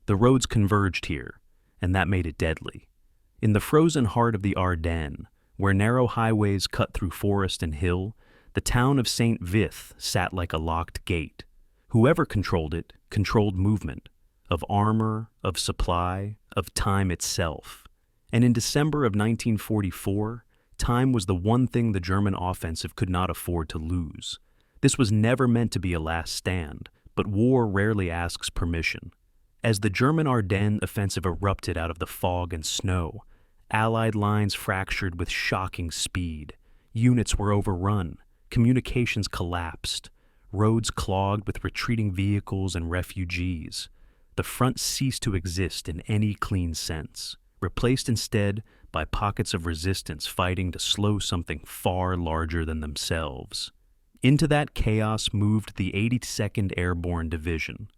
The roads converged here, and that made it deadly. In the frozen heart of the Ardennes, where narrow highways cut through forest and hill, the town of St.Vith sat like a locked gate. Whoever controlled it controlled movement, of armor, of supply, of time itself. And in December of 1944, time was the one thing the German offensive could not afford to lose. This was never meant to be a last stand, but war rarely asks permission. As the German Ardennes offensive erupted out of the fog and snow, Allied lines fractured with shocking speed. Units were overrun, communications collapsed, roads clogged with retreating vehicles and refugees. The front ceased to exist in any clean sense, replaced instead by pockets of resistance fighting to slow something far larger than themselves. Into that chaos moved the 82nd Airborne Division.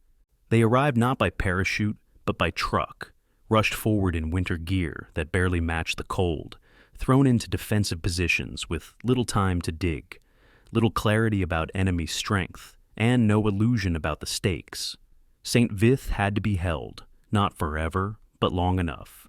They arrived not by parachute, but by truck, rushed forward in winter gear that barely matched the cold, thrown into defensive positions with little time to dig, little clarity about enemy strength, and no illusion about the stakes. St.Vith had to be held, not forever, but long enough.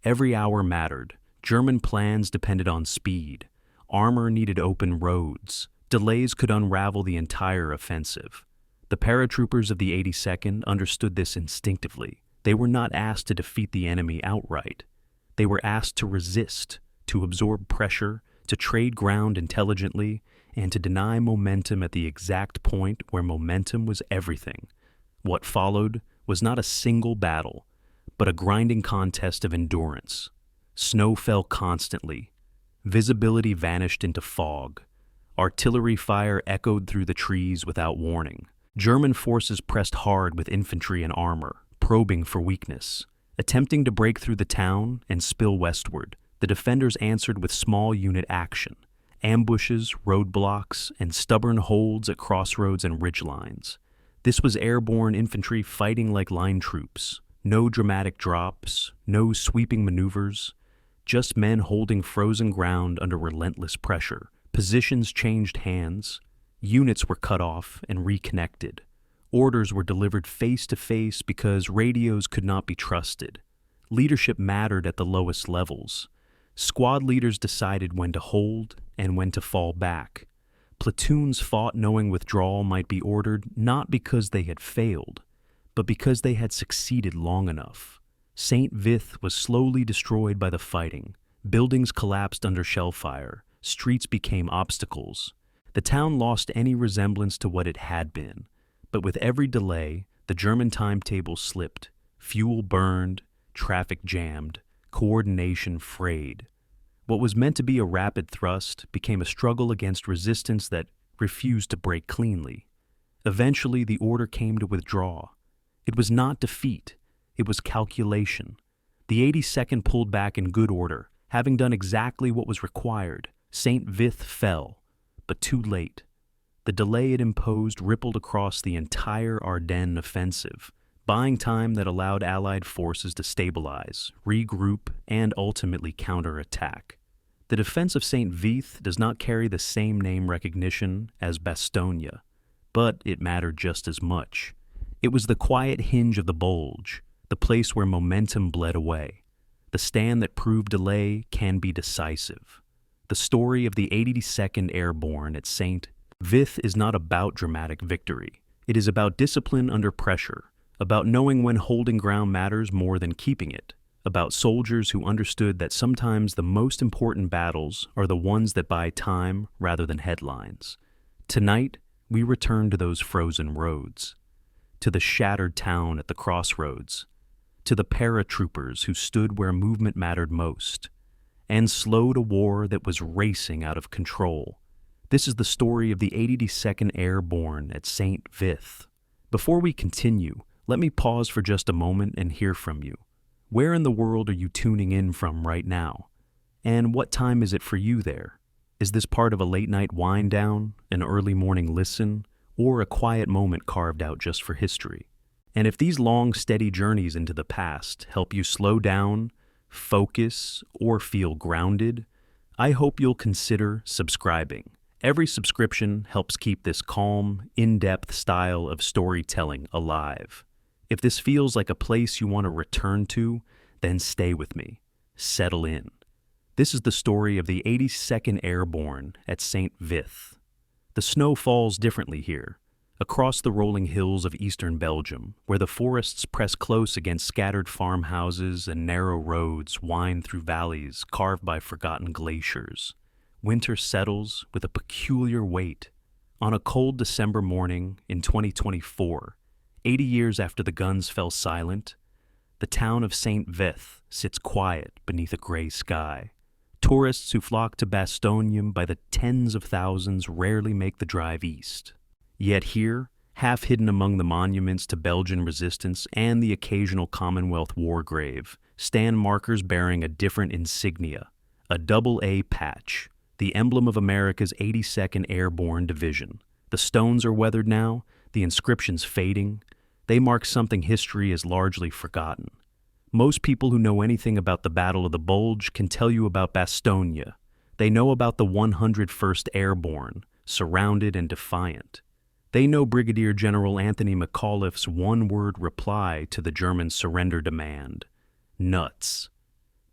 Every hour mattered. German plans depended on speed. Armor needed open roads. Delays could unravel the entire offensive. The paratroopers of the 82nd understood this instinctively. They were not asked to defeat the enemy outright. They were asked to resist, to absorb pressure, to trade ground intelligently, and to deny momentum at the exact point where momentum was everything. What followed was not a single battle, but a grinding contest of endurance. Snow fell constantly. Visibility vanished into fog. Artillery fire echoed through the trees without warning. German forces pressed hard with infantry and armor, probing for weakness. Attempting to break through the town and spill westward, the defenders answered with small unit action, ambushes, roadblocks, and stubborn holds at crossroads and ridgelines. This was airborne infantry fighting like line troops. No dramatic drops, no sweeping maneuvers, just men holding frozen ground under relentless pressure. Positions changed hands. Units were cut off and reconnected. Orders were delivered face-to-face because radios could not be trusted. Leadership mattered at the lowest levels. Squad leaders decided when to hold and when to fall back. Platoons fought knowing withdrawal might be ordered not because they had failed, but because they had succeeded long enough. St.Vith was slowly destroyed by the fighting. Buildings collapsed under shell fire. Streets became obstacles. The town lost any resemblance to what it had been. But with every delay, the German timetable slipped. Fuel burned, traffic jammed, coordination frayed. What was meant to be a rapid thrust became a struggle against resistance that refused to break cleanly. Eventually, the order came to withdraw. It was not defeat, it was calculation. The 82nd pulled back in good order, having done exactly what was required. St.Vith fell, but too late. The delay it imposed rippled across the entire Ardennes offensive, buying time that allowed Allied forces to stabilize, regroup, and ultimately counterattack. The defense of St.Vith does not carry the same name recognition as Bastogne, but it mattered just as much. It was the quiet hinge of the Bulge, the place where momentum bled away. The stand that proved delay can be decisive. The story of the 82nd Airborne at St.Vith is not about dramatic victory. It is about discipline under pressure, about knowing when holding ground matters more than keeping it, about soldiers who understood that sometimes the most important battles are the ones that buy time rather than headlines. Tonight, we return to those frozen roads, to the shattered town at the crossroads, to the paratroopers who stood where movement mattered most, and slowed a war that was racing out of control. This is the story of the 82nd Airborne at St.Vith. Before we continue, let me pause for just a moment and hear from you. Where in the world are you tuning in from right now? And what time is it for you there? Is this part of a late-night wind-down, an early morning listen, or a quiet moment carved out just for history? And if these long, steady journeys into the past help you slow down, focus, or feel grounded, I hope you'll consider subscribing. Every subscription helps keep this calm, in-depth style of storytelling alive. If this feels like a place you want to return to, then stay with me. Settle in. This is the story of the 82nd Airborne at St.Vith. The snow falls differently here, across the rolling hills of eastern Belgium, where the forests press close against scattered farmhouses and narrow roads wind through valleys carved by forgotten glaciers. Winter settles with a peculiar weight. On a cold December morning in 2024, 80 years after the guns fell silent, the town of St.Vith sits quiet beneath a gray sky. Tourists who flock to Bastogne by the tens of thousands rarely make the drive east. Yet here, half hidden among the monuments to Belgian resistance and the occasional Commonwealth war grave, stand markers bearing a different insignia, a AA patch, the emblem of America's 82nd Airborne Division. The stones are weathered now, the inscriptions fading. They mark something history has largely forgotten. Most people who know anything about the Battle of the Bulge can tell you about Bastogne. They know about the 101st Airborne, surrounded and defiant. They know Brigadier General Anthony McAuliffe's one-word reply to the German surrender demand: nuts.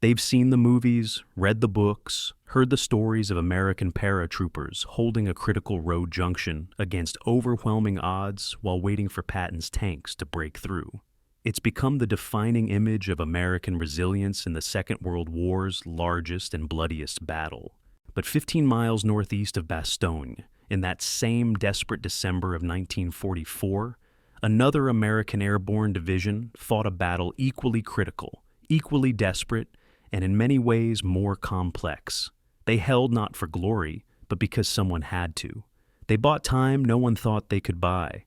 They've seen the movies, read the books, heard the stories of American paratroopers holding a critical road junction against overwhelming odds while waiting for Patton's tanks to break through. It's become the defining image of American resilience in the Second World War's largest and bloodiest battle. But 15 miles northeast of Bastogne, in that same desperate December of 1944, another American Airborne Division fought a battle equally critical, equally desperate, and in many ways more complex. They held not for glory, but because someone had to. They bought time no one thought they could buy.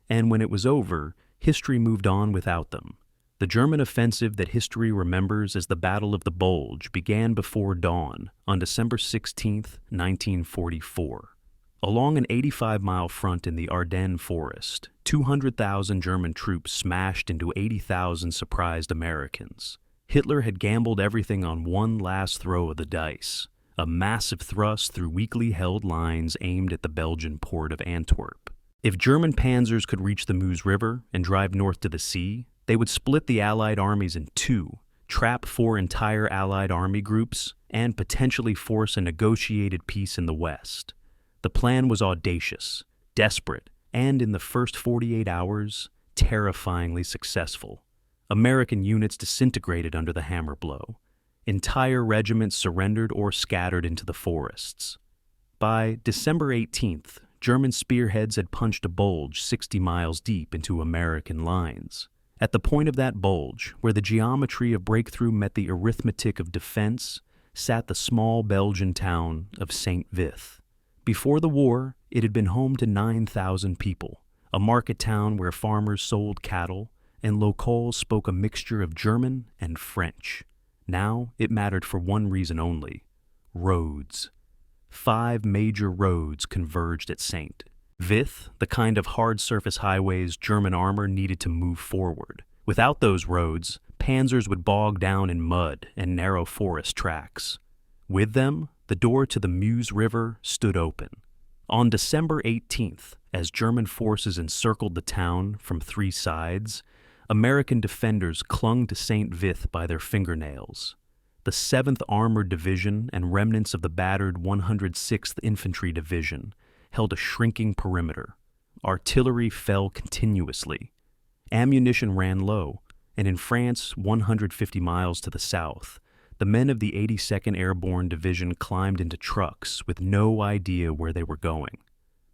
And when it was over, history moved on without them. The German offensive that history remembers as the Battle of the Bulge began before dawn on December 16, 1944. Along an 85-mile front in the Ardennes forest, 200,000 German troops smashed into 80,000 surprised Americans. Hitler had gambled everything on one last throw of the dice, a massive thrust through weakly held lines aimed at the Belgian port of Antwerp. If German panzers could reach the Meuse River and drive north to the sea, they would split the Allied armies in two, trap 4 entire Allied army groups, and potentially force a negotiated peace in the West. The plan was audacious, desperate, and in the first 48 hours, terrifyingly successful. American units disintegrated under the hammer blow. Entire regiments surrendered or scattered into the forests. By December 18th, German spearheads had punched a bulge 60 miles deep into American lines. At the point of that bulge, where the geometry of breakthrough met the arithmetic of defense, sat the small Belgian town of St.Vith. Before the war, it had been home to 9,000 people, a market town where farmers sold cattle, and locals spoke a mixture of German and French. Now it mattered for one reason only: roads. 5 major roads converged at St.Vith, the kind of hard-surface highways German armor needed to move forward. Without those roads, panzers would bog down in mud and narrow forest tracks. With them, the door to the Meuse River stood open. On December 18th, as German forces encircled the town from 3 sides, American defenders clung to St.Vith by their fingernails. The 7th Armored Division and remnants of the battered 106th Infantry Division held a shrinking perimeter. Artillery fell continuously. Ammunition ran low, and in France, 150 miles to the south, the men of the 82nd Airborne Division climbed into trucks with no idea where they were going.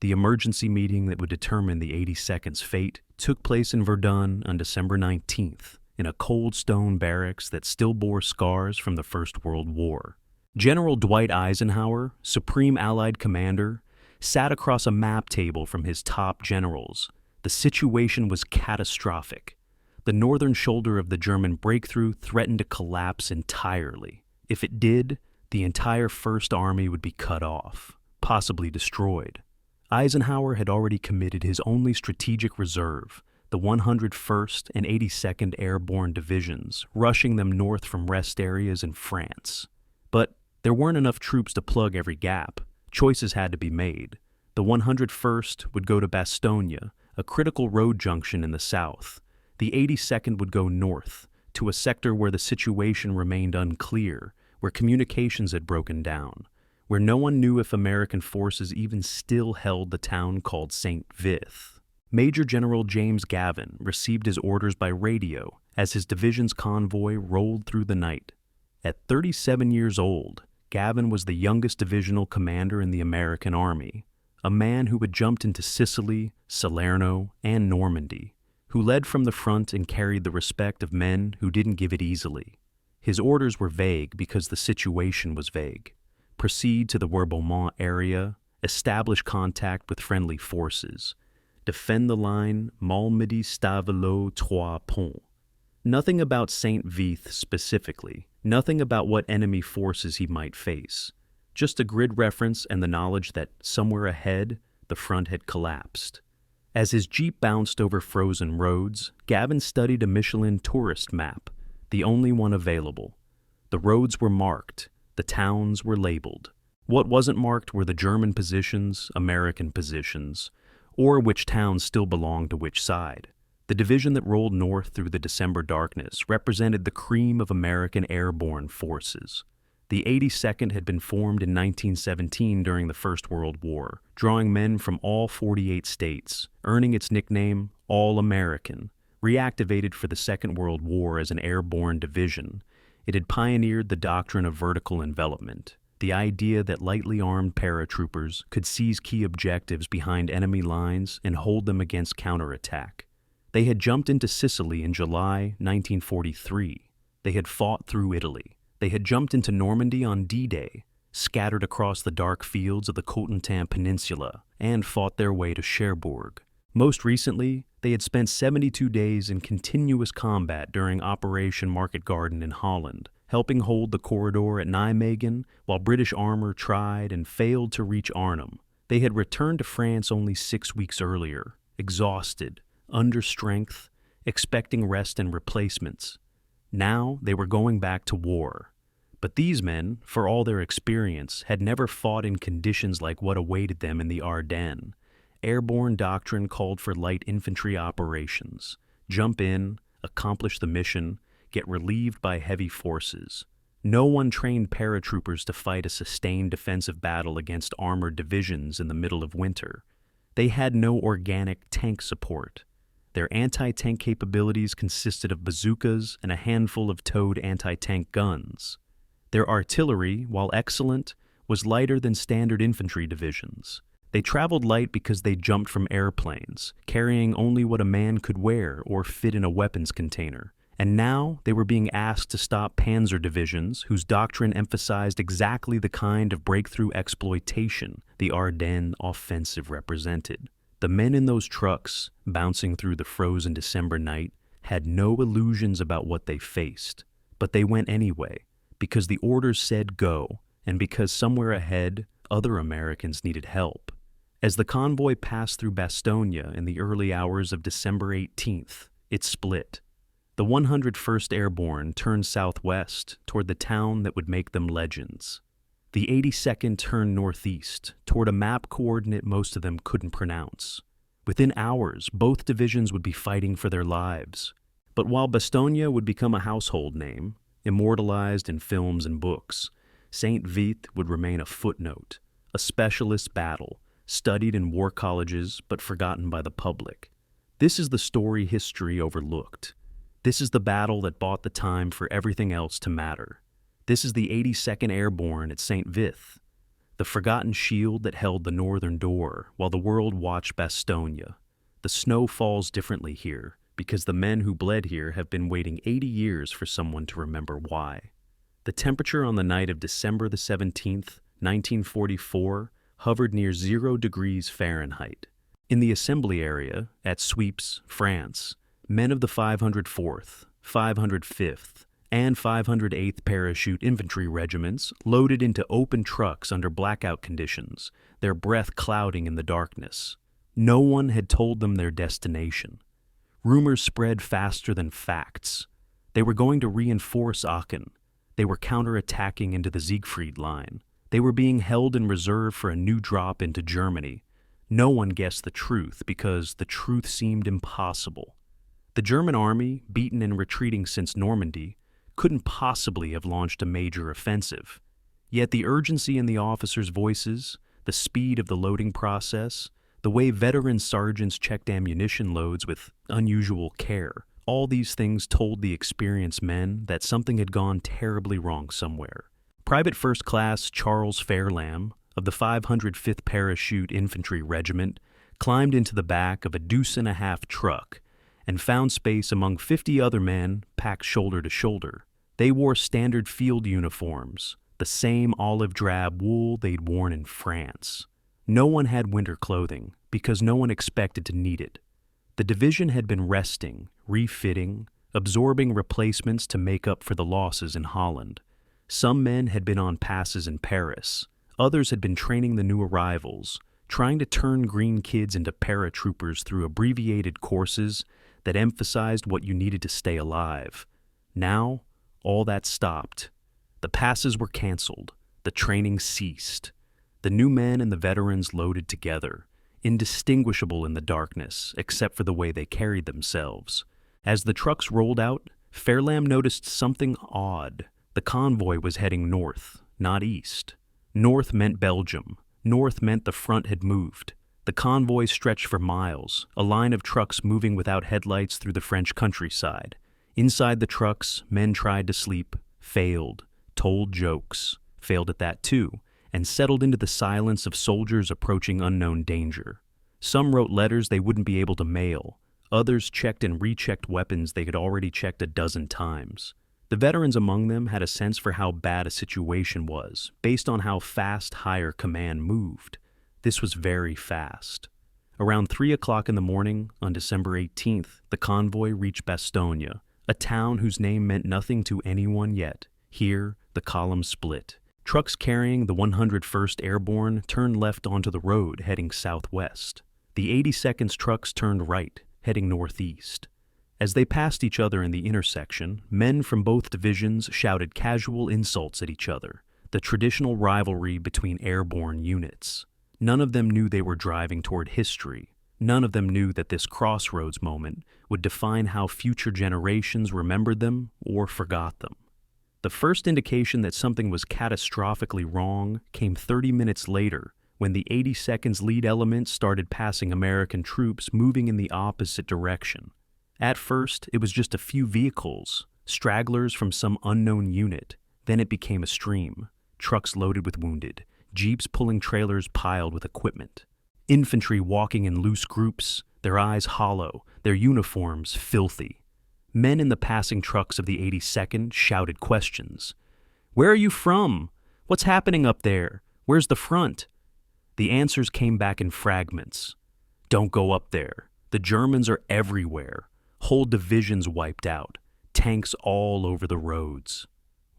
The emergency meeting that would determine the 82nd's fate took place in Verdun on December 19th, in a cold stone barracks that still bore scars from the First World War. General Dwight Eisenhower, Supreme Allied Commander, sat across a map table from his top generals. The situation was catastrophic. The northern shoulder of the German breakthrough threatened to collapse entirely. If it did, the entire First Army would be cut off, possibly destroyed. Eisenhower had already committed his only strategic reserve, the 101st and 82nd Airborne Divisions, rushing them north from rest areas in France. But there weren't enough troops to plug every gap. Choices had to be made. The 101st would go to Bastogne, a critical road junction in the south. The 82nd would go north, to a sector where the situation remained unclear, where communications had broken down, where no one knew if American forces even still held the town called St.Vith. Major General James Gavin received his orders by radio as his division's convoy rolled through the night. At 37 years old, Gavin was the youngest divisional commander in the American Army, a man who had jumped into Sicily, Salerno, and Normandy, who led from the front and carried the respect of men who didn't give it easily. His orders were vague because the situation was vague. Proceed to the Werbomont area, establish contact with friendly forces, defend the line Malmedy Stavelot Trois Ponts. Nothing about St.Vith specifically, nothing about what enemy forces he might face, just a grid reference and the knowledge that somewhere ahead, the front had collapsed. As his jeep bounced over frozen roads, Gavin studied a Michelin tourist map, the only one available. The roads were marked, the towns were labeled. What wasn't marked were the German positions, American positions, or which towns still belonged to which side. The division that rolled north through the December darkness represented the cream of American airborne forces. The 82nd had been formed in 1917 during the First World War, drawing men from all 48 states, earning its nickname All-American. Reactivated for the Second World War as an airborne division, it had pioneered the doctrine of vertical envelopment, the idea that lightly armed paratroopers could seize key objectives behind enemy lines and hold them against counterattack. They had jumped into Sicily in July 1943. They had fought through Italy. They had jumped into Normandy on D-Day, scattered across the dark fields of the Cotentin Peninsula, and fought their way to Cherbourg. Most recently, they had spent 72 days in continuous combat during Operation Market Garden in Holland, helping hold the corridor at Nijmegen while British armor tried and failed to reach Arnhem. They had returned to France only 6 weeks earlier, exhausted, under strength, expecting rest and replacements. Now they were going back to war. But these men, for all their experience, had never fought in conditions like what awaited them in the Ardennes. Airborne doctrine called for light infantry operations. Jump in, accomplish the mission, get relieved by heavy forces. No one trained paratroopers to fight a sustained defensive battle against armored divisions in the middle of winter. They had no organic tank support. Their anti-tank capabilities consisted of bazookas and a handful of towed anti-tank guns. Their artillery, while excellent, was lighter than standard infantry divisions. They traveled light because they jumped from airplanes, carrying only what a man could wear or fit in a weapons container. And now they were being asked to stop panzer divisions whose doctrine emphasized exactly the kind of breakthrough exploitation the Ardennes offensive represented. The men in those trucks, bouncing through the frozen December night, had no illusions about what they faced. But they went anyway, because the orders said go, and because somewhere ahead, other Americans needed help. As the convoy passed through Bastogne in the early hours of December 18th, it split. The 101st Airborne turned southwest toward the town that would make them legends. The 82nd turned northeast toward a map coordinate most of them couldn't pronounce. Within hours, both divisions would be fighting for their lives. But while Bastogne would become a household name, immortalized in films and books, St.Vith would remain a footnote, a specialist battle, studied in war colleges but forgotten by the public. This is the story history overlooked. This is the battle that bought the time for everything else to matter. This is the 82nd Airborne at St.Vith, the forgotten shield that held the northern door while the world watched Bastogne. The snow falls differently here because the men who bled here have been waiting 80 years for someone to remember why. The temperature on the night of December the 17th, 1944, hovered near 0 degrees Fahrenheit. In the assembly area, at Suippes, France, men of the 504th, 505th, and 508th Parachute Infantry regiments loaded into open trucks under blackout conditions, their breath clouding in the darkness. No one had told them their destination. Rumors spread faster than facts. They were going to reinforce Aachen. They were counterattacking into the Siegfried Line. They were being held in reserve for a new drop into Germany. No one guessed the truth because the truth seemed impossible. The German army, beaten and retreating since Normandy, couldn't possibly have launched a major offensive. Yet the urgency in the officers' voices, the speed of the loading process, the way veteran sergeants checked ammunition loads with unusual care, all these things told the experienced men that something had gone terribly wrong somewhere. Private First Class Charles Fairlamb of the 505th Parachute Infantry Regiment climbed into the back of a deuce-and-a-half truck and found space among 50 other men packed shoulder to shoulder. They wore standard field uniforms, the same olive drab wool they'd worn in France. No one had winter clothing because no one expected to need it. The division had been resting, refitting, absorbing replacements to make up for the losses in Holland. Some men had been on passes in Paris. Others had been training the new arrivals, trying to turn green kids into paratroopers through abbreviated courses that emphasized what you needed to stay alive. Now, all that stopped. The passes were canceled. The training ceased. The new men and the veterans loaded together, indistinguishable in the darkness except for the way they carried themselves. As the trucks rolled out, Fairlamb noticed something odd. The convoy was heading north, not east. North meant Belgium. North meant the front had moved. The convoy stretched for miles, a line of trucks moving without headlights through the French countryside. Inside the trucks, men tried to sleep, failed, told jokes, failed at that too, and settled into the silence of soldiers approaching unknown danger. Some wrote letters they wouldn't be able to mail. Others checked and rechecked weapons they had already checked a dozen times. The veterans among them had a sense for how bad a situation was, based on how fast higher command moved. This was very fast. Around 3 o'clock in the morning, on December 18th, the convoy reached Bastogne, a town whose name meant nothing to anyone yet. Here, the column split. Trucks carrying the 101st Airborne turned left onto the road, heading southwest. The 82nd's trucks turned right, heading northeast. As they passed each other in the intersection, men from both divisions shouted casual insults at each other, the traditional rivalry between airborne units. None of them knew they were driving toward history. None of them knew that this crossroads moment would define how future generations remembered them or forgot them. The first indication that something was catastrophically wrong came 30 minutes later, when the 82nd's lead element started passing American troops moving in the opposite direction. At first, it was just a few vehicles, stragglers from some unknown unit. Then it became a stream, trucks loaded with wounded, jeeps pulling trailers piled with equipment, infantry walking in loose groups, their eyes hollow, their uniforms filthy. Men in the passing trucks of the 82nd shouted questions. "Where are you from? What's happening up there? Where's the front?" The answers came back in fragments. "Don't go up there. The Germans are everywhere. Whole divisions wiped out. Tanks all over the roads."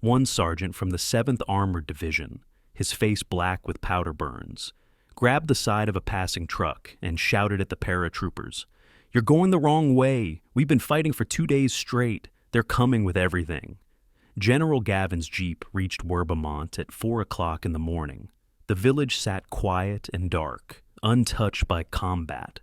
One sergeant from the 7th Armored Division, his face black with powder burns, grabbed the side of a passing truck and shouted at the paratroopers, "You're going the wrong way. We've been fighting for 2 days straight. They're coming with everything." General Gavin's jeep reached Werbemont at 4 o'clock in the morning. The village sat quiet and dark, untouched by combat.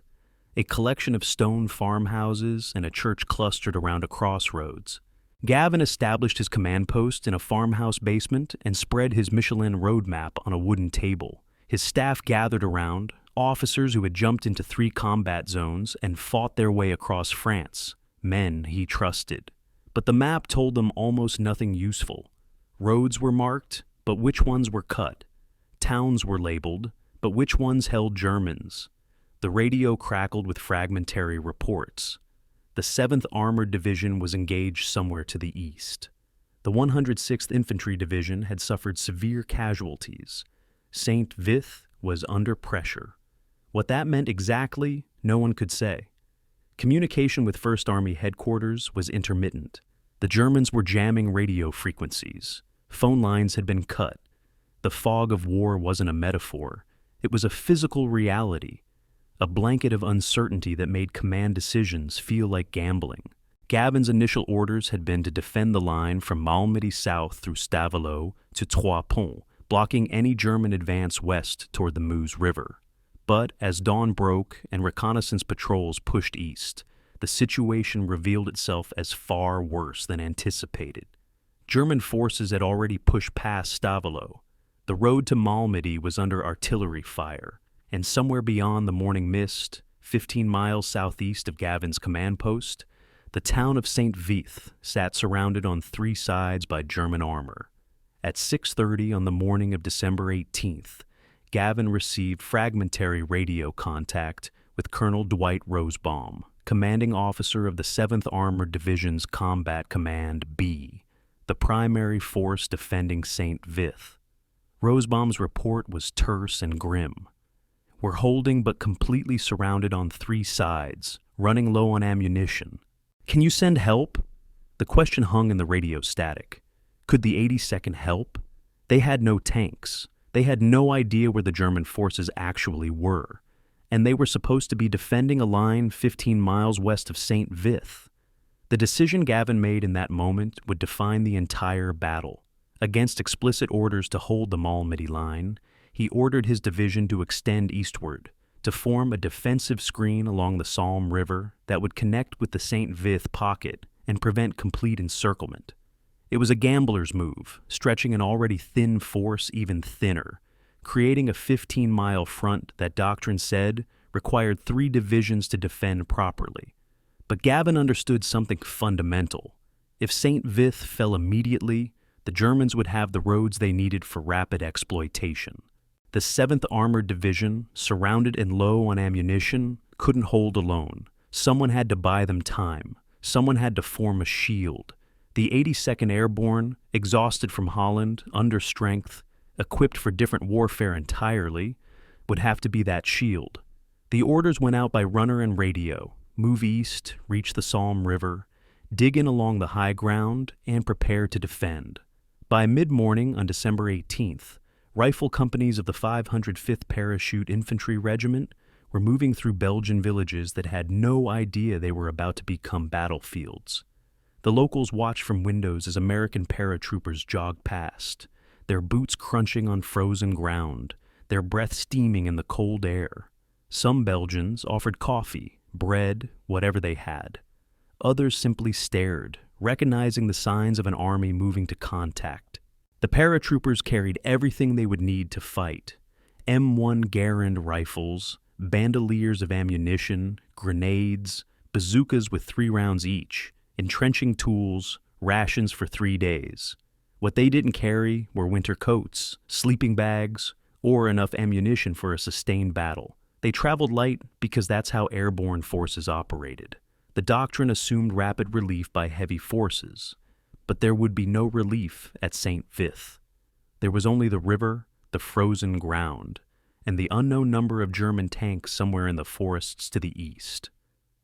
A collection of stone farmhouses and a church clustered around a crossroads. Gavin established his command post in a farmhouse basement and spread his Michelin road map on a wooden table. His staff gathered around, officers who had jumped into 3 combat zones and fought their way across France, men he trusted. But the map told them almost nothing useful. Roads were marked, but which ones were cut? Towns were labeled, but which ones held Germans? The radio crackled with fragmentary reports. The 7th Armored Division was engaged somewhere to the east. The 106th Infantry Division had suffered severe casualties. St.Vith was under pressure. What that meant exactly, no one could say. Communication with 1st Army headquarters was intermittent. The Germans were jamming radio frequencies. Phone lines had been cut. The fog of war wasn't a metaphor. It was a physical reality. A blanket of uncertainty that made command decisions feel like gambling. Gavin's initial orders had been to defend the line from Malmedy south through Stavelot to Trois Ponts, blocking any German advance west toward the Meuse River. But as dawn broke and reconnaissance patrols pushed east, the situation revealed itself as far worse than anticipated. German forces had already pushed past Stavelo. The road to Malmedy was under artillery fire, and somewhere beyond the morning mist, 15 miles southeast of Gavin's command post, the town of St.Vith sat surrounded on three sides by German armor. At 6:30 on the morning of December 18th, Gavin received fragmentary radio contact with Colonel Dwight Rosebaum, commanding officer of the 7th Armored Division's Combat Command B, the primary force defending St.Vith. Rosebaum's report was terse and grim. "We're holding but completely surrounded on three sides, running low on ammunition. Can you send help?" The question hung in the radio static. Could the 82nd help? They had no tanks. They had no idea where the German forces actually were, and they were supposed to be defending a line 15 miles west of St.Vith. The decision Gavin made in that moment would define the entire battle. Against explicit orders to hold the Malmedy line, he ordered his division to extend eastward, to form a defensive screen along the Salm River that would connect with the Vith Pocket and prevent complete encirclement. It was a gambler's move, stretching an already thin force even thinner, creating a 15-mile front that doctrine said required 3 divisions to defend properly. But Gavin understood something fundamental. If St.Vith fell immediately, the Germans would have the roads they needed for rapid exploitation. The 7th Armored Division, surrounded and low on ammunition, couldn't hold alone. Someone had to buy them time. Someone had to form a shield. The 82nd Airborne, exhausted from Holland, under strength, equipped for different warfare entirely, would have to be that shield. The orders went out by runner and radio: move east, reach the Salm River, dig in along the high ground, and prepare to defend. By mid-morning on December 18th, rifle companies of the 505th Parachute Infantry Regiment were moving through Belgian villages that had no idea they were about to become battlefields. The locals watched from windows as American paratroopers jogged past, their boots crunching on frozen ground, their breath steaming in the cold air. Some Belgians offered coffee, bread, whatever they had. Others simply stared, recognizing the signs of an army moving to contact. The paratroopers carried everything they would need to fight: M1 Garand rifles, bandoliers of ammunition, grenades, bazookas with 3 rounds each, entrenching tools, rations for 3 days. What they didn't carry were winter coats, sleeping bags, or enough ammunition for a sustained battle. They traveled light because that's how airborne forces operated. The doctrine assumed rapid relief by heavy forces, but there would be no relief at St.Vith. There was only the river, the frozen ground, and the unknown number of German tanks somewhere in the forests to the east.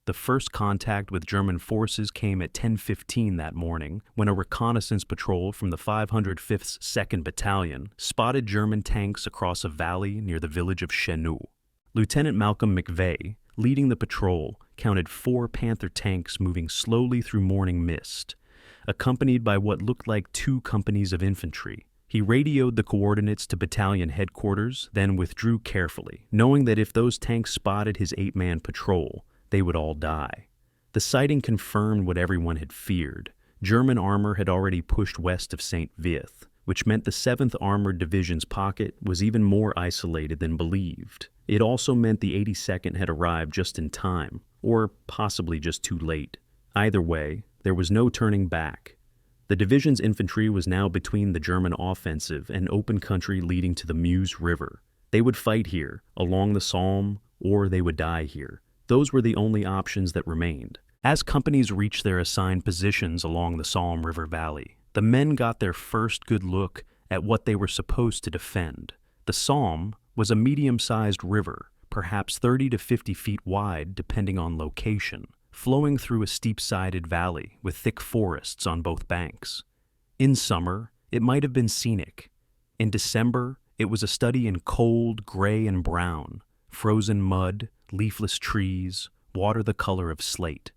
The first contact with German forces came at 10:15 that morning, when a reconnaissance patrol from the 505th's 2nd Battalion spotted German tanks across a valley near the village of Chenou. Lieutenant Malcolm McVeigh, leading the patrol, counted 4 Panther tanks moving slowly through morning mist, accompanied by what looked like 2 companies of infantry. He radioed the coordinates to battalion headquarters, then withdrew carefully, knowing that if those tanks spotted his 8-man patrol, they would all die. The sighting confirmed what everyone had feared. German armor had already pushed west of St.Vith, which meant the 7th Armored Division's pocket was even more isolated than believed. It also meant the 82nd had arrived just in time, or possibly just too late. Either way, there was no turning back. The division's infantry was now between the German offensive and open country leading to the Meuse River. They would fight here, along the Salm, or they would die here. Those were the only options that remained. As companies reached their assigned positions along the Salm River Valley, the men got their first good look at what they were supposed to defend. The Salm was a medium-sized river, perhaps 30 to 50 feet wide depending on location, flowing through a steep-sided valley with thick forests on both banks. In summer, it might have been scenic. In December, it was a study in cold, gray and brown, frozen mud, leafless trees, water the color of slate.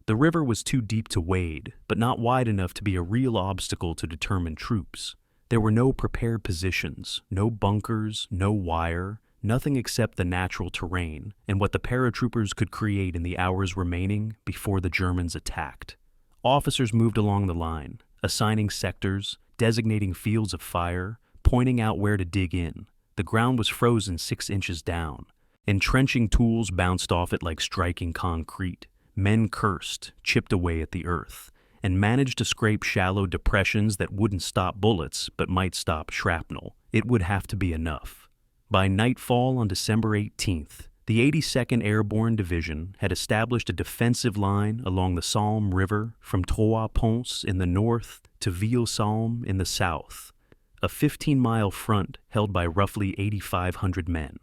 The river was too deep to wade, but not wide enough to be a real obstacle to determined troops. There were no prepared positions, no bunkers, no wire, nothing except the natural terrain and what the paratroopers could create in the hours remaining before the Germans attacked. Officers moved along the line, assigning sectors, designating fields of fire, pointing out where to dig in. The ground was frozen 6 inches down. Entrenching tools bounced off it like striking concrete. Men cursed, chipped away at the earth, and managed to scrape shallow depressions that wouldn't stop bullets but might stop shrapnel. It would have to be enough. By nightfall on December 18th, the 82nd Airborne Division had established a defensive line along the Salm River from Trois-Ponts in the north to Ville-Salm in the south, a 15-mile front held by roughly 8,500 men.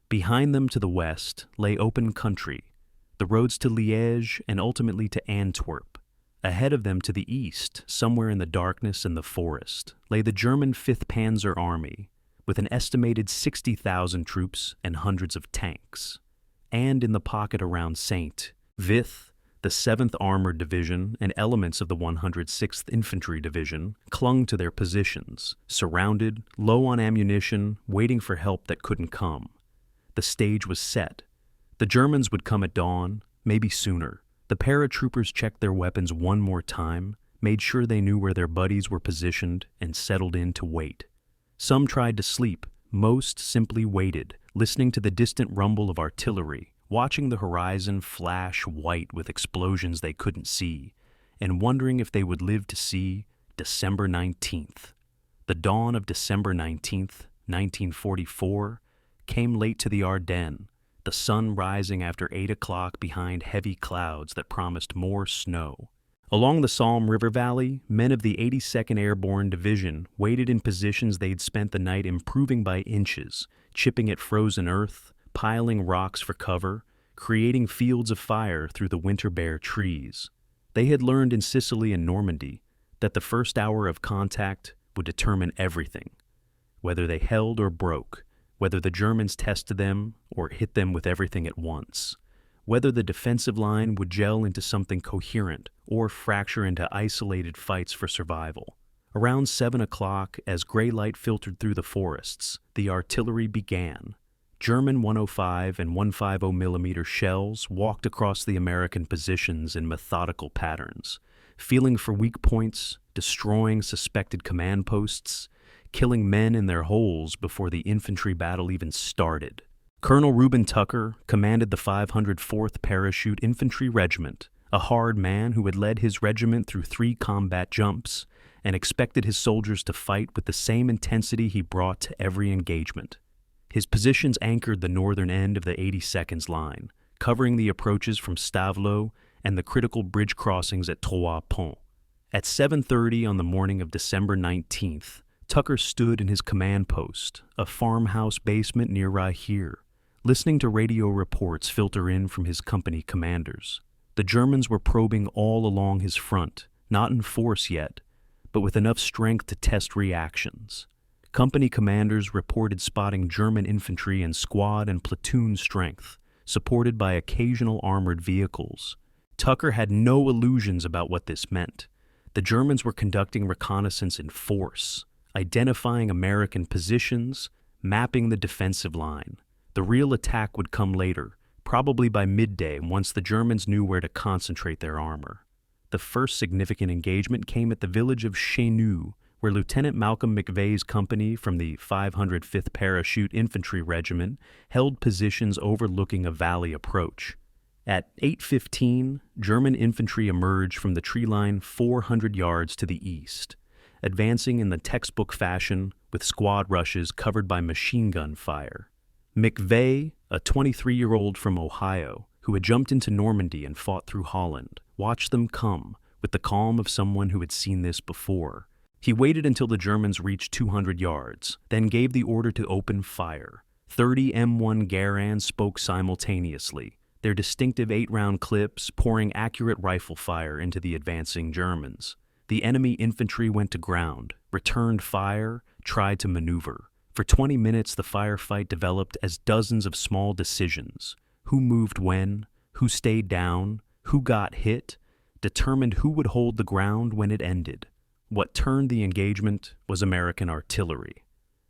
Behind them to the west lay open country, the roads to Liège and ultimately to Antwerp. Ahead of them to the east, somewhere in the darkness and the forest, lay the German 5th Panzer Army, with an estimated 60,000 troops and hundreds of tanks. And in the pocket around St.Vith, the 7th Armored Division and elements of the 106th Infantry Division clung to their positions, surrounded, low on ammunition, waiting for help that couldn't come. The stage was set. The Germans would come at dawn, maybe sooner. The paratroopers checked their weapons one more time, made sure they knew where their buddies were positioned, and settled in to wait. Some tried to sleep, most simply waited, listening to the distant rumble of artillery, watching the horizon flash white with explosions they couldn't see, and wondering if they would live to see December 19th. The dawn of December 19th, 1944, came late to the Ardennes, the sun rising after 8 o'clock behind heavy clouds that promised more snow. Along the Salm River Valley, men of the 82nd Airborne Division waited in positions they'd spent the night improving by inches, chipping at frozen earth, piling rocks for cover, creating fields of fire through the winter-bare trees. They had learned in Sicily and Normandy that the first hour of contact would determine everything, whether they held or broke, whether the Germans tested them or hit them with everything at once, whether the defensive line would gel into something coherent or fracture into isolated fights for survival. Around 7 o'clock, as gray light filtered through the forests, the artillery began. German 105 and 150 millimeter shells walked across the American positions in methodical patterns, feeling for weak points, destroying suspected command posts, killing men in their holes before the infantry battle even started. Colonel Reuben Tucker commanded the 504th Parachute Infantry Regiment, a hard man who had led his regiment through 3 combat jumps and expected his soldiers to fight with the same intensity he brought to every engagement. His positions anchored the northern end of the 82nd's line, covering the approaches from Stavelot and the critical bridge crossings at Trois-Ponts. At 7:30 on the morning of December 19th, Tucker stood in his command post, a farmhouse basement near Rahir, listening to radio reports filter in from his company commanders. The Germans were probing all along his front, not in force yet, but with enough strength to test reactions. Company commanders reported spotting German infantry in squad and platoon strength, supported by occasional armored vehicles. Tucker had no illusions about what this meant. The Germans were conducting reconnaissance in force, identifying American positions, mapping the defensive line. The real attack would come later, probably by midday once the Germans knew where to concentrate their armor. The first significant engagement came at the village of Chenou, where Lieutenant Malcolm McVeigh's company from the 505th Parachute Infantry Regiment held positions overlooking a valley approach. At 8:15, German infantry emerged from the tree line 400 yards to the east, advancing in the textbook fashion with squad rushes covered by machine gun fire. McVeigh, a 23-year-old from Ohio, who had jumped into Normandy and fought through Holland, watched them come with the calm of someone who had seen this before. He waited until the Germans reached 200 yards, then gave the order to open fire. 30 M1 Garands spoke simultaneously, their distinctive 8-round clips pouring accurate rifle fire into the advancing Germans. The enemy infantry went to ground, returned fire, tried to maneuver. For 20 minutes, the firefight developed as dozens of small decisions. Who moved when, who stayed down, who got hit, determined who would hold the ground when it ended. What turned the engagement was American artillery.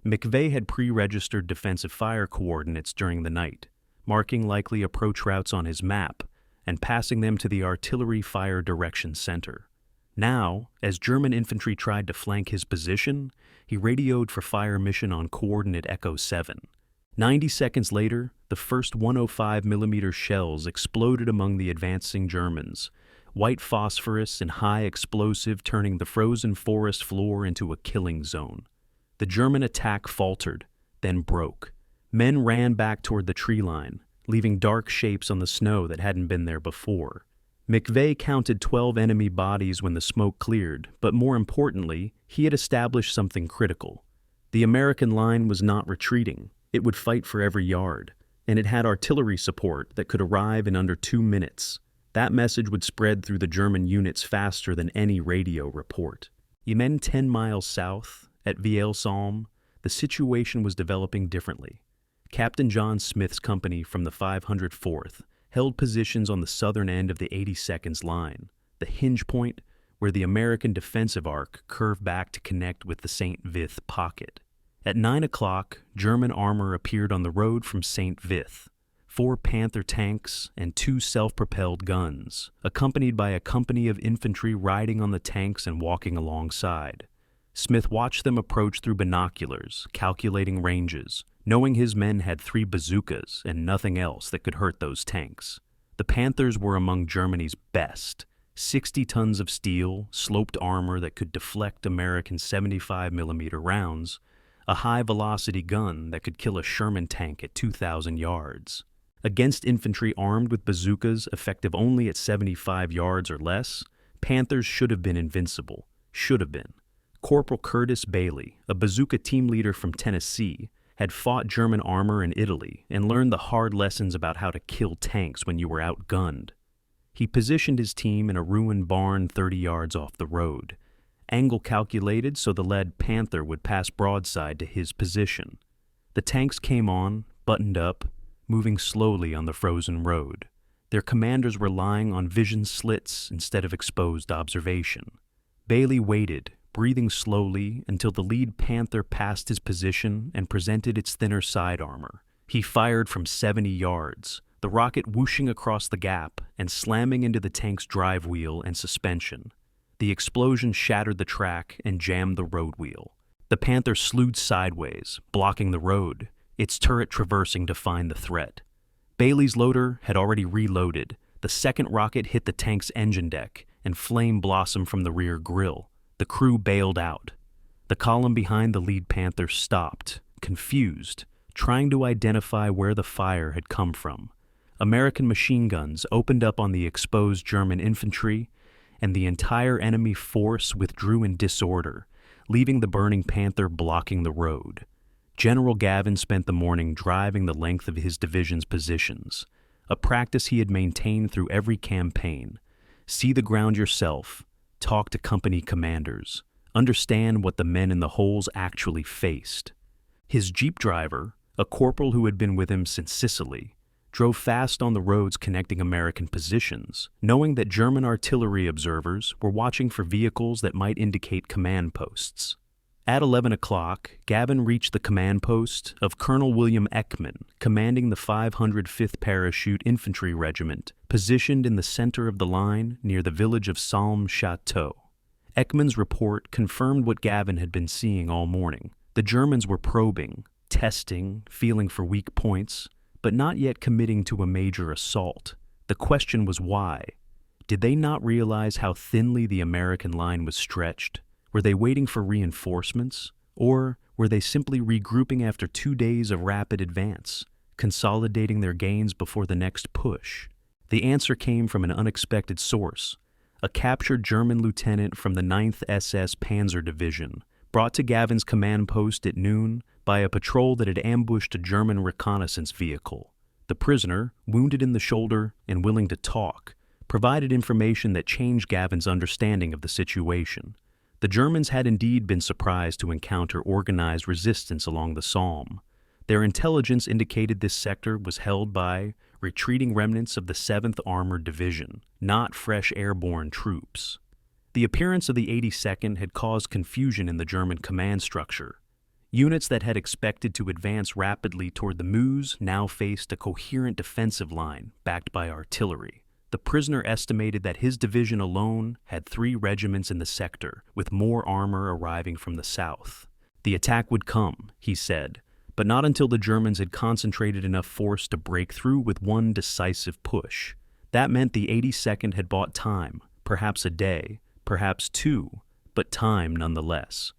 McVeigh had pre-registered defensive fire coordinates during the night, marking likely approach routes on his map and passing them to the artillery fire direction center. Now, as German infantry tried to flank his position, he radioed for fire mission on coordinate Echo 7. 90 seconds later, the first 105mm shells exploded among the advancing Germans, white phosphorus and high explosive turning the frozen forest floor into a killing zone. The German attack faltered, then broke. Men ran back toward the tree line, leaving dark shapes on the snow that hadn't been there before. McVeigh counted 12 enemy bodies when the smoke cleared, but more importantly, he had established something critical. The American line was not retreating. It would fight for every yard, and it had artillery support that could arrive in under 2 minutes. That message would spread through the German units faster than any radio report. Even 10 miles south, at Salm, the situation was developing differently. Captain John Smith's company from the 504th held positions on the southern end of the 82nd's line, the hinge point where the American defensive arc curved back to connect with the St.Vith Pocket. At 9 o'clock, German armor appeared on the road from St.Vith, 4 Panther tanks and 2 self-propelled guns, accompanied by a company of infantry riding on the tanks and walking alongside. Smith watched them approach through binoculars, calculating ranges, knowing his men had 3 bazookas and nothing else that could hurt those tanks. The Panthers were among Germany's best, 60 tons of steel, sloped armor that could deflect American 75mm rounds, a high-velocity gun that could kill a Sherman tank at 2,000 yards. Against infantry armed with bazookas effective only at 75 yards or less, Panthers should have been invincible. Should have been. Corporal Curtis Bailey, a bazooka team leader from Tennessee, had fought German armor in Italy and learned the hard lessons about how to kill tanks when you were outgunned. He positioned his team in a ruined barn 30 yards off the road, angle calculated so the lead Panther would pass broadside to his position. The tanks came on, buttoned up, moving slowly on the frozen road. Their commanders were lying on vision slits instead of exposed observation. Bailey waited, breathing slowly until the lead Panther passed his position and presented its thinner side armor. He fired from 70 yards, the rocket whooshing across the gap and slamming into the tank's drive wheel and suspension. The explosion shattered the track and jammed the road wheel. The Panther slewed sideways, blocking the road, its turret traversing to find the threat. Bailey's loader had already reloaded. The second rocket hit the tank's engine deck, and flame blossomed from the rear grille. The crew bailed out. The column behind the lead Panther stopped, confused, trying to identify where the fire had come from. American machine guns opened up on the exposed German infantry, and the entire enemy force withdrew in disorder, leaving the burning Panther blocking the road. General Gavin spent the morning driving the length of his division's positions, a practice he had maintained through every campaign. See the ground yourself, talk to company commanders, understand what the men in the holes actually faced. His jeep driver, a corporal who had been with him since Sicily, drove fast on the roads connecting American positions, knowing that German artillery observers were watching for vehicles that might indicate command posts. At 11 o'clock, Gavin reached the command post of Colonel William Ekman, commanding the 505th Parachute Infantry Regiment, positioned in the center of the line near the village of Salm Chateau. Ekman's report confirmed what Gavin had been seeing all morning. The Germans were probing, testing, feeling for weak points, but not yet committing to a major assault. The question was why. Did they not realize how thinly the American line was stretched? Were they waiting for reinforcements? Or were they simply regrouping after 2 days of rapid advance, consolidating their gains before the next push? The answer came from an unexpected source. A captured German lieutenant from the 9th SS Panzer Division, brought to Gavin's command post at noon by a patrol that had ambushed a German reconnaissance vehicle. The prisoner, wounded in the shoulder and willing to talk, provided information that changed Gavin's understanding of the situation. The Germans had indeed been surprised to encounter organized resistance along the Somme. Their intelligence indicated this sector was held by retreating remnants of the 7th Armored Division, not fresh airborne troops. The appearance of the 82nd had caused confusion in the German command structure. Units that had expected to advance rapidly toward the Meuse now faced a coherent defensive line backed by artillery. The prisoner estimated that his division alone had 3 regiments in the sector, with more armor arriving from the south. The attack would come, he said, but not until the Germans had concentrated enough force to break through with one decisive push. That meant the 82nd had bought time, perhaps a day, perhaps 2, but time nonetheless.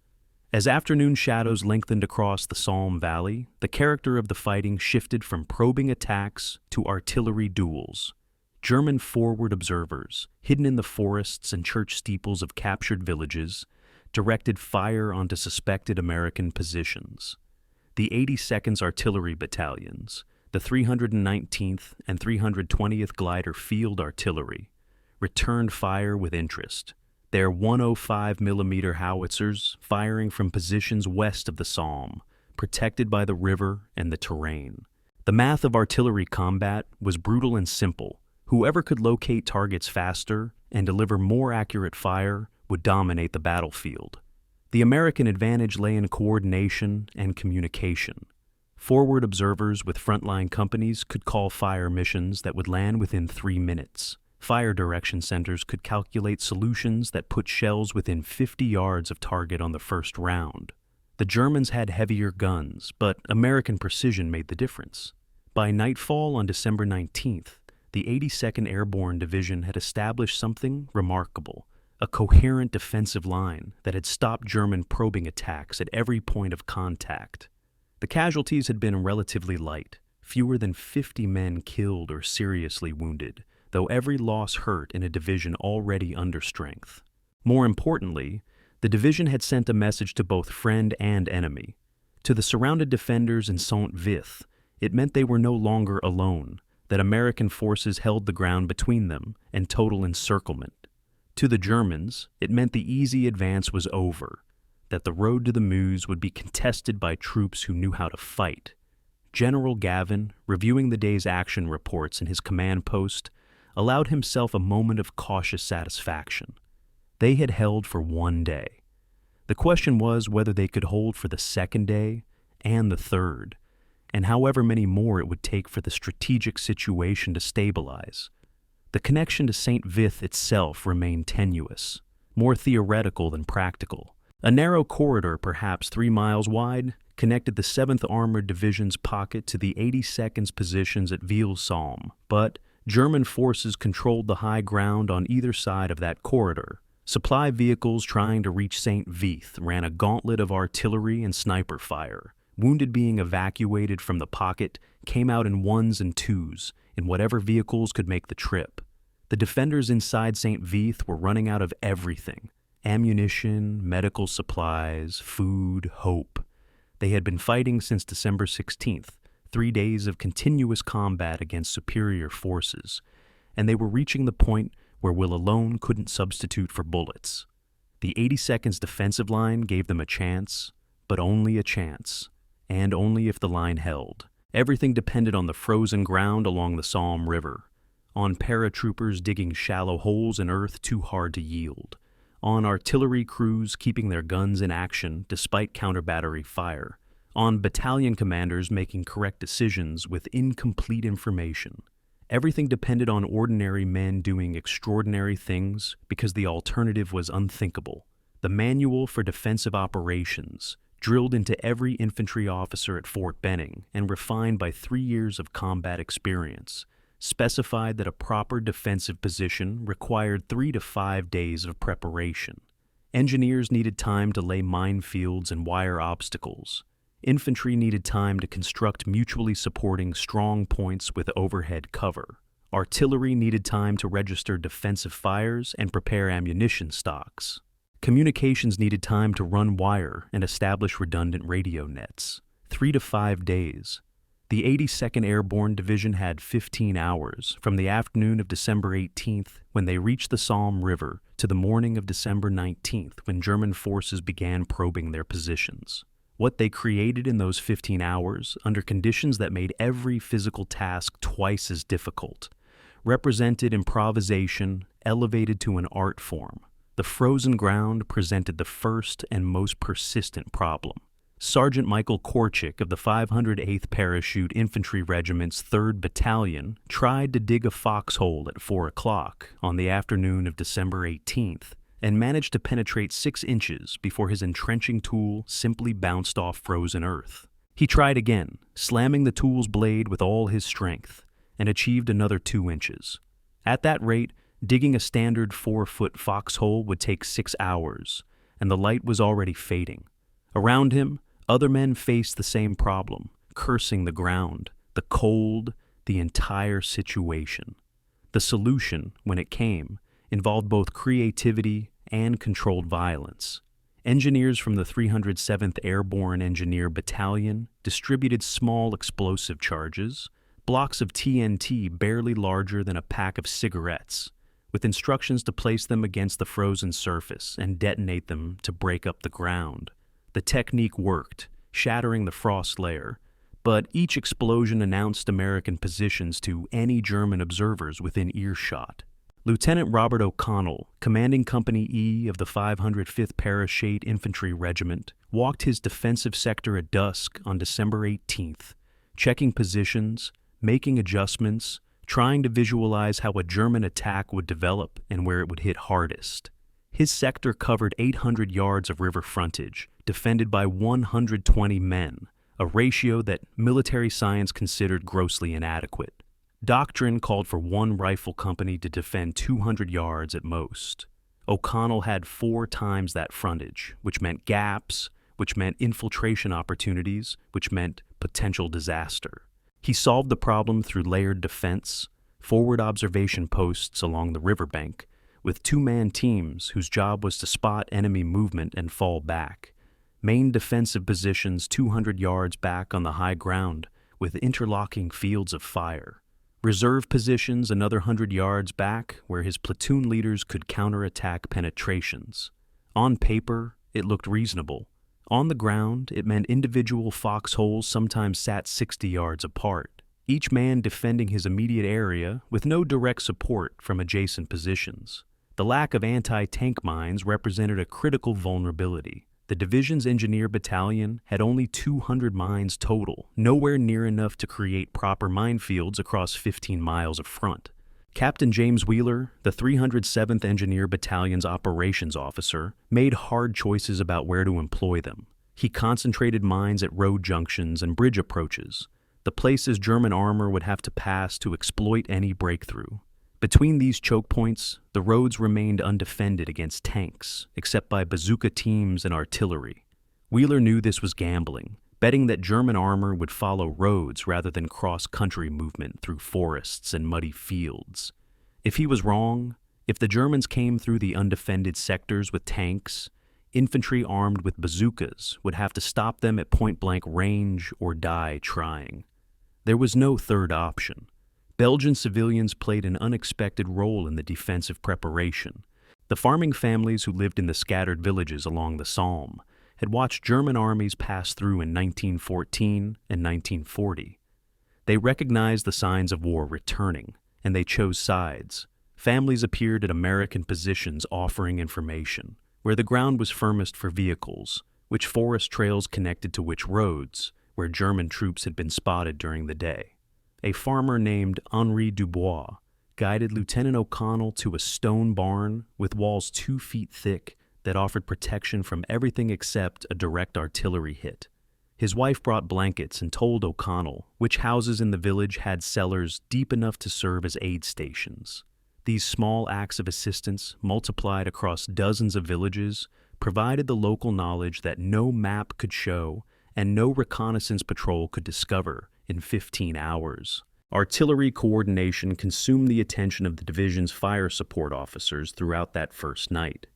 As afternoon shadows lengthened across the Salm Valley, the character of the fighting shifted from probing attacks to artillery duels. German forward observers, hidden in the forests and church steeples of captured villages, directed fire onto suspected American positions. The 82nd's artillery battalions, the 319th and 320th Glider Field Artillery, returned fire with interest, their 105mm howitzers firing from positions west of the Salm, protected by the river and the terrain. The math of artillery combat was brutal and simple. Whoever could locate targets faster and deliver more accurate fire would dominate the battlefield. The American advantage lay in coordination and communication. Forward observers with frontline companies could call fire missions that would land within 3 minutes. Fire direction centers could calculate solutions that put shells within 50 yards of target on the first round. The Germans had heavier guns, but American precision made the difference. By nightfall on December 19th, the 82nd Airborne Division had established something remarkable, a coherent defensive line that had stopped German probing attacks at every point of contact. The casualties had been relatively light, fewer than 50 men killed or seriously wounded, though every loss hurt in a division already under strength. More importantly, the division had sent a message to both friend and enemy. To the surrounded defenders in St.Vith, it meant they were no longer alone, that American forces held the ground between them and total encirclement. To the Germans, it meant the easy advance was over, that the road to the Meuse would be contested by troops who knew how to fight. General Gavin, reviewing the day's action reports in his command post, allowed himself a moment of cautious satisfaction. They had held for 1 day. The question was whether they could hold for the 2nd day and the 3rd, and however many more it would take for the strategic situation to stabilize. The connection to St.Vith itself remained tenuous, more theoretical than practical. A narrow corridor, perhaps 3 miles wide, connected the 7th Armored Division's pocket to the 82nd's positions at Ville-Salm, but German forces controlled the high ground on either side of that corridor. Supply vehicles trying to reach St.Vith ran a gauntlet of artillery and sniper fire. Wounded being evacuated from the pocket came out in 1s and 2s in whatever vehicles could make the trip. The defenders inside St.Vith were running out of everything: ammunition, medical supplies, food, hope. They had been fighting since December 16th, 3 days of continuous combat against superior forces, and they were reaching the point where will alone couldn't substitute for bullets. The 82nd's defensive line gave them a chance, but only a chance, and only if the line held. Everything depended on the frozen ground along the Salm River, on paratroopers digging shallow holes in earth too hard to yield, on artillery crews keeping their guns in action despite counter-battery fire, on battalion commanders making correct decisions with incomplete information. Everything depended on ordinary men doing extraordinary things because the alternative was unthinkable. The Manual for Defensive Operations, drilled into every infantry officer at Fort Benning and refined by 3 years of combat experience, specified that a proper defensive position required 3 to 5 days of preparation. Engineers needed time to lay minefields and wire obstacles. Infantry needed time to construct mutually supporting strong points with overhead cover. Artillery needed time to register defensive fires and prepare ammunition stocks. Communications needed time to run wire and establish redundant radio nets. 3 to 5 days. The 82nd Airborne Division had 15 hours from the afternoon of December 18th when they reached the Salm River to the morning of December 19th when German forces began probing their positions. What they created in those 15 hours, under conditions that made every physical task twice as difficult, represented improvisation elevated to an art form. The frozen ground presented the first and most persistent problem. Sergeant Michael Korchik of the 508th Parachute Infantry Regiment's 3rd Battalion tried to dig a foxhole at 4 o'clock on the afternoon of December 18th and managed to penetrate 6 inches before his entrenching tool simply bounced off frozen earth. He tried again, slamming the tool's blade with all his strength, and achieved another 2 inches. At that rate, digging a standard 4-foot foxhole would take 6 hours, and the light was already fading. Around him, other men faced the same problem, cursing the ground, the cold, the entire situation. The solution, when it came, involved both creativity and controlled violence. Engineers from the 307th Airborne Engineer Battalion distributed small explosive charges, blocks of TNT barely larger than a pack of cigarettes, with instructions to place them against the frozen surface and detonate them to break up the ground. The technique worked, shattering the frost layer, but each explosion announced American positions to any German observers within earshot. Lieutenant Robert O'Connell, commanding Company E of the 505th Parachute Infantry Regiment, walked his defensive sector at dusk on December 18th, checking positions, making adjustments, trying to visualize how a German attack would develop and where it would hit hardest. His sector covered 800 yards of river frontage, defended by 120 men, a ratio that military science considered grossly inadequate. Doctrine called for 1 rifle company to defend 200 yards at most. O'Connell had 4 times that frontage, which meant gaps, which meant infiltration opportunities, which meant potential disaster. He solved the problem through layered defense, forward observation posts along the riverbank, with 2-man teams whose job was to spot enemy movement and fall back. Main defensive positions 200 yards back on the high ground, with interlocking fields of fire. Reserve positions another 100 yards back, where his platoon leaders could counterattack penetrations. On paper, it looked reasonable. On the ground, it meant individual foxholes sometimes sat 60 yards apart, each man defending his immediate area with no direct support from adjacent positions. The lack of anti-tank mines represented a critical vulnerability. The division's engineer battalion had only 200 mines total, nowhere near enough to create proper minefields across 15 miles of front. Captain James Wheeler, the 307th Engineer Battalion's operations officer, made hard choices about where to employ them. He concentrated mines at road junctions and bridge approaches, the places German armor would have to pass to exploit any breakthrough. Between these choke points, the roads remained undefended against tanks, except by bazooka teams and artillery. Wheeler knew this was gambling, betting that German armor would follow roads rather than cross-country movement through forests and muddy fields. If he was wrong, if the Germans came through the undefended sectors with tanks, infantry armed with bazookas would have to stop them at point-blank range or die trying. There was no third option. Belgian civilians played an unexpected role in the defensive preparation. The farming families who lived in the scattered villages along the Salm had watched German armies pass through in 1914 and 1940. They recognized the signs of war returning, and they chose sides. Families appeared at American positions offering information, where the ground was firmest for vehicles, which forest trails connected to which roads, where German troops had been spotted during the day. A farmer named Henri Dubois guided Lieutenant O'Connell to a stone barn with walls 2 feet thick that offered protection from everything except a direct artillery hit. His wife brought blankets and told O'Connell which houses in the village had cellars deep enough to serve as aid stations. These small acts of assistance, multiplied across dozens of villages, provided the local knowledge that no map could show and no reconnaissance patrol could discover in 15 hours. Artillery coordination consumed the attention of the division's fire support officers throughout that first night.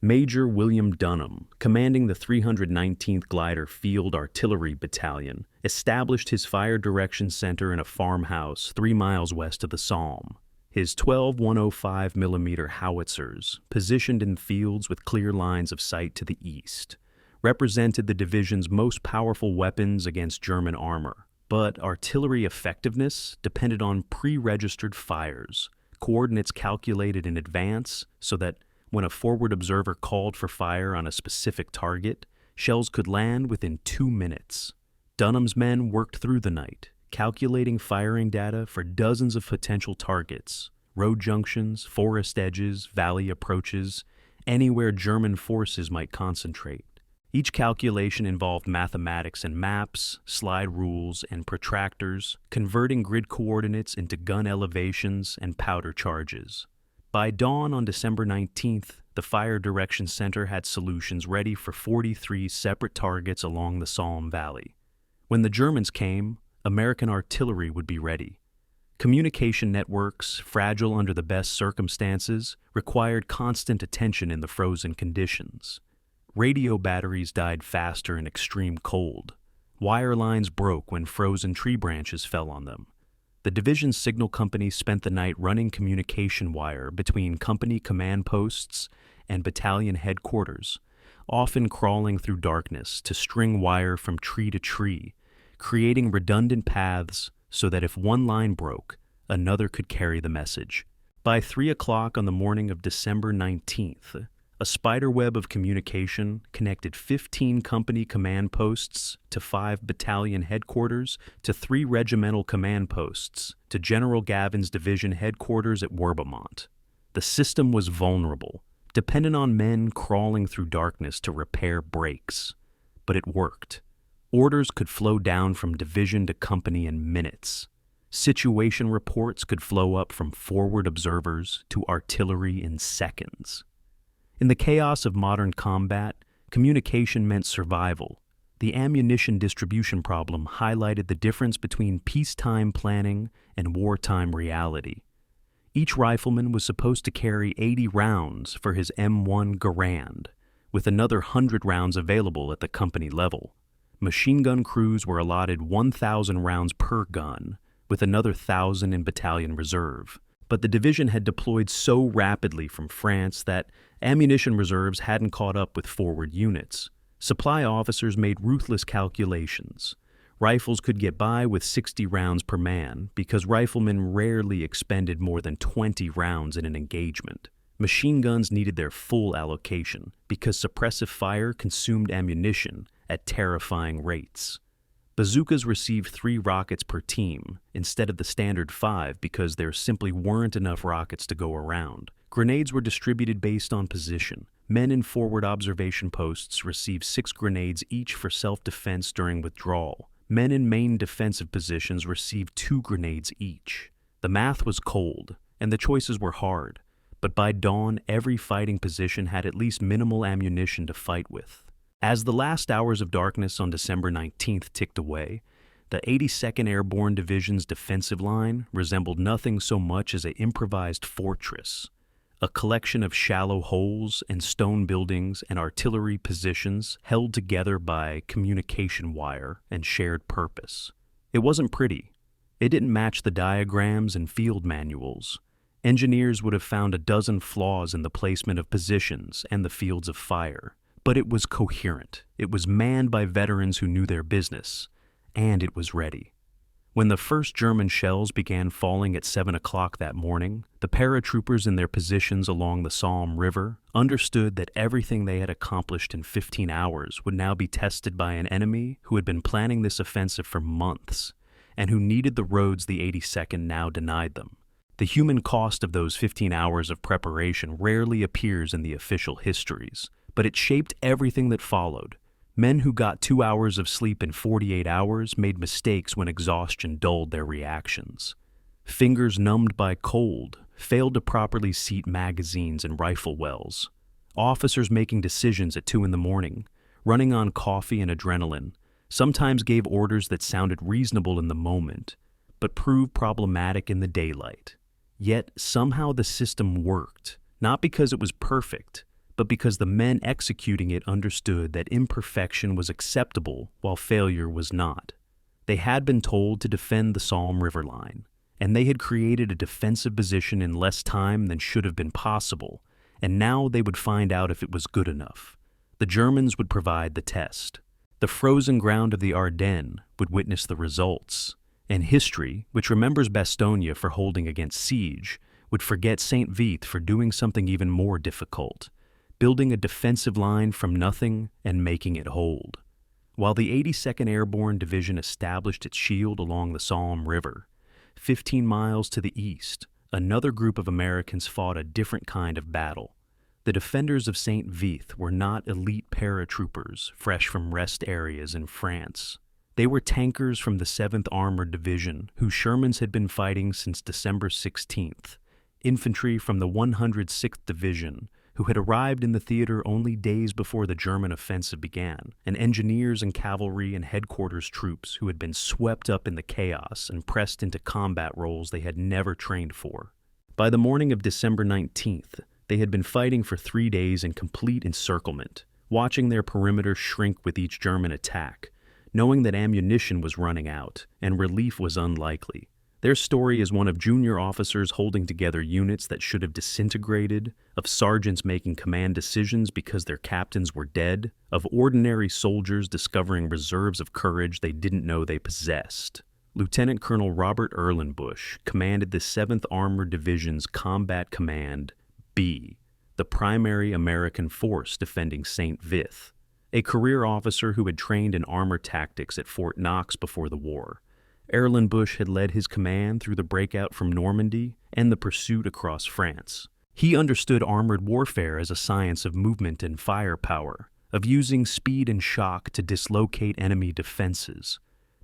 Major William Dunham, commanding the 319th Glider Field Artillery Battalion, established his fire direction center in a farmhouse 3 miles west of the Salm. His 12 105mm howitzers, positioned in fields with clear lines of sight to the east, represented the division's most powerful weapons against German armor. But artillery effectiveness depended on pre-registered fires, coordinates calculated in advance so that when a forward observer called for fire on a specific target, Shells could land within 2 minutes. Dunham's men worked through the night, calculating firing data for dozens of potential targets, road junctions, forest edges, valley approaches, anywhere German forces might concentrate. Each calculation involved mathematics and maps, slide rules, and protractors, converting grid coordinates into gun elevations and powder charges. By dawn on December 19th, the Fire Direction Center had solutions ready for 43 separate targets along the Salm Valley. When the Germans came, American artillery would be ready. Communication networks, fragile under the best circumstances, required constant attention in the frozen conditions. Radio batteries died faster in extreme cold. Wire lines broke when frozen tree branches fell on them. The division's signal company spent the night running communication wire between company command posts and battalion headquarters, often crawling through darkness to string wire from tree to tree, creating redundant paths so that if one line broke, another could carry the message. By 3 o'clock on the morning of December 19th, a spiderweb of communication connected 15 company command posts to 5 battalion headquarters to 3 regimental command posts to General Gavin's division headquarters at Werbemont. The system was vulnerable, dependent on men crawling through darkness to repair breaks. But it worked. Orders could flow down from division to company in minutes. Situation reports could flow up from forward observers to artillery in seconds. In the chaos of modern combat, communication meant survival. The ammunition distribution problem highlighted the difference between peacetime planning and wartime reality. Each rifleman was supposed to carry 80 rounds for his M1 Garand, with another 100 rounds available at the company level. Machine gun crews were allotted 1,000 rounds per gun, with another 1,000 in battalion reserve. But the division had deployed so rapidly from France that ammunition reserves hadn't caught up with forward units. Supply officers made ruthless calculations. Rifles could get by with 60 rounds per man because riflemen rarely expended more than 20 rounds in an engagement. Machine guns needed their full allocation because suppressive fire consumed ammunition at terrifying rates. Bazookas received 3 rockets per team instead of the standard 5 because there simply weren't enough rockets to go around. Grenades were distributed based on position. Men in forward observation posts received 6 grenades each for self-defense during withdrawal. Men in main defensive positions received 2 grenades each. The math was cold, and the choices were hard, but by dawn every fighting position had at least minimal ammunition to fight with. As the last hours of darkness on December 19th ticked away, the 82nd Airborne Division's defensive line resembled nothing so much as an improvised fortress, a collection of shallow holes and stone buildings and artillery positions held together by communication wire and shared purpose. It wasn't pretty. It didn't match the diagrams and field manuals. Engineers would have found a dozen flaws in the placement of positions and the fields of fire. But it was coherent. It was manned by veterans who knew their business, and it was ready. When the first German shells began falling at 7 o'clock that morning, the paratroopers in their positions along the Salm River understood that everything they had accomplished in 15 hours would now be tested by an enemy who had been planning this offensive for months, and who needed the roads the 82nd now denied them. The human cost of those 15 hours of preparation rarely appears in the official histories, but it shaped everything that followed. Men who got 2 hours of sleep in 48 hours made mistakes when exhaustion dulled their reactions. Fingers numbed by cold failed to properly seat magazines and rifle wells. Officers making decisions at 2 in the morning, running on coffee and adrenaline, sometimes gave orders that sounded reasonable in the moment, but proved problematic in the daylight. Yet somehow the system worked, not because it was perfect, but because the men executing it understood that imperfection was acceptable while failure was not. They had been told to defend the Salm River line, and they had created a defensive position in less time than should have been possible, and now they would find out if it was good enough. The Germans would provide the test. The frozen ground of the Ardennes would witness the results, and history, which remembers Bastogne for holding against siege, would forget St.Vith for doing something even more difficult, building a defensive line from nothing and making it hold. While the 82nd Airborne Division established its shield along the Salm River, 15 miles to the east, another group of Americans fought a different kind of battle. The defenders of St.Vith were not elite paratroopers fresh from rest areas in France. They were tankers from the 7th Armored Division, whose Shermans had been fighting since December 16th, infantry from the 106th Division, who had arrived in the theater only days before the German offensive began, and engineers and cavalry and headquarters troops who had been swept up in the chaos and pressed into combat roles they had never trained for. By the morning of December 19th, they had been fighting for 3 days in complete encirclement, watching their perimeter shrink with each German attack, knowing that ammunition was running out and relief was unlikely. Their story is one of junior officers holding together units that should have disintegrated, of sergeants making command decisions because their captains were dead, of ordinary soldiers discovering reserves of courage they didn't know they possessed. Lieutenant Colonel Robert Erlenbush commanded the 7th Armored Division's Combat Command B, the primary American force defending St.Vith, a career officer who had trained in armor tactics at Fort Knox before the war. Erlenbush had led his command through the breakout from Normandy and the pursuit across France. He understood armored warfare as a science of movement and firepower, of using speed and shock to dislocate enemy defenses.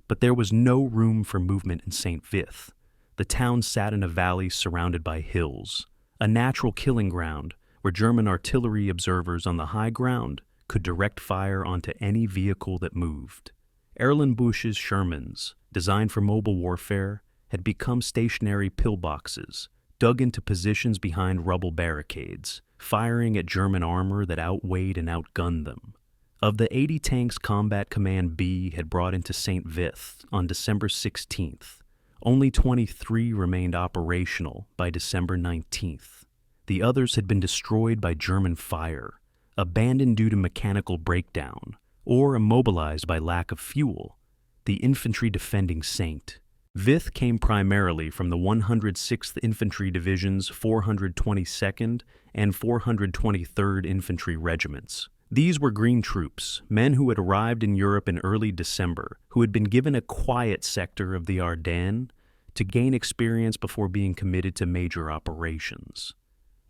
But there was no room for movement in St.Vith. The town sat in a valley surrounded by hills, a natural killing ground where German artillery observers on the high ground could direct fire onto any vehicle that moved. Erlenbush's Shermans, designed for mobile warfare, had become stationary pillboxes, dug into positions behind rubble barricades, firing at German armor that outweighed and outgunned them. Of the 80 tanks Combat Command B had brought into St.Vith on December 16th, only 23 remained operational by December 19th. The others had been destroyed by German fire, abandoned due to mechanical breakdown, or immobilized by lack of fuel. The infantry defending St.Vith came primarily from the 106th Infantry Division's 422nd and 423rd Infantry Regiments. These were green troops, men who had arrived in Europe in early December, who had been given a quiet sector of the Ardennes to gain experience before being committed to major operations.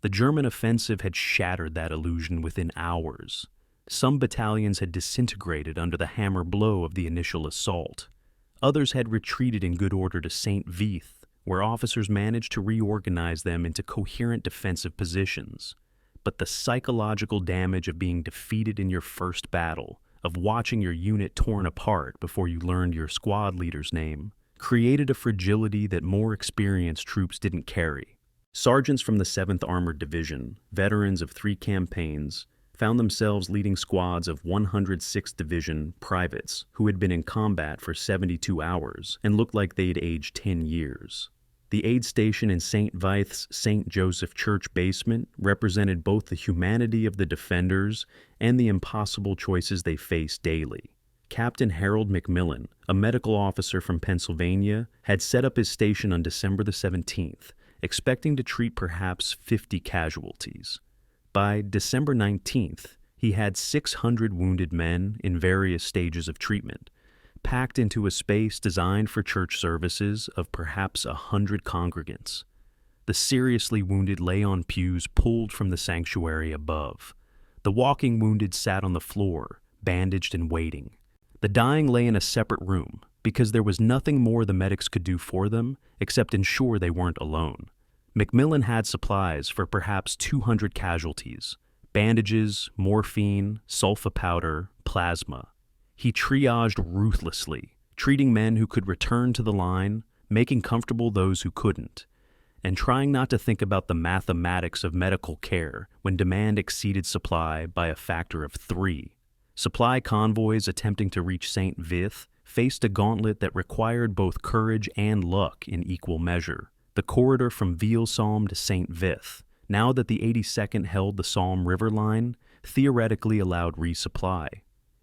The German offensive had shattered that illusion within hours. Some battalions had disintegrated under the hammer blow of the initial assault. Others had retreated in good order to St.Vith, where officers managed to reorganize them into coherent defensive positions. But the psychological damage of being defeated in your first battle, of watching your unit torn apart before you learned your squad leader's name, created a fragility that more experienced troops didn't carry. Sergeants from the 7th Armored Division, veterans of 3 campaigns, found themselves leading squads of 106th Division privates who had been in combat for 72 hours and looked like they'd aged 10 years. The aid station in St.Vith's St. Joseph Church basement represented both the humanity of the defenders and the impossible choices they faced daily. Captain Harold McMillan, a medical officer from Pennsylvania, had set up his station on December the 17th, expecting to treat perhaps 50 casualties. By December 19th, he had 600 wounded men in various stages of treatment, packed into a space designed for church services of perhaps 100 congregants. The seriously wounded lay on pews pulled from the sanctuary above. The walking wounded sat on the floor, bandaged and waiting. The dying lay in a separate room, because there was nothing more the medics could do for them except ensure they weren't alone. McMillan had supplies for perhaps 200 casualties: bandages, morphine, sulfa powder, plasma. He triaged ruthlessly, treating men who could return to the line, making comfortable those who couldn't, and trying not to think about the mathematics of medical care when demand exceeded supply by a factor of 3. Supply convoys attempting to reach St.Vith faced a gauntlet that required both courage and luck in equal measure. The corridor from Vielsalm to St.Vith, now that the 82nd held the Salm River line, theoretically allowed resupply.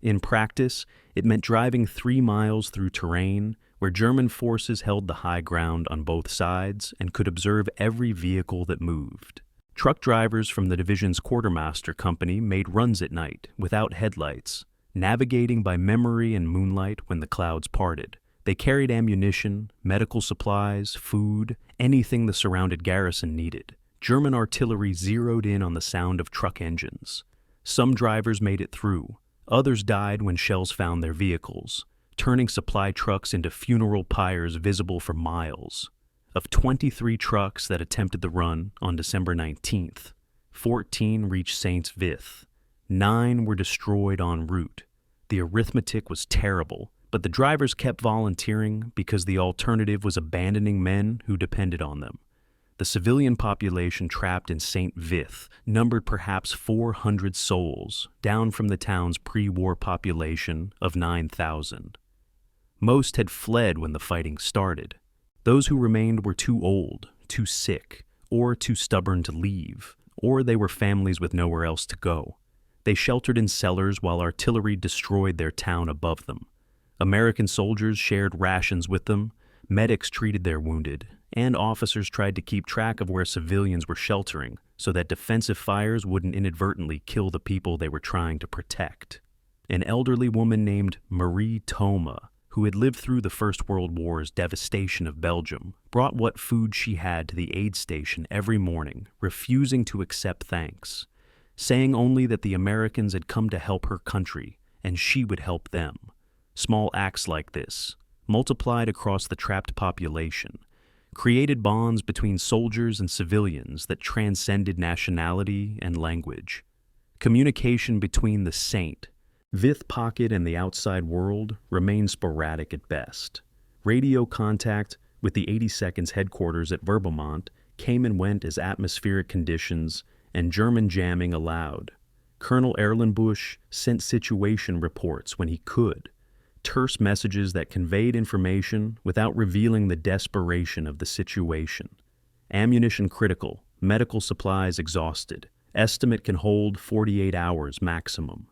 In practice, it meant driving 3 miles through terrain where German forces held the high ground on both sides and could observe every vehicle that moved. Truck drivers from the division's quartermaster company made runs at night without headlights, navigating by memory and moonlight when the clouds parted. They carried ammunition, medical supplies, food, anything the surrounded garrison needed. German artillery zeroed in on the sound of truck engines. Some drivers made it through. Others died when shells found their vehicles, turning supply trucks into funeral pyres visible for miles. Of 23 trucks that attempted the run on December 19th, 14 reached St.Vith. 9 were destroyed en route. The arithmetic was terrible, but the drivers kept volunteering because the alternative was abandoning men who depended on them. The civilian population trapped in St.Vith numbered perhaps 400 souls, down from the town's pre-war population of 9,000. Most had fled when the fighting started. Those who remained were too old, too sick, or too stubborn to leave, or they were families with nowhere else to go. They sheltered in cellars while artillery destroyed their town above them. American soldiers shared rations with them, medics treated their wounded, and officers tried to keep track of where civilians were sheltering so that defensive fires wouldn't inadvertently kill the people they were trying to protect. An elderly woman named Marie Thoma, who had lived through the First World War's devastation of Belgium, brought what food she had to the aid station every morning, refusing to accept thanks, saying only that the Americans had come to help her country and she would help them. Small acts like this, multiplied across the trapped population, created bonds between soldiers and civilians that transcended nationality and language. Communication between the St.Vith Pocket and the outside world remained sporadic at best. Radio contact with the 82nd's headquarters at Verbomont came and went as atmospheric conditions and German jamming allowed. Colonel Erlenbusch sent situation reports when he could, terse messages that conveyed information without revealing the desperation of the situation. Ammunition critical, medical supplies exhausted. Estimate can hold 48 hours maximum.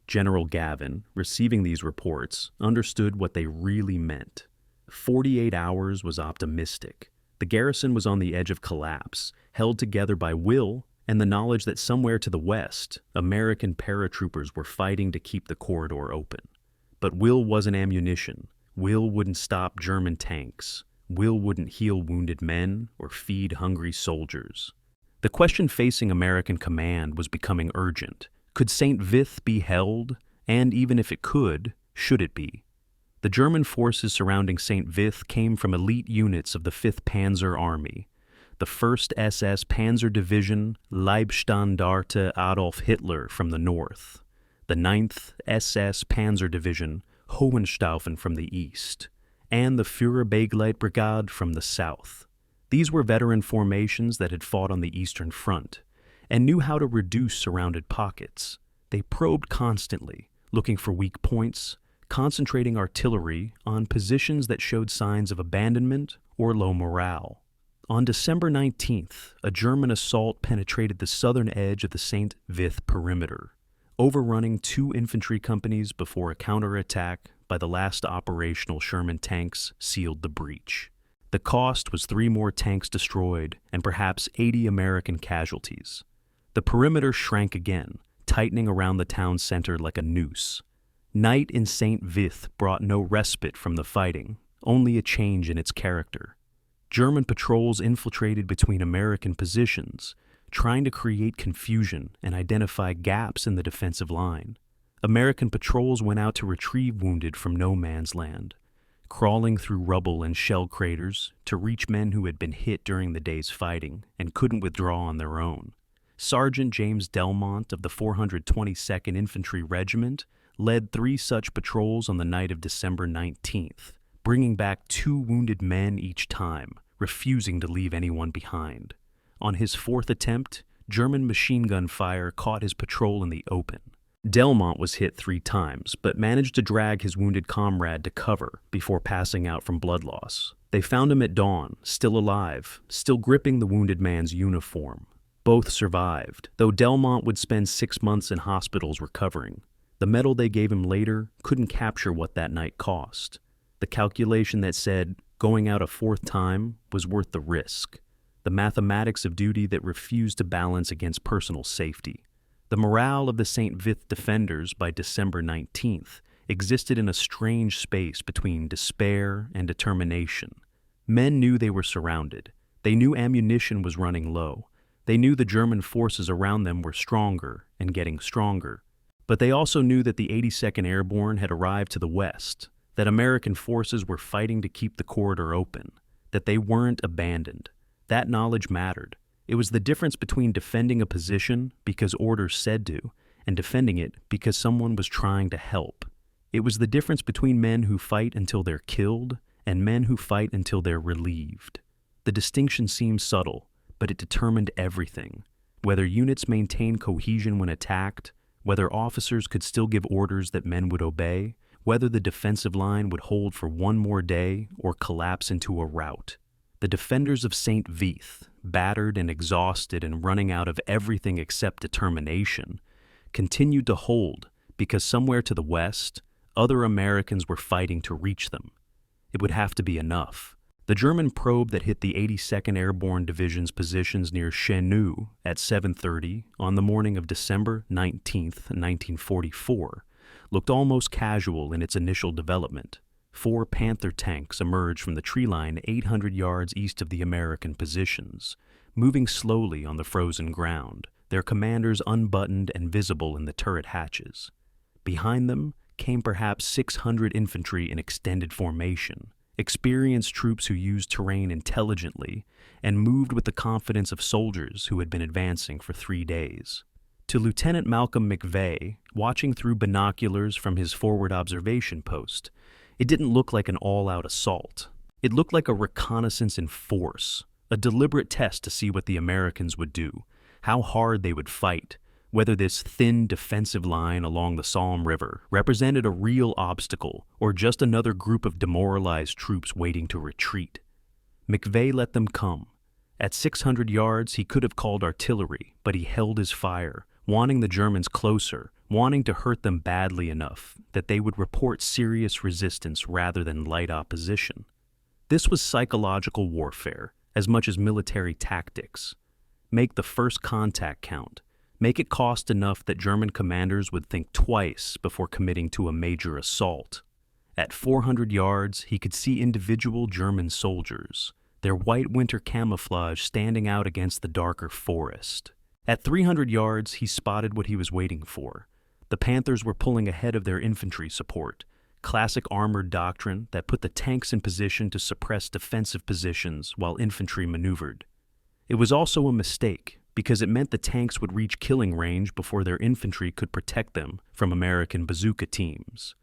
General Gavin, receiving these reports, understood what they really meant. 48 hours was optimistic. The garrison was on the edge of collapse, held together by will and the knowledge that somewhere to the west, American paratroopers were fighting to keep the corridor open. But will wasn't ammunition. Will wouldn't stop German tanks. Will wouldn't heal wounded men or feed hungry soldiers. The question facing American command was becoming urgent. Could St.Vith be held? And even if it could, should it be? The German forces surrounding St.Vith came from elite units of the 5th Panzer Army, the 1st SS Panzer Division Leibstandarte Adolf Hitler from the north, the 9th SS Panzer Division Hohenstaufen from the east, and the Führerbegleitbrigade from the south. These were veteran formations that had fought on the Eastern Front and knew how to reduce surrounded pockets. They probed constantly, looking for weak points, concentrating artillery on positions that showed signs of abandonment or low morale. On December 19th, a German assault penetrated the southern edge of the St.Vith perimeter, overrunning 2 infantry companies before a counterattack by the last operational Sherman tanks sealed the breach. The cost was 3 more tanks destroyed and perhaps 80 American casualties. The perimeter shrank again, tightening around the town center like a noose. Night in St.Vith brought no respite from the fighting, only a change in its character. German patrols infiltrated between American positions, trying to create confusion and identify gaps in the defensive line. American patrols went out to retrieve wounded from no man's land, crawling through rubble and shell craters to reach men who had been hit during the day's fighting and couldn't withdraw on their own. Sergeant James Delmont of the 422nd Infantry Regiment led 3 such patrols on the night of December 19th, bringing back 2 wounded men each time, refusing to leave anyone behind. On his 4th attempt, German machine gun fire caught his patrol in the open. Delmont was hit 3 times, but managed to drag his wounded comrade to cover before passing out from blood loss. They found him at dawn, still alive, still gripping the wounded man's uniform. Both survived, though Delmont would spend 6 months in hospitals recovering. The medal they gave him later couldn't capture what that night cost. The calculation that said going out a 4th time was worth the risk. the mathematics of duty that refused to balance against personal safety. The morale of the St.Vith defenders by December 19th existed in a strange space between despair and determination. Men knew they were surrounded. They knew ammunition was running low. They knew the German forces around them were stronger and getting stronger. But they also knew that the 82nd Airborne had arrived to the west, that American forces were fighting to keep the corridor open, that they weren't abandoned. That knowledge mattered. It was the difference between defending a position because orders said to, and defending it because someone was trying to help. It was the difference between men who fight until they're killed and men who fight until they're relieved. The distinction seemed subtle, but it determined everything. Whether units maintained cohesion when attacked, whether officers could still give orders that men would obey, whether the defensive line would hold for one more day or collapse into a rout. The defenders of St.Vith, battered and exhausted and running out of everything except determination, continued to hold because somewhere to the west, other Americans were fighting to reach them. It would have to be enough. The German probe that hit the 82nd Airborne Division's positions near Chenou at 7:30 on the morning of December 19th, 1944, looked almost casual in its initial development. 4 Panther tanks emerged from the tree line 800 yards east of the American positions, moving slowly on the frozen ground, their commanders unbuttoned and visible in the turret hatches. Behind them came perhaps 600 infantry in extended formation, experienced troops who used terrain intelligently and moved with the confidence of soldiers who had been advancing for 3 days. To Lieutenant Malcolm McVeigh, watching through binoculars from his forward observation post, it didn't look like an all-out assault. It looked like a reconnaissance in force, a deliberate test to see what the Americans would do, how hard they would fight, whether this thin defensive line along the Salm River represented a real obstacle or just another group of demoralized troops waiting to retreat. McVeigh let them come. At 600 yards, he could have called artillery, but he held his fire, wanting the Germans closer, wanting to hurt them badly enough that they would report serious resistance rather than light opposition. This was psychological warfare, as much as military tactics. Make the first contact count. Make it cost enough that German commanders would think twice before committing to a major assault. At 400 yards, he could see individual German soldiers, their white winter camouflage standing out against the darker forest. At 300 yards, he spotted what he was waiting for. The Panthers were pulling ahead of their infantry support, classic armored doctrine that put the tanks in position to suppress defensive positions while infantry maneuvered. It was also a mistake, because it meant the tanks would reach killing range before their infantry could protect them from American bazooka teams.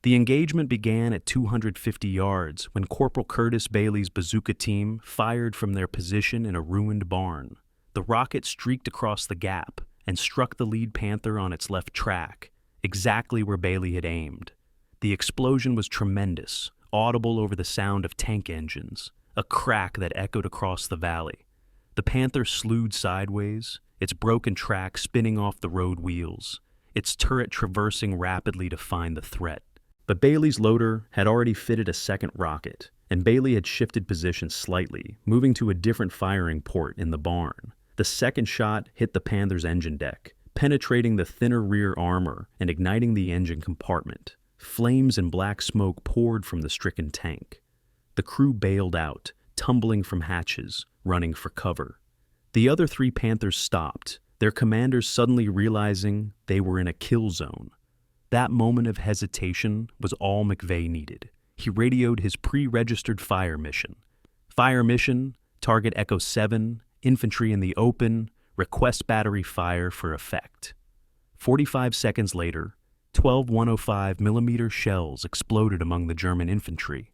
The engagement began at 250 yards when Corporal Curtis Bailey's bazooka team fired from their position in a ruined barn. The rocket streaked across the gap and struck the lead Panther on its left track, exactly where Bailey had aimed. The explosion was tremendous, audible over the sound of tank engines, a crack that echoed across the valley. The Panther slewed sideways, its broken track spinning off the road wheels, its turret traversing rapidly to find the threat. But Bailey's loader had already fitted a second rocket, and Bailey had shifted position slightly, moving to a different firing port in the barn. The second shot hit the Panther's engine deck, penetrating the thinner rear armor and igniting the engine compartment. Flames and black smoke poured from the stricken tank. The crew bailed out, tumbling from hatches, running for cover. The other 3 Panthers stopped, their commanders suddenly realizing they were in a kill zone. That moment of hesitation was all McVeigh needed. He radioed his pre-registered fire mission. Fire mission, target Echo 7, infantry in the open, request battery fire for effect. 45 seconds later, 12 105mm shells exploded among the German infantry.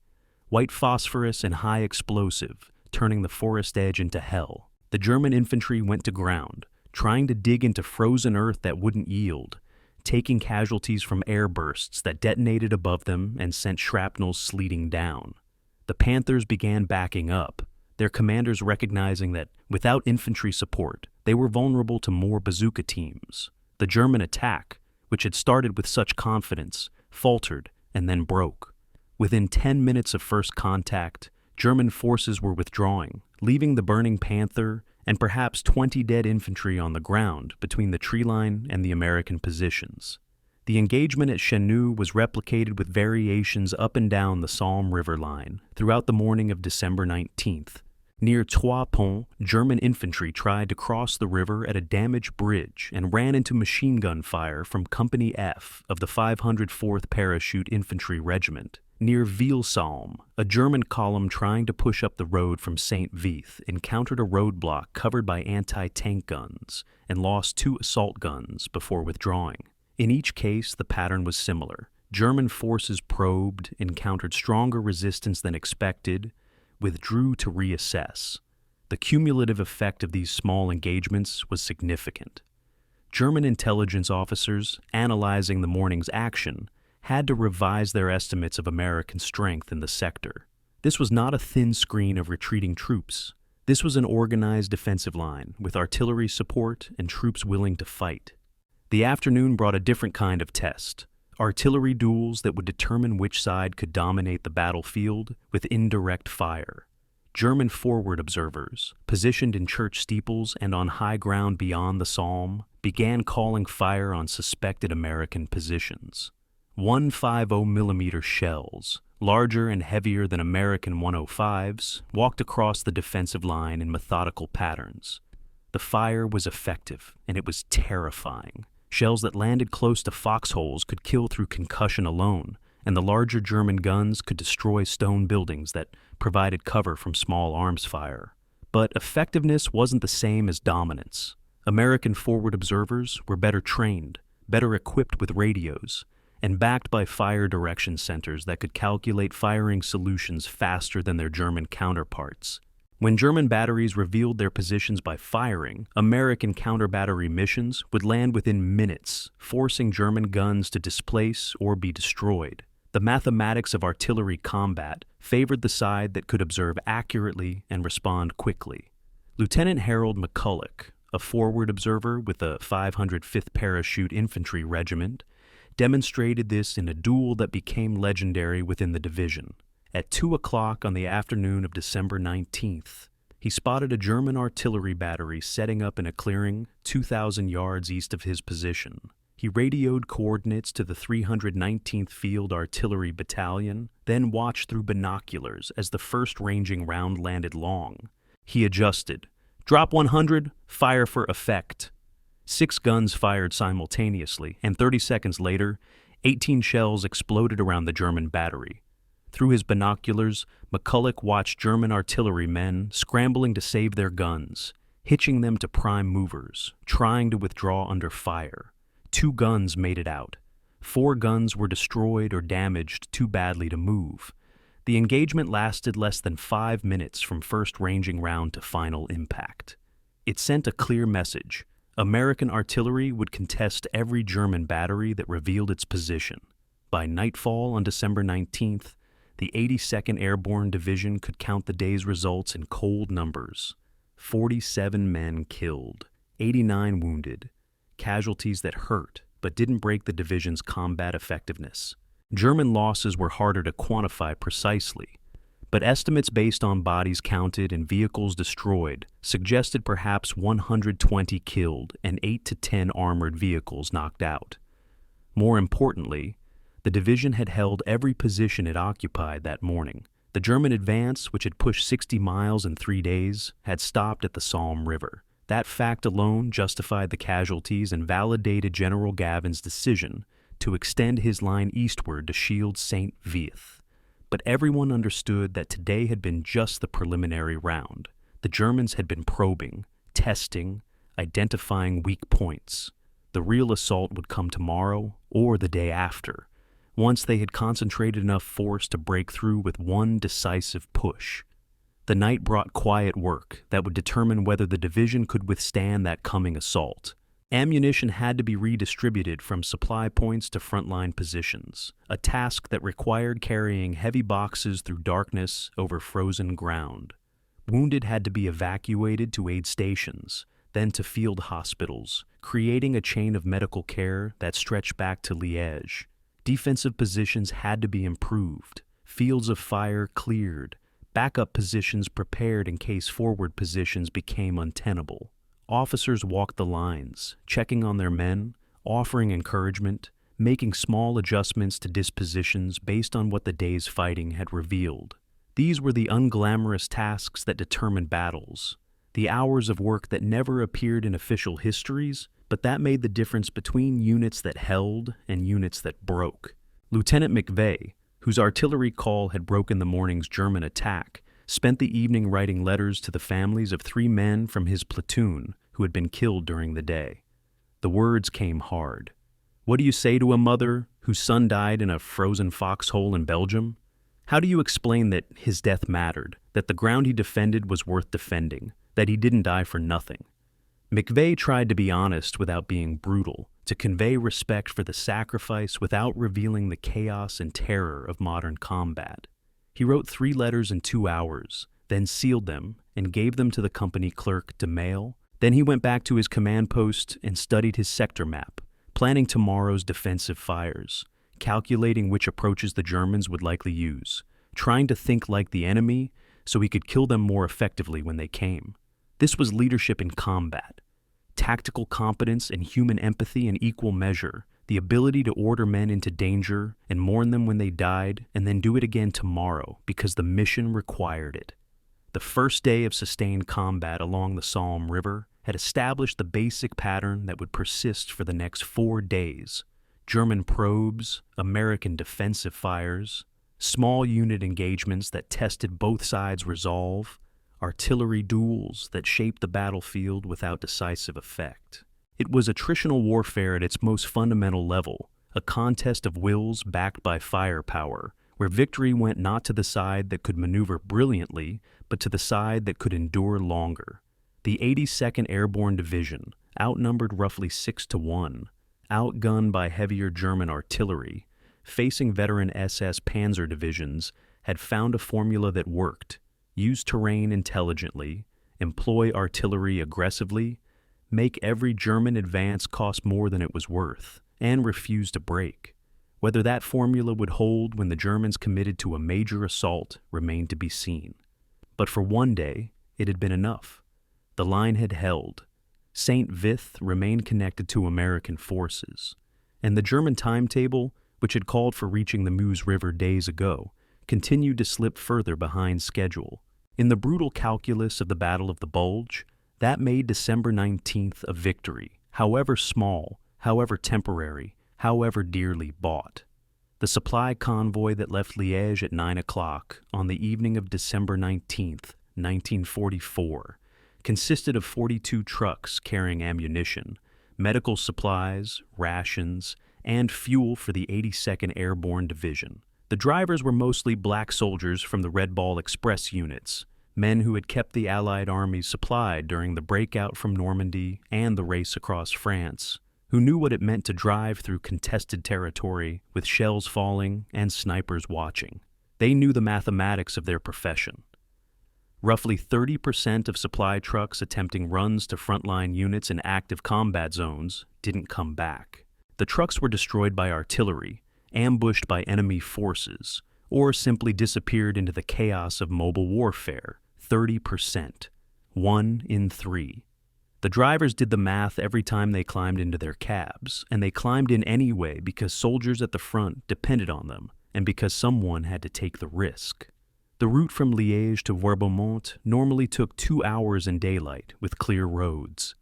White phosphorus and high explosive, turning the forest edge into hell. The German infantry went to ground, trying to dig into frozen earth that wouldn't yield, taking casualties from air bursts that detonated above them and sent shrapnel sleeting down. The Panthers began backing up, their commanders recognizing that, without infantry support, they were vulnerable to more bazooka teams. The German attack, which had started with such confidence, faltered and then broke. Within 10 minutes of first contact, German forces were withdrawing, leaving the burning Panther and perhaps 20 dead infantry on the ground between the tree line and the American positions. The engagement at Cheneux was replicated with variations up and down the Salm River line throughout the morning of December 19th. Near Trois Ponts, German infantry tried to cross the river at a damaged bridge and ran into machine gun fire from Company F of the 504th Parachute Infantry Regiment. Near Vilsalm, a German column trying to push up the road from St.Vith encountered a roadblock covered by anti-tank guns and lost 2 assault guns before withdrawing. In each case, the pattern was similar. German forces probed, encountered stronger resistance than expected, withdrew to reassess. The cumulative effect of these small engagements was significant. German intelligence officers, analyzing the morning's action, had to revise their estimates of American strength in the sector. This was not a thin screen of retreating troops. This was an organized defensive line with artillery support and troops willing to fight. The afternoon brought a different kind of test. Artillery duels that would determine which side could dominate the battlefield with indirect fire. German forward observers, positioned in church steeples and on high ground beyond the Salm, began calling fire on suspected American positions. 150mm shells, larger and heavier than American 105s, walked across the defensive line in methodical patterns. The fire was effective, and it was terrifying. Shells that landed close to foxholes could kill through concussion alone, and the larger German guns could destroy stone buildings that provided cover from small arms fire. But effectiveness wasn't the same as dominance. American forward observers were better trained, better equipped with radios, and backed by fire direction centers that could calculate firing solutions faster than their German counterparts. When German batteries revealed their positions by firing, American counter-battery missions would land within minutes, forcing German guns to displace or be destroyed. The mathematics of artillery combat favored the side that could observe accurately and respond quickly. Lieutenant Harold McCulloch, a forward observer with the 505th Parachute Infantry Regiment, demonstrated this in a duel that became legendary within the division. At 2 o'clock on the afternoon of December 19th, he spotted a German artillery battery setting up in a clearing 2,000 yards east of his position. He radioed coordinates to the 319th Field Artillery Battalion, then watched through binoculars as the first ranging round landed long. He adjusted. Drop 100, fire for effect. 6 guns fired simultaneously, and 30 seconds later, 18 shells exploded around the German battery. Through his binoculars, McCulloch watched German artillerymen scrambling to save their guns, hitching them to prime movers, trying to withdraw under fire. 2 guns made it out. 4 guns were destroyed or damaged too badly to move. The engagement lasted less than 5 minutes from first ranging round to final impact. It sent a clear message. American artillery would contest every German battery that revealed its position. By nightfall on December 19th, the 82nd Airborne Division could count the day's results in cold numbers. 47 men killed, 89 wounded, casualties that hurt but didn't break the division's combat effectiveness. German losses were harder to quantify precisely, but estimates based on bodies counted and vehicles destroyed suggested perhaps 120 killed and 8 to 10 armored vehicles knocked out. More importantly, the division had held every position it occupied that morning. The German advance, which had pushed 60 miles in 3 days, had stopped at the Salm River. That fact alone justified the casualties and validated General Gavin's decision to extend his line eastward to shield St.Vith. But everyone understood that today had been just the preliminary round. The Germans had been probing, testing, identifying weak points. The real assault would come tomorrow or the day after, once they had concentrated enough force to break through with one decisive push. The night brought quiet work that would determine whether the division could withstand that coming assault. Ammunition had to be redistributed from supply points to frontline positions, a task that required carrying heavy boxes through darkness over frozen ground. Wounded had to be evacuated to aid stations, then to field hospitals, creating a chain of medical care that stretched back to Liège. Defensive positions had to be improved, fields of fire cleared, backup positions prepared in case forward positions became untenable. Officers walked the lines, checking on their men, offering encouragement, making small adjustments to dispositions based on what the day's fighting had revealed. These were the unglamorous tasks that determined battles, the hours of work that never appeared in official histories, but that made the difference between units that held and units that broke. Lieutenant McVeigh, whose artillery call had broken the morning's German attack, spent the evening writing letters to the families of 3 men from his platoon who had been killed during the day. The words came hard. What do you say to a mother whose son died in a frozen foxhole in Belgium? How do you explain that his death mattered, that the ground he defended was worth defending, that he didn't die for nothing? McVeigh tried to be honest without being brutal, to convey respect for the sacrifice without revealing the chaos and terror of modern combat. He wrote 3 letters in 2 hours, then sealed them and gave them to the company clerk to mail. Then he went back to his command post and studied his sector map, planning tomorrow's defensive fires, calculating which approaches the Germans would likely use, trying to think like the enemy so he could kill them more effectively when they came. This was leadership in combat. Tactical competence and human empathy in equal measure, the ability to order men into danger and mourn them when they died, and then do it again tomorrow because the mission required it. The first day of sustained combat along the Salm River had established the basic pattern that would persist for the next 4 days. German probes, American defensive fires, small unit engagements that tested both sides' resolve, artillery duels that shaped the battlefield without decisive effect. It was attritional warfare at its most fundamental level, a contest of wills backed by firepower, where victory went not to the side that could maneuver brilliantly, but to the side that could endure longer. The 82nd Airborne Division, outnumbered roughly 6-1, outgunned by heavier German artillery, facing veteran SS Panzer divisions, had found a formula that worked: use terrain intelligently, employ artillery aggressively, make every German advance cost more than it was worth, and refuse to break. Whether that formula would hold when the Germans committed to a major assault remained to be seen. But for one day, it had been enough. The line had held. St.Vith remained connected to American forces, and the German timetable, which had called for reaching the Meuse River days ago, continued to slip further behind schedule. In the brutal calculus of the Battle of the Bulge, that made December 19th a victory, however small, however temporary, however dearly bought. The supply convoy that left Liège at 9 o'clock on the evening of December 19th, 1944, consisted of 42 trucks carrying ammunition, medical supplies, rations, and fuel for the 82nd Airborne Division. The drivers were mostly black soldiers from the Red Ball Express units, men who had kept the Allied armies supplied during the breakout from Normandy and the race across France, who knew what it meant to drive through contested territory with shells falling and snipers watching. They knew the mathematics of their profession. Roughly 30% of supply trucks attempting runs to frontline units in active combat zones didn't come back. The trucks were destroyed by artillery, ambushed by enemy forces, or simply disappeared into the chaos of mobile warfare. 30%. 1 in 3. The drivers did the math every time they climbed into their cabs, and they climbed in anyway because soldiers at the front depended on them, and because someone had to take the risk. The route from Liège to Warbaumont normally took 2 hours in daylight with clear roads.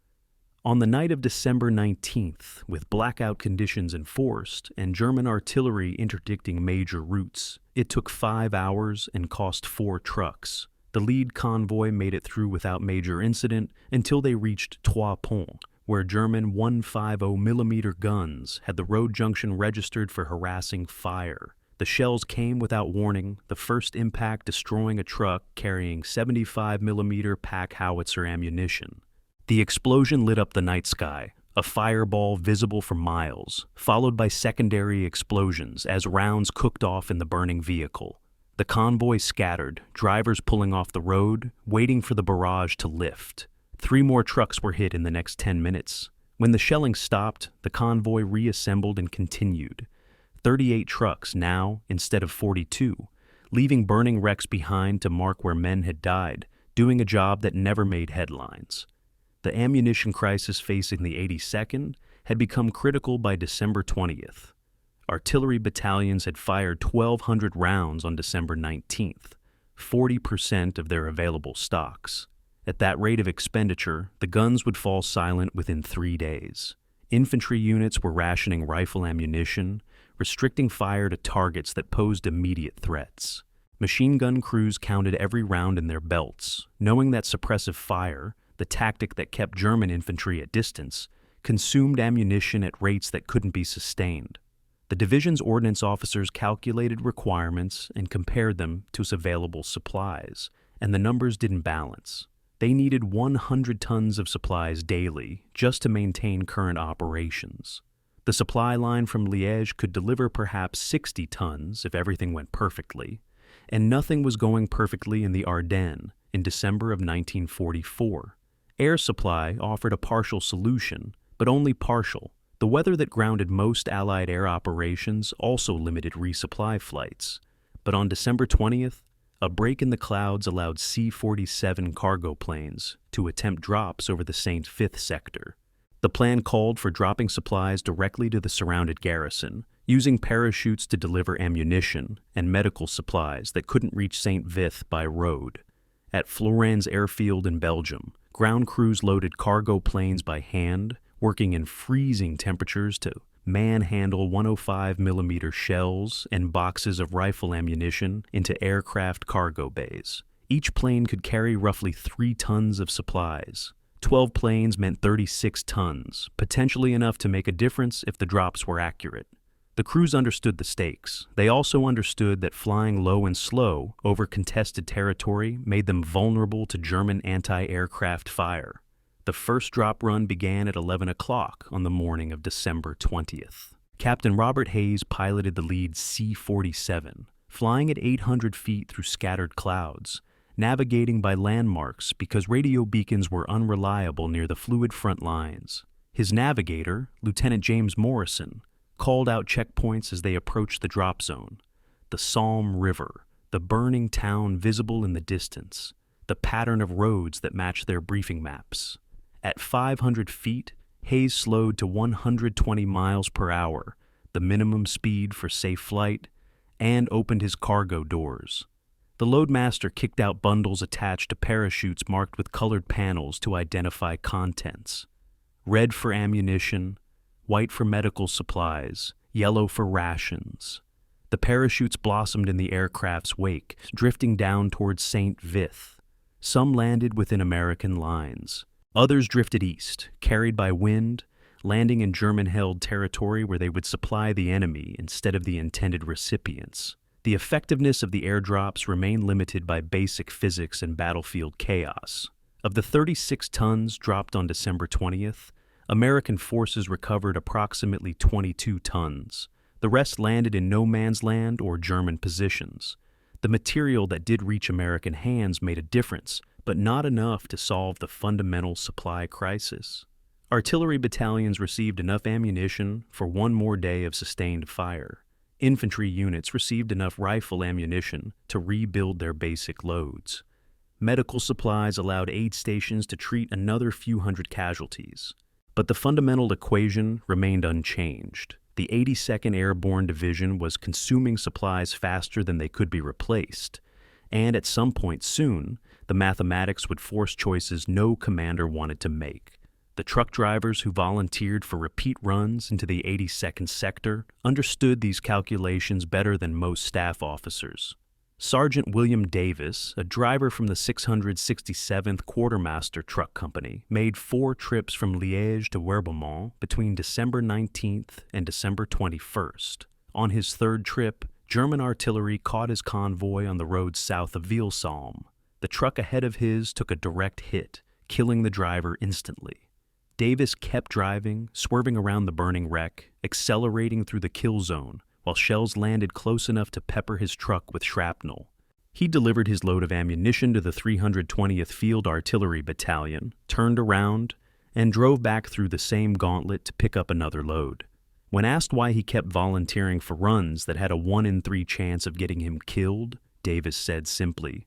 On the night of December 19th, with blackout conditions enforced and German artillery interdicting major routes, it took 5 hours and cost 4 trucks. The lead convoy made it through without major incident until they reached Trois Ponts, where German 150mm guns had the road junction registered for harassing fire. The shells came without warning, the first impact destroying a truck carrying 75mm pack howitzer ammunition. The explosion lit up the night sky, a fireball visible for miles, followed by secondary explosions as rounds cooked off in the burning vehicle. The convoy scattered, drivers pulling off the road, waiting for the barrage to lift. 3 more trucks were hit in the next 10 minutes. When the shelling stopped, the convoy reassembled and continued. 38 trucks now, instead of 42, leaving burning wrecks behind to mark where men had died, doing a job that never made headlines. The ammunition crisis facing the 82nd had become critical by December 20th. Artillery battalions had fired 1,200 rounds on December 19th, 40% of their available stocks. At that rate of expenditure, the guns would fall silent within 3 days. Infantry units were rationing rifle ammunition, restricting fire to targets that posed immediate threats. Machine gun crews counted every round in their belts, knowing that suppressive fire, the tactic that kept German infantry at distance, consumed ammunition at rates that couldn't be sustained. The division's ordnance officers calculated requirements and compared them to available supplies, and the numbers didn't balance. They needed 100 tons of supplies daily just to maintain current operations. The supply line from Liège could deliver perhaps 60 tons if everything went perfectly, and nothing was going perfectly in the Ardennes in December of 1944. Air supply offered a partial solution, but only partial. The weather that grounded most Allied air operations also limited resupply flights. But on December 20th, a break in the clouds allowed C-47 cargo planes to attempt drops over the St.Vith sector. The plan called for dropping supplies directly to the surrounded garrison, using parachutes to deliver ammunition and medical supplies that couldn't reach St.Vith by road. At Florennes airfield in Belgium, ground crews loaded cargo planes by hand, working in freezing temperatures to manhandle 105mm shells and boxes of rifle ammunition into aircraft cargo bays. Each plane could carry roughly 3 tons of supplies. 12 planes meant 36 tons, potentially enough to make a difference if the drops were accurate. The crews understood the stakes. They also understood that flying low and slow over contested territory made them vulnerable to German anti-aircraft fire. The first drop run began at 11 o'clock on the morning of December 20th. Captain Robert Hayes piloted the lead C-47, flying at 800 feet through scattered clouds, navigating by landmarks because radio beacons were unreliable near the fluid front lines. His navigator, Lieutenant James Morrison, called out checkpoints as they approached the drop zone. The Salm River, the burning town visible in the distance, the pattern of roads that matched their briefing maps. At 500 feet, Hayes slowed to 120 miles per hour, the minimum speed for safe flight, and opened his cargo doors. The loadmaster kicked out bundles attached to parachutes marked with colored panels to identify contents. Red for ammunition, white for medical supplies, yellow for rations. The parachutes blossomed in the aircraft's wake, drifting down towards St.Vith. Some landed within American lines. Others drifted east, carried by wind, landing in German-held territory where they would supply the enemy instead of the intended recipients. The effectiveness of the airdrops remained limited by basic physics and battlefield chaos. Of the 36 tons dropped on December 20th, American forces recovered approximately 22 tons. The rest landed in no man's land or German positions. The material that did reach American hands made a difference, but not enough to solve the fundamental supply crisis. Artillery battalions received enough ammunition for one more day of sustained fire. Infantry units received enough rifle ammunition to rebuild their basic loads. Medical supplies allowed aid stations to treat another few hundred casualties. But the fundamental equation remained unchanged. The 82nd Airborne Division was consuming supplies faster than they could be replaced, and at some point soon, the mathematics would force choices no commander wanted to make. The truck drivers who volunteered for repeat runs into the 82nd sector understood these calculations better than most staff officers. Sergeant William Davis, a driver from the 667th Quartermaster Truck Company, made 4 trips from Liège to Werbemont between December 19th and December 21st. On his 3rd trip, German artillery caught his convoy on the road south of Vilsalm. The truck ahead of his took a direct hit, killing the driver instantly. Davis kept driving, swerving around the burning wreck, accelerating through the kill zone, while shells landed close enough to pepper his truck with shrapnel. He delivered his load of ammunition to the 320th Field Artillery Battalion, turned around, and drove back through the same gauntlet to pick up another load. When asked why he kept volunteering for runs that had a 1 in 3 chance of getting him killed, Davis said simply.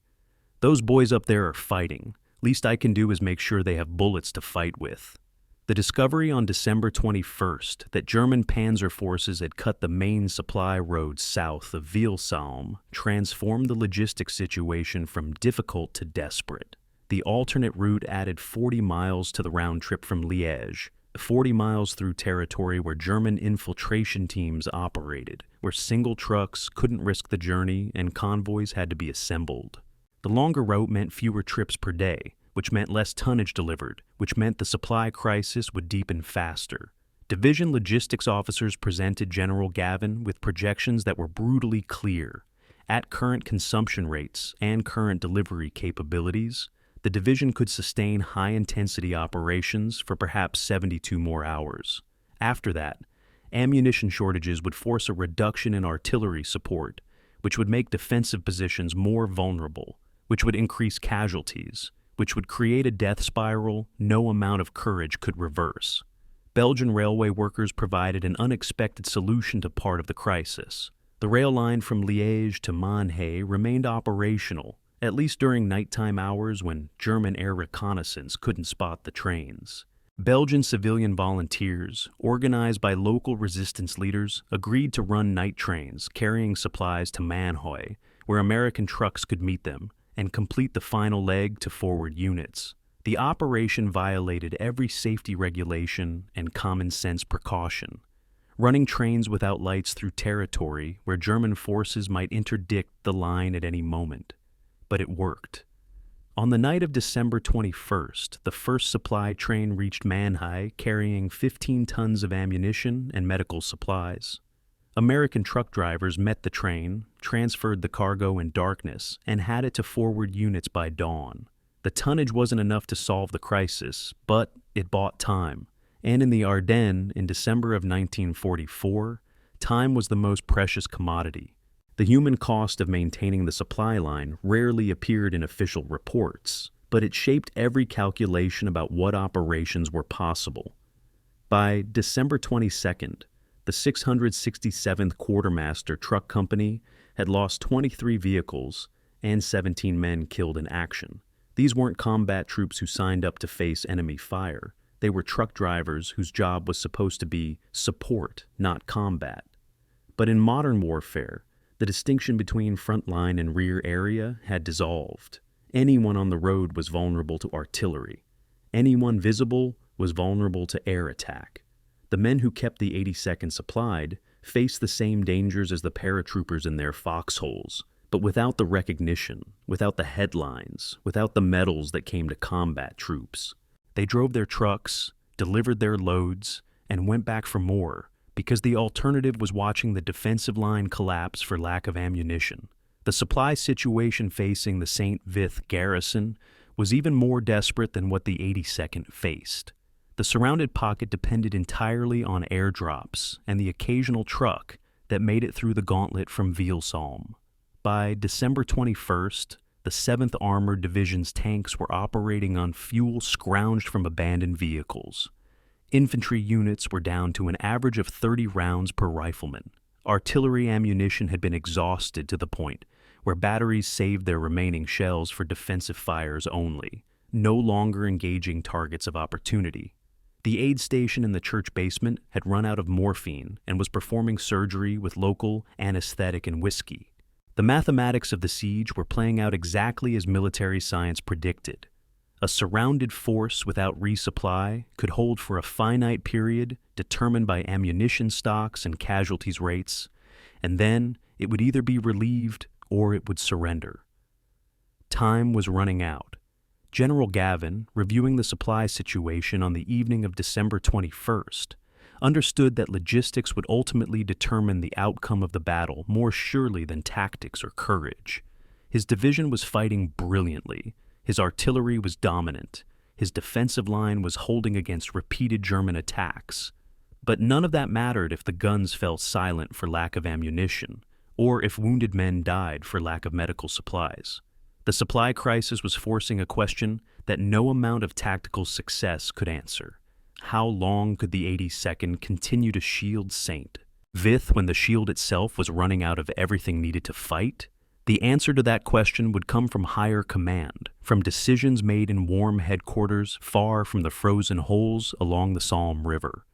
"Those boys up there are fighting. Least I can do is make sure they have bullets to fight with." The discovery on December 21st that German panzer forces had cut the main supply road south of Vilsalm transformed the logistics situation from difficult to desperate. The alternate route added 40 miles to the round trip from Liège, 40 miles through territory where German infiltration teams operated, where single trucks couldn't risk the journey and convoys had to be assembled. The longer route meant fewer trips per day, which meant less tonnage delivered, which meant the supply crisis would deepen faster. Division logistics officers presented General Gavin with projections that were brutally clear. At current consumption rates and current delivery capabilities, the division could sustain high-intensity operations for perhaps 72 more hours. After that, ammunition shortages would force a reduction in artillery support, which would make defensive positions more vulnerable, which would increase casualties, which would create a death spiral no amount of courage could reverse. Belgian railway workers provided an unexpected solution to part of the crisis. The rail line from Liège to Mannheim remained operational, at least during nighttime hours when German air reconnaissance couldn't spot the trains. Belgian civilian volunteers, organized by local resistance leaders, agreed to run night trains carrying supplies to Mannheim, where American trucks could meet them, and complete the final leg to forward units. The operation violated every safety regulation and common sense precaution, running trains without lights through territory where German forces might interdict the line at any moment. But it worked. On the night of December 21st, the first supply train reached Mannheim carrying 15 tons of ammunition and medical supplies. American truck drivers met the train, transferred the cargo in darkness, and had it to forward units by dawn. The tonnage wasn't enough to solve the crisis, but it bought time. And in the Ardennes, in December of 1944, time was the most precious commodity. The human cost of maintaining the supply line rarely appeared in official reports, but it shaped every calculation about what operations were possible. By December 22nd, the 667th Quartermaster Truck Company had lost 23 vehicles and 17 men killed in action. These weren't combat troops who signed up to face enemy fire. They were truck drivers whose job was supposed to be support, not combat. But in modern warfare, the distinction between front line and rear area had dissolved. Anyone on the road was vulnerable to artillery. Anyone visible was vulnerable to air attack. The men who kept the 82nd supplied faced the same dangers as the paratroopers in their foxholes, but without the recognition, without the headlines, without the medals that came to combat troops. They drove their trucks, delivered their loads, and went back for more, because the alternative was watching the defensive line collapse for lack of ammunition. The supply situation facing the St.Vith garrison was even more desperate than what the 82nd faced. The surrounded pocket depended entirely on airdrops and the occasional truck that made it through the gauntlet from Vilsalm. By December 21st, the 7th Armored Division's tanks were operating on fuel scrounged from abandoned vehicles. Infantry units were down to an average of 30 rounds per rifleman. Artillery ammunition had been exhausted to the point where batteries saved their remaining shells for defensive fires only, no longer engaging targets of opportunity. The aid station in the church basement had run out of morphine and was performing surgery with local anesthetic and whiskey. The mathematics of the siege were playing out exactly as military science predicted. A surrounded force without resupply could hold for a finite period determined by ammunition stocks and casualties rates, and then it would either be relieved or it would surrender. Time was running out. General Gavin, reviewing the supply situation on the evening of December 21st, understood that logistics would ultimately determine the outcome of the battle more surely than tactics or courage. His division was fighting brilliantly. His artillery was dominant. His defensive line was holding against repeated German attacks. But none of that mattered if the guns fell silent for lack of ammunition, or if wounded men died for lack of medical supplies. The supply crisis was forcing a question that no amount of tactical success could answer. How long could the 82nd continue to shield St.Vith when the shield itself was running out of everything needed to fight? The answer to that question would come from higher command, from decisions made in warm headquarters far from the frozen holes along the Salm River.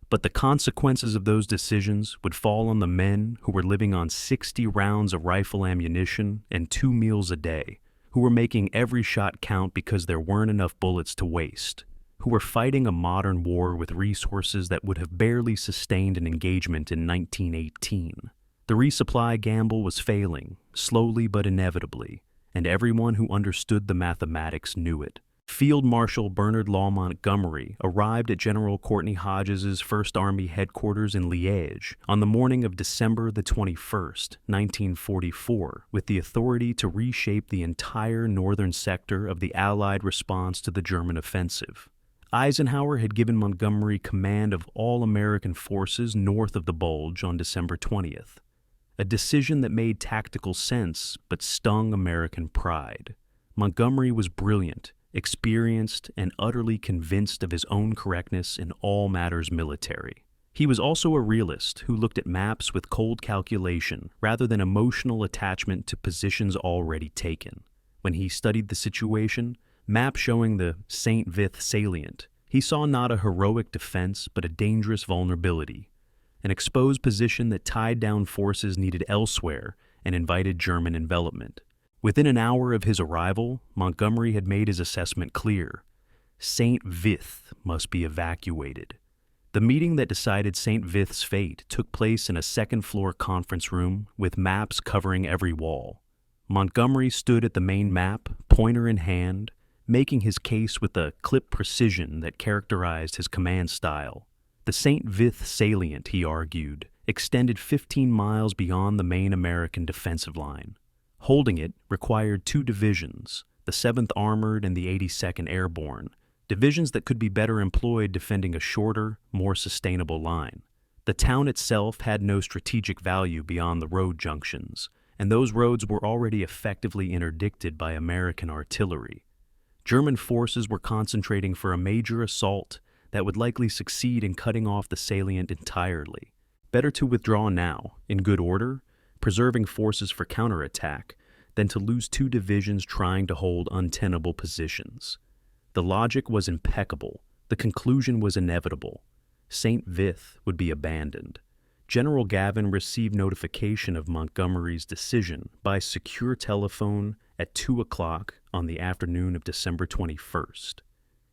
But the consequences of those decisions would fall on the men who were living on 60 rounds of rifle ammunition and 2 meals a day, who were making every shot count because there weren't enough bullets to waste, who were fighting a modern war with resources that would have barely sustained an engagement in 1918. The resupply gamble was failing, slowly but inevitably, and everyone who understood the mathematics knew it. Field Marshal Bernard Law Montgomery arrived at General Courtney Hodges' 1st Army headquarters in Liège on the morning of December the 21st, 1944, with the authority to reshape the entire northern sector of the Allied response to the German offensive. Eisenhower had given Montgomery command of all American forces north of the Bulge on December 20th. A decision that made tactical sense but stung American pride. Montgomery was brilliant, experienced, and utterly convinced of his own correctness in all matters military. He was also a realist who looked at maps with cold calculation rather than emotional attachment to positions already taken. When he studied the situation, maps showing the St.Vith salient, he saw not a heroic defense but a dangerous vulnerability, an exposed position that tied down forces needed elsewhere and invited German envelopment. Within an hour of his arrival, Montgomery had made his assessment clear. St.Vith must be evacuated. The meeting that decided St.Vith's fate took place in a second-floor conference room with maps covering every wall. Montgomery stood at the main map, pointer in hand, making his case with the clip precision that characterized his command style. The St.Vith salient, he argued, extended 15 miles beyond the main American defensive line. Holding it required 2 divisions, the 7th Armored and the 82nd Airborne, divisions that could be better employed defending a shorter, more sustainable line. The town itself had no strategic value beyond the road junctions, and those roads were already effectively interdicted by American artillery. German forces were concentrating for a major assault that would likely succeed in cutting off the salient entirely. Better to withdraw now, in good order, preserving forces for counterattack, than to lose 2 divisions trying to hold untenable positions. The logic was impeccable. The conclusion was inevitable. St.Vith would be abandoned. General Gavin received notification of Montgomery's decision by secure telephone at 2 o'clock on the afternoon of December 21st.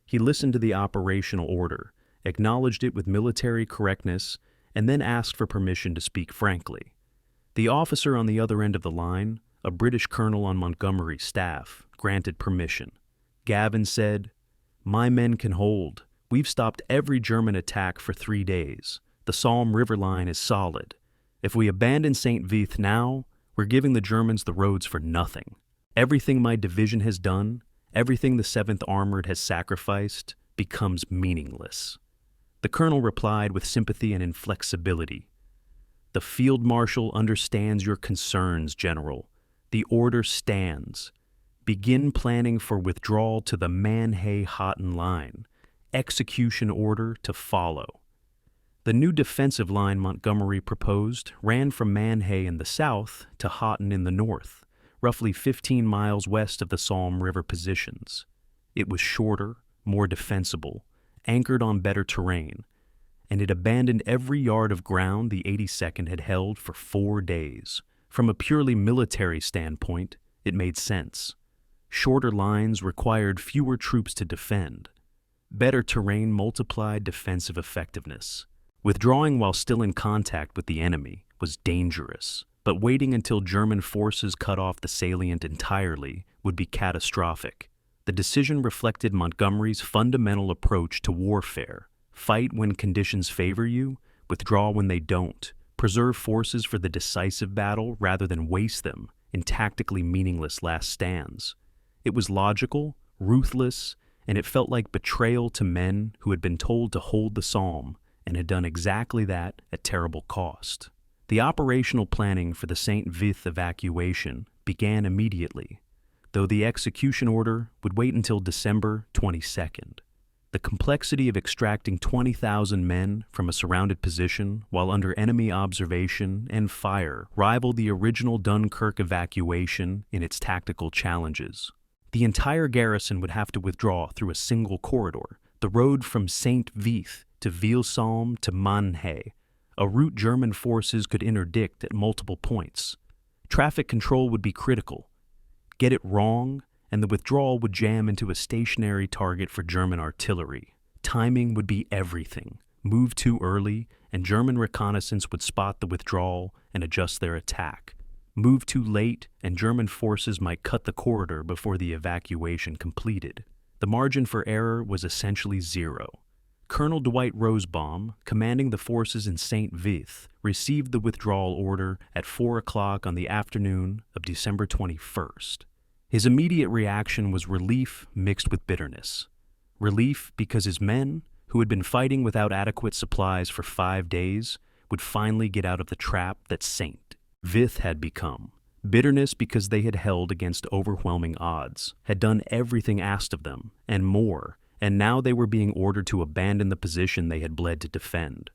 He listened to the operational order, acknowledged it with military correctness, and then asked for permission to speak frankly. The officer on the other end of the line, a British colonel on Montgomery's staff, granted permission. Gavin said, "My men can hold. We've stopped every German attack for 3 days. The Salm River line is solid. If we abandon St.Vith now, we're giving the Germans the roads for nothing. Everything my division has done, everything the 7th Armored has sacrificed, becomes meaningless." The colonel replied with sympathy and inflexibility. "The field marshal understands your concerns, General. The order stands. Begin planning for withdrawal to the Mannheim-Houghton line. Execution order to follow." The new defensive line Montgomery proposed ran from Mannheim in the south to Houghton in the north, roughly 15 miles west of the Salm River positions. It was shorter, more defensible, anchored on better terrain, and it abandoned every yard of ground the 82nd had held for 4 days. From a purely military standpoint, it made sense. Shorter lines required fewer troops to defend. Better terrain multiplied defensive effectiveness. Withdrawing while still in contact with the enemy was dangerous, but waiting until German forces cut off the salient entirely would be catastrophic. The decision reflected Montgomery's fundamental approach to warfare. Fight when conditions favor you, withdraw when they don't. Preserve forces for the decisive battle rather than waste them in tactically meaningless last stands. It was logical, ruthless, and it felt like betrayal to men who had been told to hold the Salm and had done exactly that at terrible cost. The operational planning for the St.Vith evacuation began immediately, though the execution order would wait until December 22nd. The The complexity of extracting 20,000 men from a surrounded position while under enemy observation and fire rivaled the original Dunkirk evacuation in its tactical challenges. The entire garrison would have to withdraw through a single corridor, the road from St.Vith to Vilsalm to Mannheim, a route German forces could interdict at multiple points. Traffic control would be critical. Get it wrong, and the withdrawal would jam into a stationary target for German artillery. Timing would be everything. Move too early, and German reconnaissance would spot the withdrawal and adjust their attack. Move too late, and German forces might cut the corridor before the evacuation completed. The margin for error was essentially zero. Colonel Dwight Rosebaum, commanding the forces in St.Vith, received the withdrawal order at 4 o'clock on the afternoon of December 21st. His immediate reaction was relief mixed with bitterness. Relief because his men, who had been fighting without adequate supplies for 5 days, would finally get out of the trap that St.Vith had become. Bitterness because they had held against overwhelming odds, had done everything asked of them, and more, and now they were being ordered to abandon the position they had bled to defend.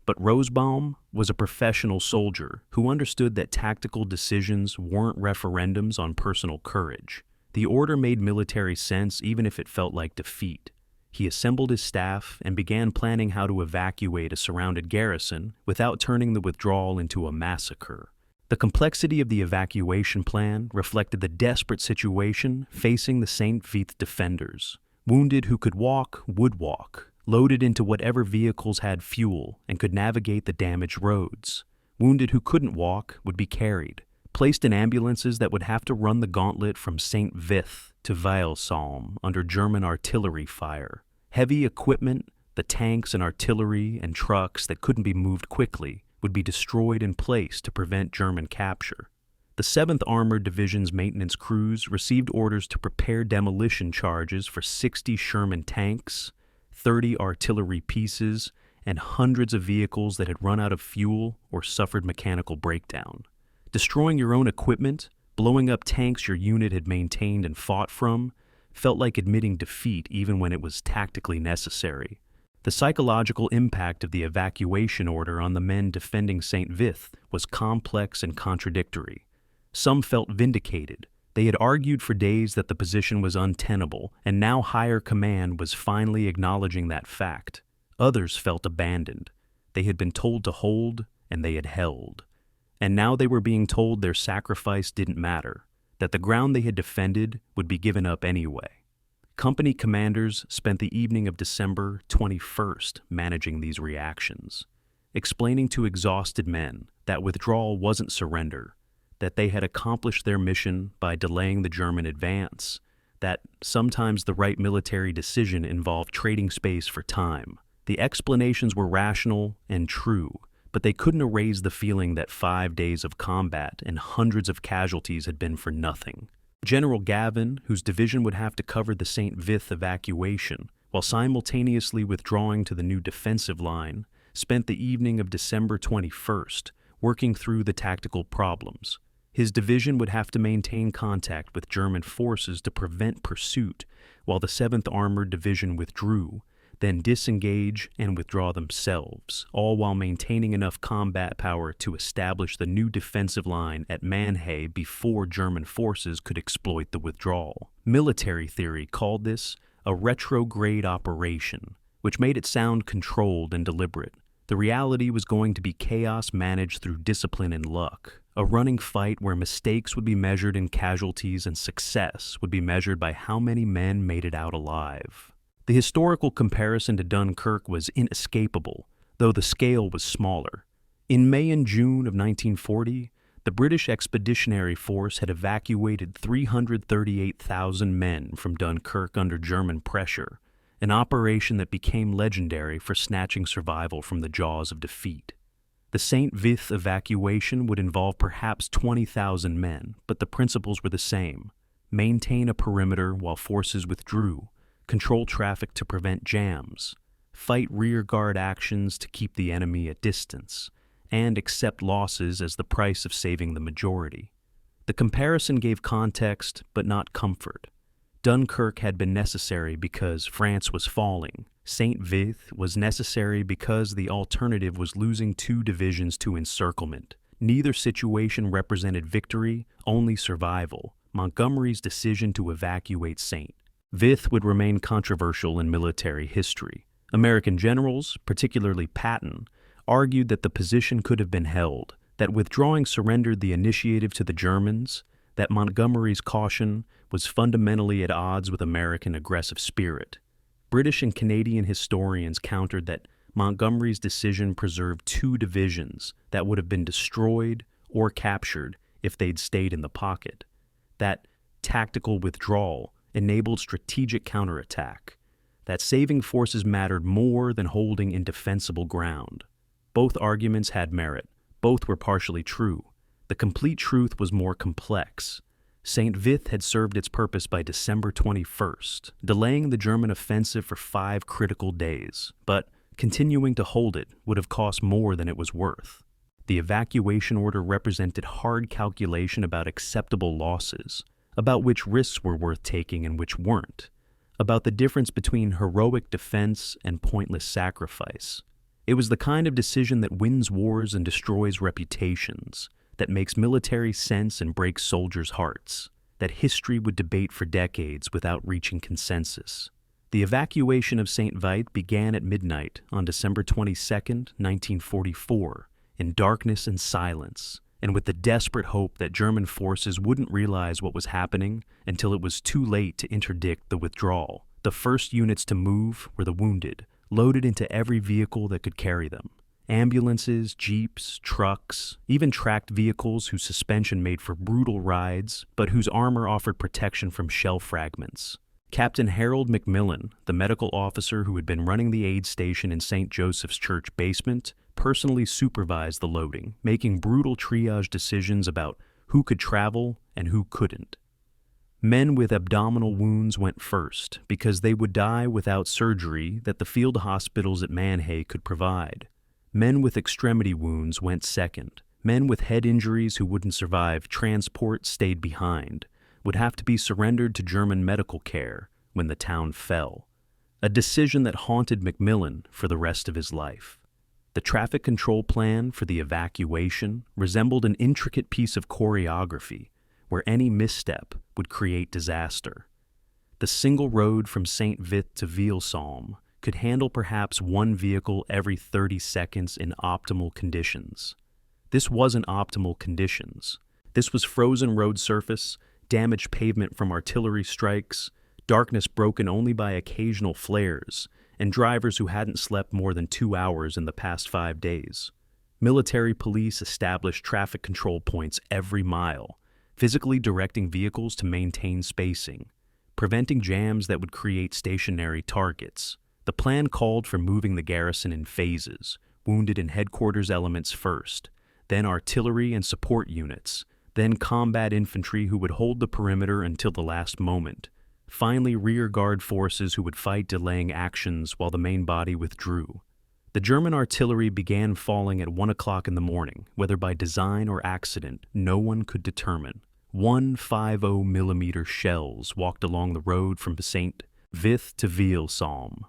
But Rosebaum was a professional soldier who understood that tactical decisions weren't referendums on personal courage. The order made military sense even if it felt like defeat. He assembled his staff and began planning how to evacuate a surrounded garrison without turning the withdrawal into a massacre. The complexity of the evacuation plan reflected the desperate situation facing the St.Vith defenders. Wounded who could walk would walk, loaded into whatever vehicles had fuel and could navigate the damaged roads. Wounded who couldn't walk would be carried, placed in ambulances that would have to run the gauntlet from St.Vith to Vilsalm under German artillery fire. Heavy equipment, the tanks and artillery and trucks that couldn't be moved quickly, would be destroyed in place to prevent German capture. The 7th Armored Division's maintenance crews received orders to prepare demolition charges for 60 Sherman tanks, 30 artillery pieces, and hundreds of vehicles that had run out of fuel or suffered mechanical breakdown. Destroying your own equipment, blowing up tanks your unit had maintained and fought from, felt like admitting defeat even when it was tactically necessary. The psychological impact of the evacuation order on the men defending St.Vith was complex and contradictory. Some felt vindicated. They had argued for days that the position was untenable, and now higher command was finally acknowledging that fact. Others felt abandoned. They had been told to hold, and they had held. And now they were being told their sacrifice didn't matter, that the ground they had defended would be given up anyway. Company commanders spent the evening of December 21st managing these reactions, explaining to exhausted men that withdrawal wasn't surrender, that they had accomplished their mission by delaying the German advance, that sometimes the right military decision involved trading space for time. The explanations were rational and true, but they couldn't erase the feeling that 5 days of combat and hundreds of casualties had been for nothing. General Gavin, whose division would have to cover the St.Vith evacuation, while simultaneously withdrawing to the new defensive line, spent the evening of December 21st working through the tactical problems. His division would have to maintain contact with German forces to prevent pursuit, while the 7th Armored Division withdrew, then disengage and withdraw themselves, all while maintaining enough combat power to establish the new defensive line at Mannheim before German forces could exploit the withdrawal. Military theory called this a retrograde operation, which made it sound controlled and deliberate. The reality was going to be chaos managed through discipline and luck, a running fight where mistakes would be measured in casualties and success would be measured by how many men made it out alive. The historical comparison to Dunkirk was inescapable, though the scale was smaller. In May and June of 1940, the British Expeditionary Force had evacuated 338,000 men from Dunkirk under German pressure, an operation that became legendary for snatching survival from the jaws of defeat. The St.Vith evacuation would involve perhaps 20,000 men, but the principles were the same. Maintain a perimeter while forces withdrew, control traffic to prevent jams, fight rearguard actions to keep the enemy at distance, and accept losses as the price of saving the majority. The comparison gave context, but not comfort. Dunkirk had been necessary because France was falling, St.Vith was necessary because the alternative was losing 2 divisions to encirclement. Neither situation represented victory, only survival. Montgomery's decision to evacuate St.Vith would remain controversial in military history. American generals, particularly Patton, argued that the position could have been held, that withdrawing surrendered the initiative to the Germans, that Montgomery's caution was fundamentally at odds with American aggressive spirit. British and Canadian historians countered that Montgomery's decision preserved 2 divisions that would have been destroyed or captured if they'd stayed in the pocket. That tactical withdrawal enabled strategic counterattack. That saving forces mattered more than holding indefensible ground. Both arguments had merit. Both were partially true. The complete truth was more complex. St.Vith had served its purpose by December 21st, delaying the German offensive for 5 critical days, but continuing to hold it would have cost more than it was worth. The evacuation order represented hard calculation about acceptable losses, about which risks were worth taking and which weren't, about the difference between heroic defense and pointless sacrifice. It was the kind of decision that wins wars and destroys reputations, that makes military sense and breaks soldiers' hearts, that history would debate for decades without reaching consensus. The evacuation of St.Vith began at midnight on December 22, 1944, in darkness and silence, and with the desperate hope that German forces wouldn't realize what was happening until it was too late to interdict the withdrawal. The first units to move were the wounded, loaded into every vehicle that could carry them. Ambulances, jeeps, trucks, even tracked vehicles whose suspension made for brutal rides, but whose armor offered protection from shell fragments. Captain Harold McMillan, the medical officer who had been running the aid station in St. Joseph's Church basement, personally supervised the loading, making brutal triage decisions about who could travel and who couldn't. Men with abdominal wounds went first because they would die without surgery that the field hospitals at Manhay could provide. Men with extremity wounds went second. Men with head injuries who wouldn't survive transport stayed behind, would have to be surrendered to German medical care when the town fell. A decision that haunted McMillan for the rest of his life. The traffic control plan for the evacuation resembled an intricate piece of choreography where any misstep would create disaster. The single road from St.Vith to Salm could handle perhaps 1 vehicle every 30 seconds in optimal conditions. This wasn't optimal conditions. This was frozen road surface, damaged pavement from artillery strikes, darkness broken only by occasional flares, and drivers who hadn't slept more than 2 hours in the past 5 days. Military police established traffic control points every mile, physically directing vehicles to maintain spacing, preventing jams that would create stationary targets. The plan called for moving the garrison in phases, wounded and headquarters elements first, then artillery and support units, then combat infantry who would hold the perimeter until the last moment, finally rear guard forces who would fight delaying actions while the main body withdrew. The German artillery began falling at 1 o'clock in the morning, whether by design or accident, no one could determine. 150 millimeter shells walked along the road from St.Vith to Salm.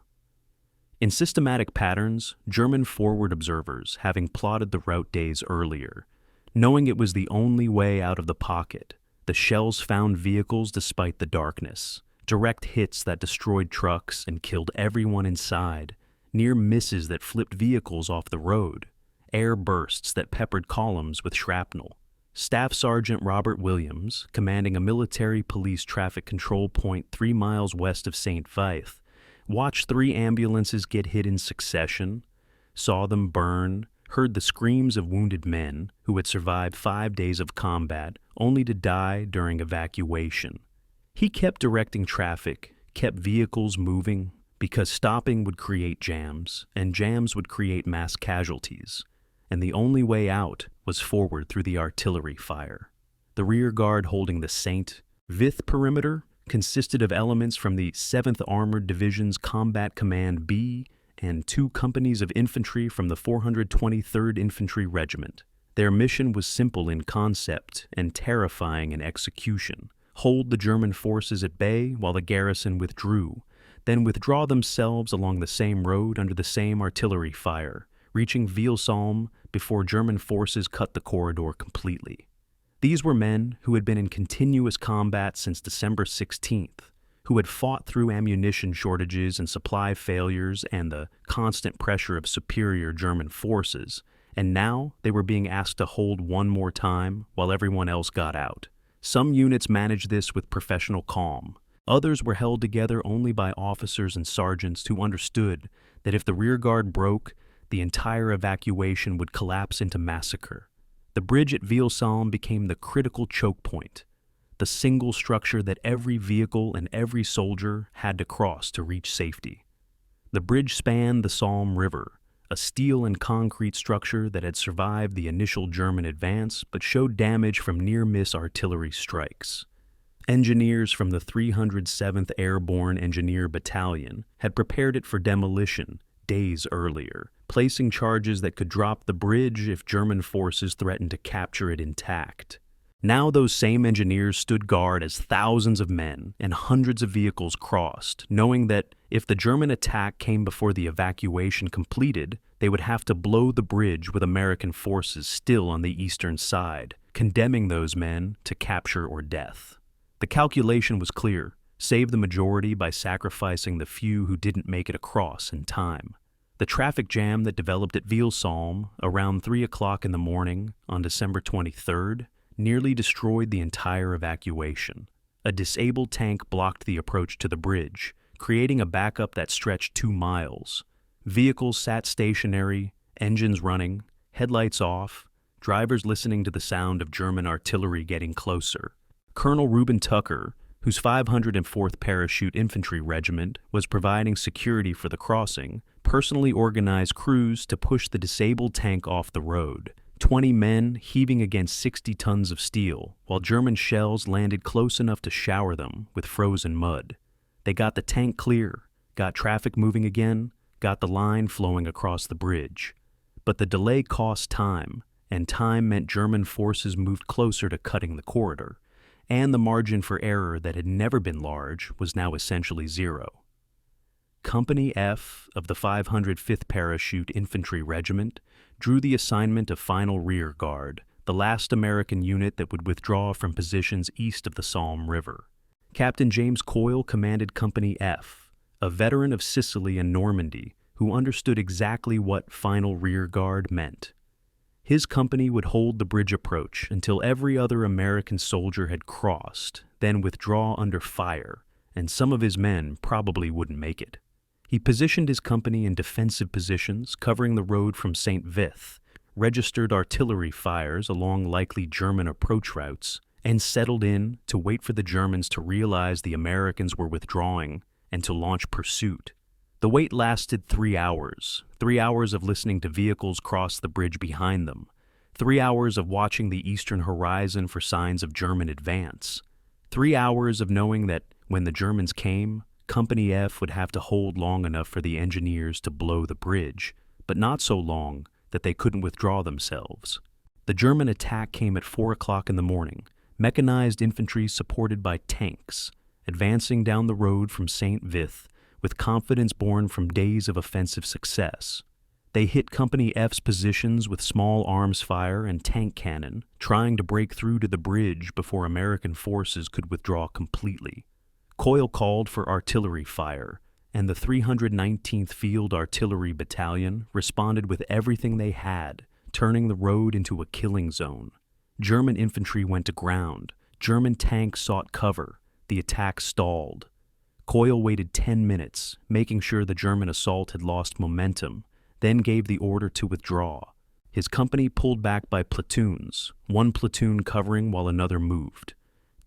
In systematic patterns, German forward observers, having plotted the route days earlier, knowing it was the only way out of the pocket, the shells found vehicles despite the darkness, direct hits that destroyed trucks and killed everyone inside, near misses that flipped vehicles off the road, air bursts that peppered columns with shrapnel. Staff Sergeant Robert Williams, commanding a military police traffic control point 3 miles west of St.Vith, watched 3 ambulances get hit in succession, saw them burn, heard the screams of wounded men who had survived 5 days of combat only to die during evacuation. He kept directing traffic, kept vehicles moving, because stopping would create jams, and jams would create mass casualties, and the only way out was forward through the artillery fire. The rear guard holding the St.Vith perimeter consisted of elements from the 7th Armored Division's Combat Command B and 2 companies of infantry from the 423rd Infantry Regiment. Their mission was simple in concept and terrifying in execution: hold the German forces at bay while the garrison withdrew, then withdraw themselves along the same road under the same artillery fire, reaching Vith before German forces cut the corridor completely. These were men who had been in continuous combat since December 16th, who had fought through ammunition shortages and supply failures and the constant pressure of superior German forces, and now they were being asked to hold one more time while everyone else got out. Some units managed this with professional calm. Others were held together only by officers and sergeants who understood that if the rearguard broke, the entire evacuation would collapse into massacre. The bridge at Vith became the critical choke point, the single structure that every vehicle and every soldier had to cross to reach safety. The bridge spanned the Salm River, a steel and concrete structure that had survived the initial German advance but showed damage from near-miss artillery strikes. Engineers from the 307th Airborne Engineer Battalion had prepared it for demolition days earlier, placing charges that could drop the bridge if German forces threatened to capture it intact. Now those same engineers stood guard as thousands of men and hundreds of vehicles crossed, knowing that if the German attack came before the evacuation completed, they would have to blow the bridge with American forces still on the eastern side, condemning those men to capture or death. The calculation was clear: save the majority by sacrificing the few who didn't make it across in time. The traffic jam that developed at Vith around 3 o'clock in the morning on December 23rd nearly destroyed the entire evacuation. A disabled tank blocked the approach to the bridge, creating a backup that stretched 2 miles. Vehicles sat stationary, engines running, headlights off, drivers listening to the sound of German artillery getting closer. Colonel Reuben Tucker, whose 504th Parachute Infantry Regiment was providing security for the crossing, personally organized crews to push the disabled tank off the road, 20 men heaving against 60 tons of steel, while German shells landed close enough to shower them with frozen mud. They got the tank clear, got traffic moving again, got the line flowing across the bridge. But the delay cost time, and time meant German forces moved closer to cutting the corridor, and the margin for error that had never been large was now essentially zero. Company F of the 505th Parachute Infantry Regiment drew the assignment of final rear guard, the last American unit that would withdraw from positions east of the Salm River. Captain James Coyle commanded Company F, a veteran of Sicily and Normandy who understood exactly what final rear guard meant. His company would hold the bridge approach until every other American soldier had crossed, then withdraw under fire, and some of his men probably wouldn't make it. He positioned his company in defensive positions, covering the road from St.Vith, registered artillery fires along likely German approach routes, and settled in to wait for the Germans to realize the Americans were withdrawing and to launch pursuit. The wait lasted 3 hours, 3 hours of listening to vehicles cross the bridge behind them, 3 hours of watching the eastern horizon for signs of German advance, 3 hours of knowing that when the Germans came, Company F would have to hold long enough for the engineers to blow the bridge, but not so long that they couldn't withdraw themselves. The German attack came at 4 o'clock in the morning, mechanized infantry supported by tanks, advancing down the road from St.Vith with confidence born from days of offensive success. They hit Company F's positions with small arms fire and tank cannon, trying to break through to the bridge before American forces could withdraw completely. Coyle called for artillery fire, and the 319th Field Artillery Battalion responded with everything they had, turning the road into a killing zone. German infantry went to ground, German tanks sought cover, the attack stalled. Coyle waited 10 minutes, making sure the German assault had lost momentum, then gave the order to withdraw. His company pulled back by platoons, one platoon covering while another moved.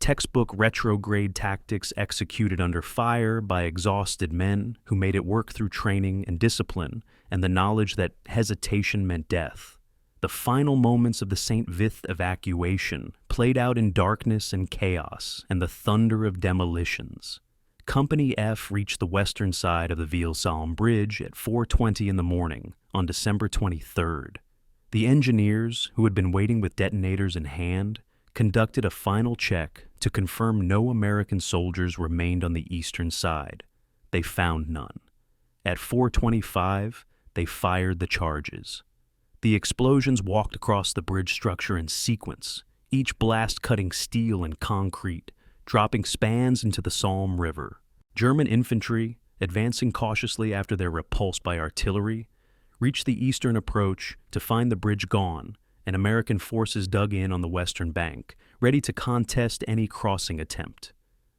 Textbook retrograde tactics executed under fire by exhausted men who made it work through training and discipline and the knowledge that hesitation meant death. The final moments of the St.Vith evacuation played out in darkness and chaos and the thunder of demolitions. Company F reached the western side of the Vith Bridge at 4:20 in the morning on December 23rd. The engineers, who had been waiting with detonators in hand, conducted a final check to confirm no American soldiers remained on the eastern side. they found none. At 4:25, they fired the charges. The explosions walked across the bridge structure in sequence, each blast cutting steel and concrete, dropping spans into the Salm River. German infantry, advancing cautiously after they're repulsed by artillery, reached the eastern approach to find the bridge gone, and American forces dug in on the western bank, ready to contest any crossing attempt.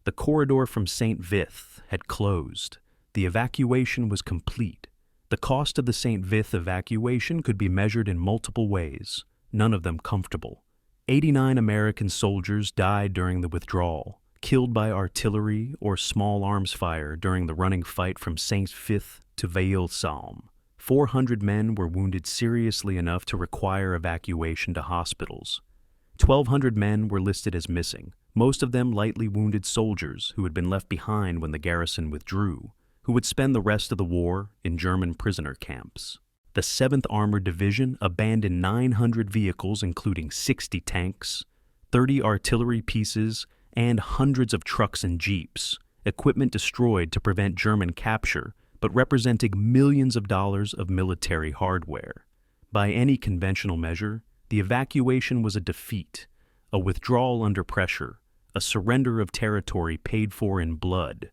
The corridor from St.Vith had closed. The evacuation was complete. The cost of the St.Vith evacuation could be measured in multiple ways, none of them comfortable. 89 American soldiers died during the withdrawal, killed by artillery or small arms fire during the running fight from St.Vith to Vith. 400 men were wounded seriously enough to require evacuation to hospitals. 1,200 men were listed as missing, most of them lightly wounded soldiers who had been left behind when the garrison withdrew, who would spend the rest of the war in German prisoner camps. The 7th Armored Division abandoned 900 vehicles, including 60 tanks, 30 artillery pieces, and hundreds of trucks and jeeps, equipment destroyed to prevent German capture, but representing millions of dollars of military hardware. By any conventional measure, the evacuation was a defeat, a withdrawal under pressure, a surrender of territory paid for in blood.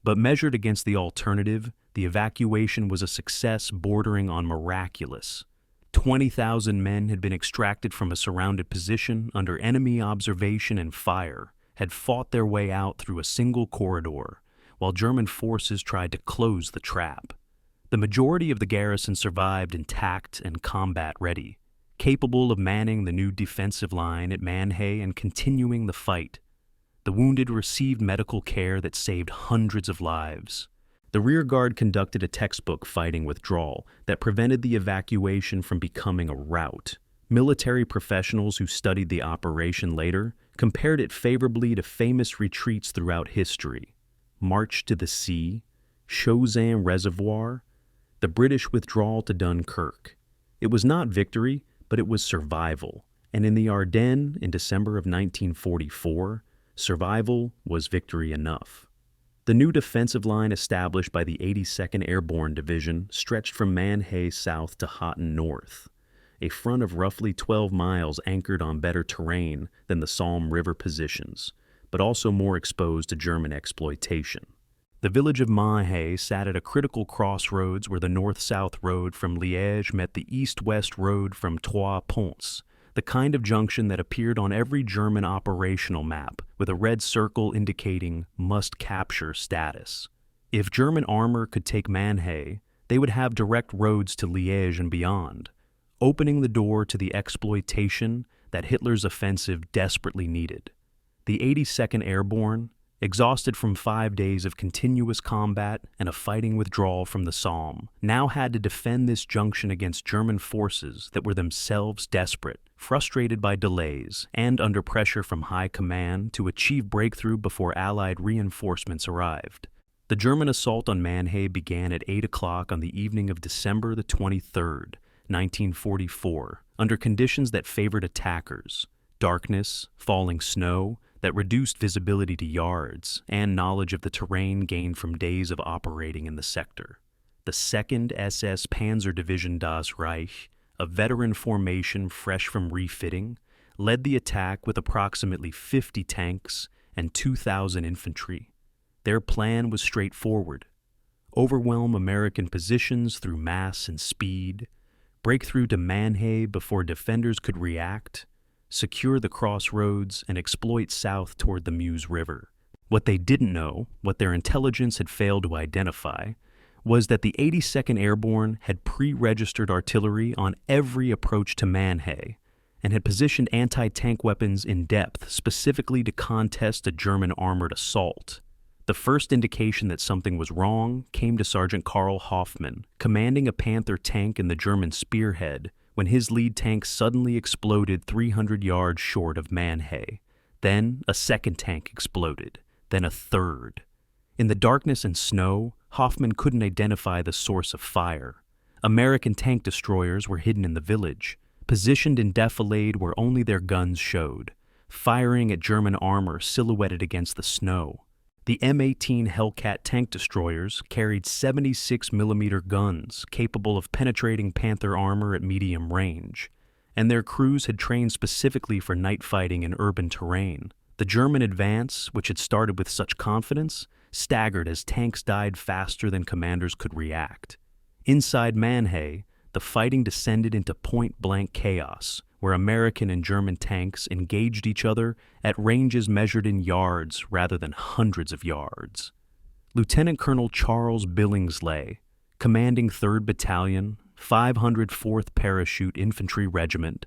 But measured against the alternative, the evacuation was a success bordering on miraculous. 20,000 men had been extracted from a surrounded position under enemy observation and fire, had fought their way out through a single corridor, while German forces tried to close the trap. The majority of the garrison survived intact and combat-ready, capable of manning the new defensive line at Mannheim and continuing the fight. The wounded received medical care that saved hundreds of lives. The rearguard conducted a textbook fighting withdrawal that prevented the evacuation from becoming a rout. Military professionals who studied the operation later compared it favorably to famous retreats throughout history: March to the Sea, Chauzin Reservoir, the British withdrawal to Dunkirk. It was not victory, but it was survival. And in the Ardennes in December of 1944, survival was victory enough. The new defensive line established by the 82nd Airborne Division stretched from Mannheim south to Hotten north, a front of roughly 12 miles anchored on better terrain than the Salm River positions, but also more exposed to German exploitation. The village of Mannheim sat at a critical crossroads where the north-south road from Liège met the east-west road from Trois-Ponts, the kind of junction that appeared on every German operational map, with a red circle indicating must-capture status. If German armor could take Mannheim, they would have direct roads to Liège and beyond, opening the door to the exploitation that Hitler's offensive desperately needed. The 82nd Airborne, exhausted from 5 days of continuous combat and a fighting withdrawal from the Somme, now had to defend this junction against German forces that were themselves desperate, frustrated by delays, and under pressure from high command to achieve breakthrough before Allied reinforcements arrived. The German assault on Mannheim began at 8 o'clock on the evening of December the 23rd, 1944, under conditions that favored attackers: darkness, falling snow that reduced visibility to yards, and knowledge of the terrain gained from days of operating in the sector. The 2nd SS Panzer Division Das Reich, a veteran formation fresh from refitting, led the attack with approximately 50 tanks and 2,000 infantry. Their plan was straightforward: overwhelm American positions through mass and speed, break through to Mannheim before defenders could react, secure the crossroads, and exploit south toward the Meuse River. What they didn't know, what their intelligence had failed to identify, was that the 82nd Airborne had pre-registered artillery on every approach to Mannheim and had positioned anti-tank weapons in depth specifically to contest a German armored assault. The first indication that something was wrong came to Sergeant Karl Hoffmann, commanding a Panther tank in the German spearhead, when his lead tank suddenly exploded 300 yards short of Mannheim. Then a second tank exploded, then a third. In the darkness and snow, Hoffmann couldn't identify the source of fire. American tank destroyers were hidden in the village, positioned in defilade where only their guns showed, firing at German armor silhouetted against the snow. The M18 Hellcat tank destroyers carried 76mm guns capable of penetrating Panther armor at medium range, and their crews had trained specifically for night fighting in urban terrain. The German advance, which had started with such confidence, staggered as tanks died faster than commanders could react. Inside Mannheim, the fighting descended into point-blank chaos, where American and German tanks engaged each other at ranges measured in yards rather than hundreds of yards. Lieutenant Colonel Charles Billingsley, commanding 3rd Battalion, 504th Parachute Infantry Regiment,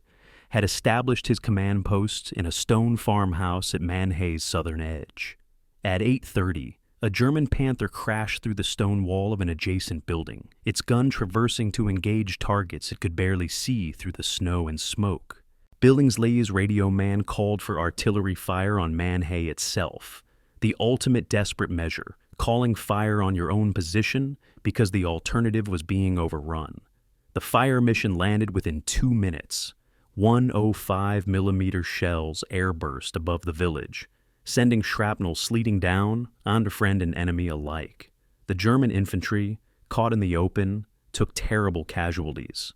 had established his command post in a stone farmhouse at Mannheim's southern edge. At 8:30, a German Panther crashed through the stone wall of an adjacent building, its gun traversing to engage targets it could barely see through the snow and smoke. Billingsley's radio man called for artillery fire on Mannheim itself, the ultimate desperate measure, calling fire on your own position because the alternative was being overrun. The fire mission landed within 2 minutes. 105mm shells airburst above the village, sending shrapnel sleeting down onto friend and enemy alike. The German infantry, caught in the open, took terrible casualties.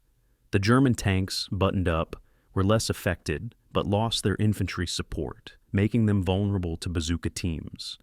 The German tanks, buttoned up, were less affected, but lost their infantry support, making them vulnerable to bazooka teams.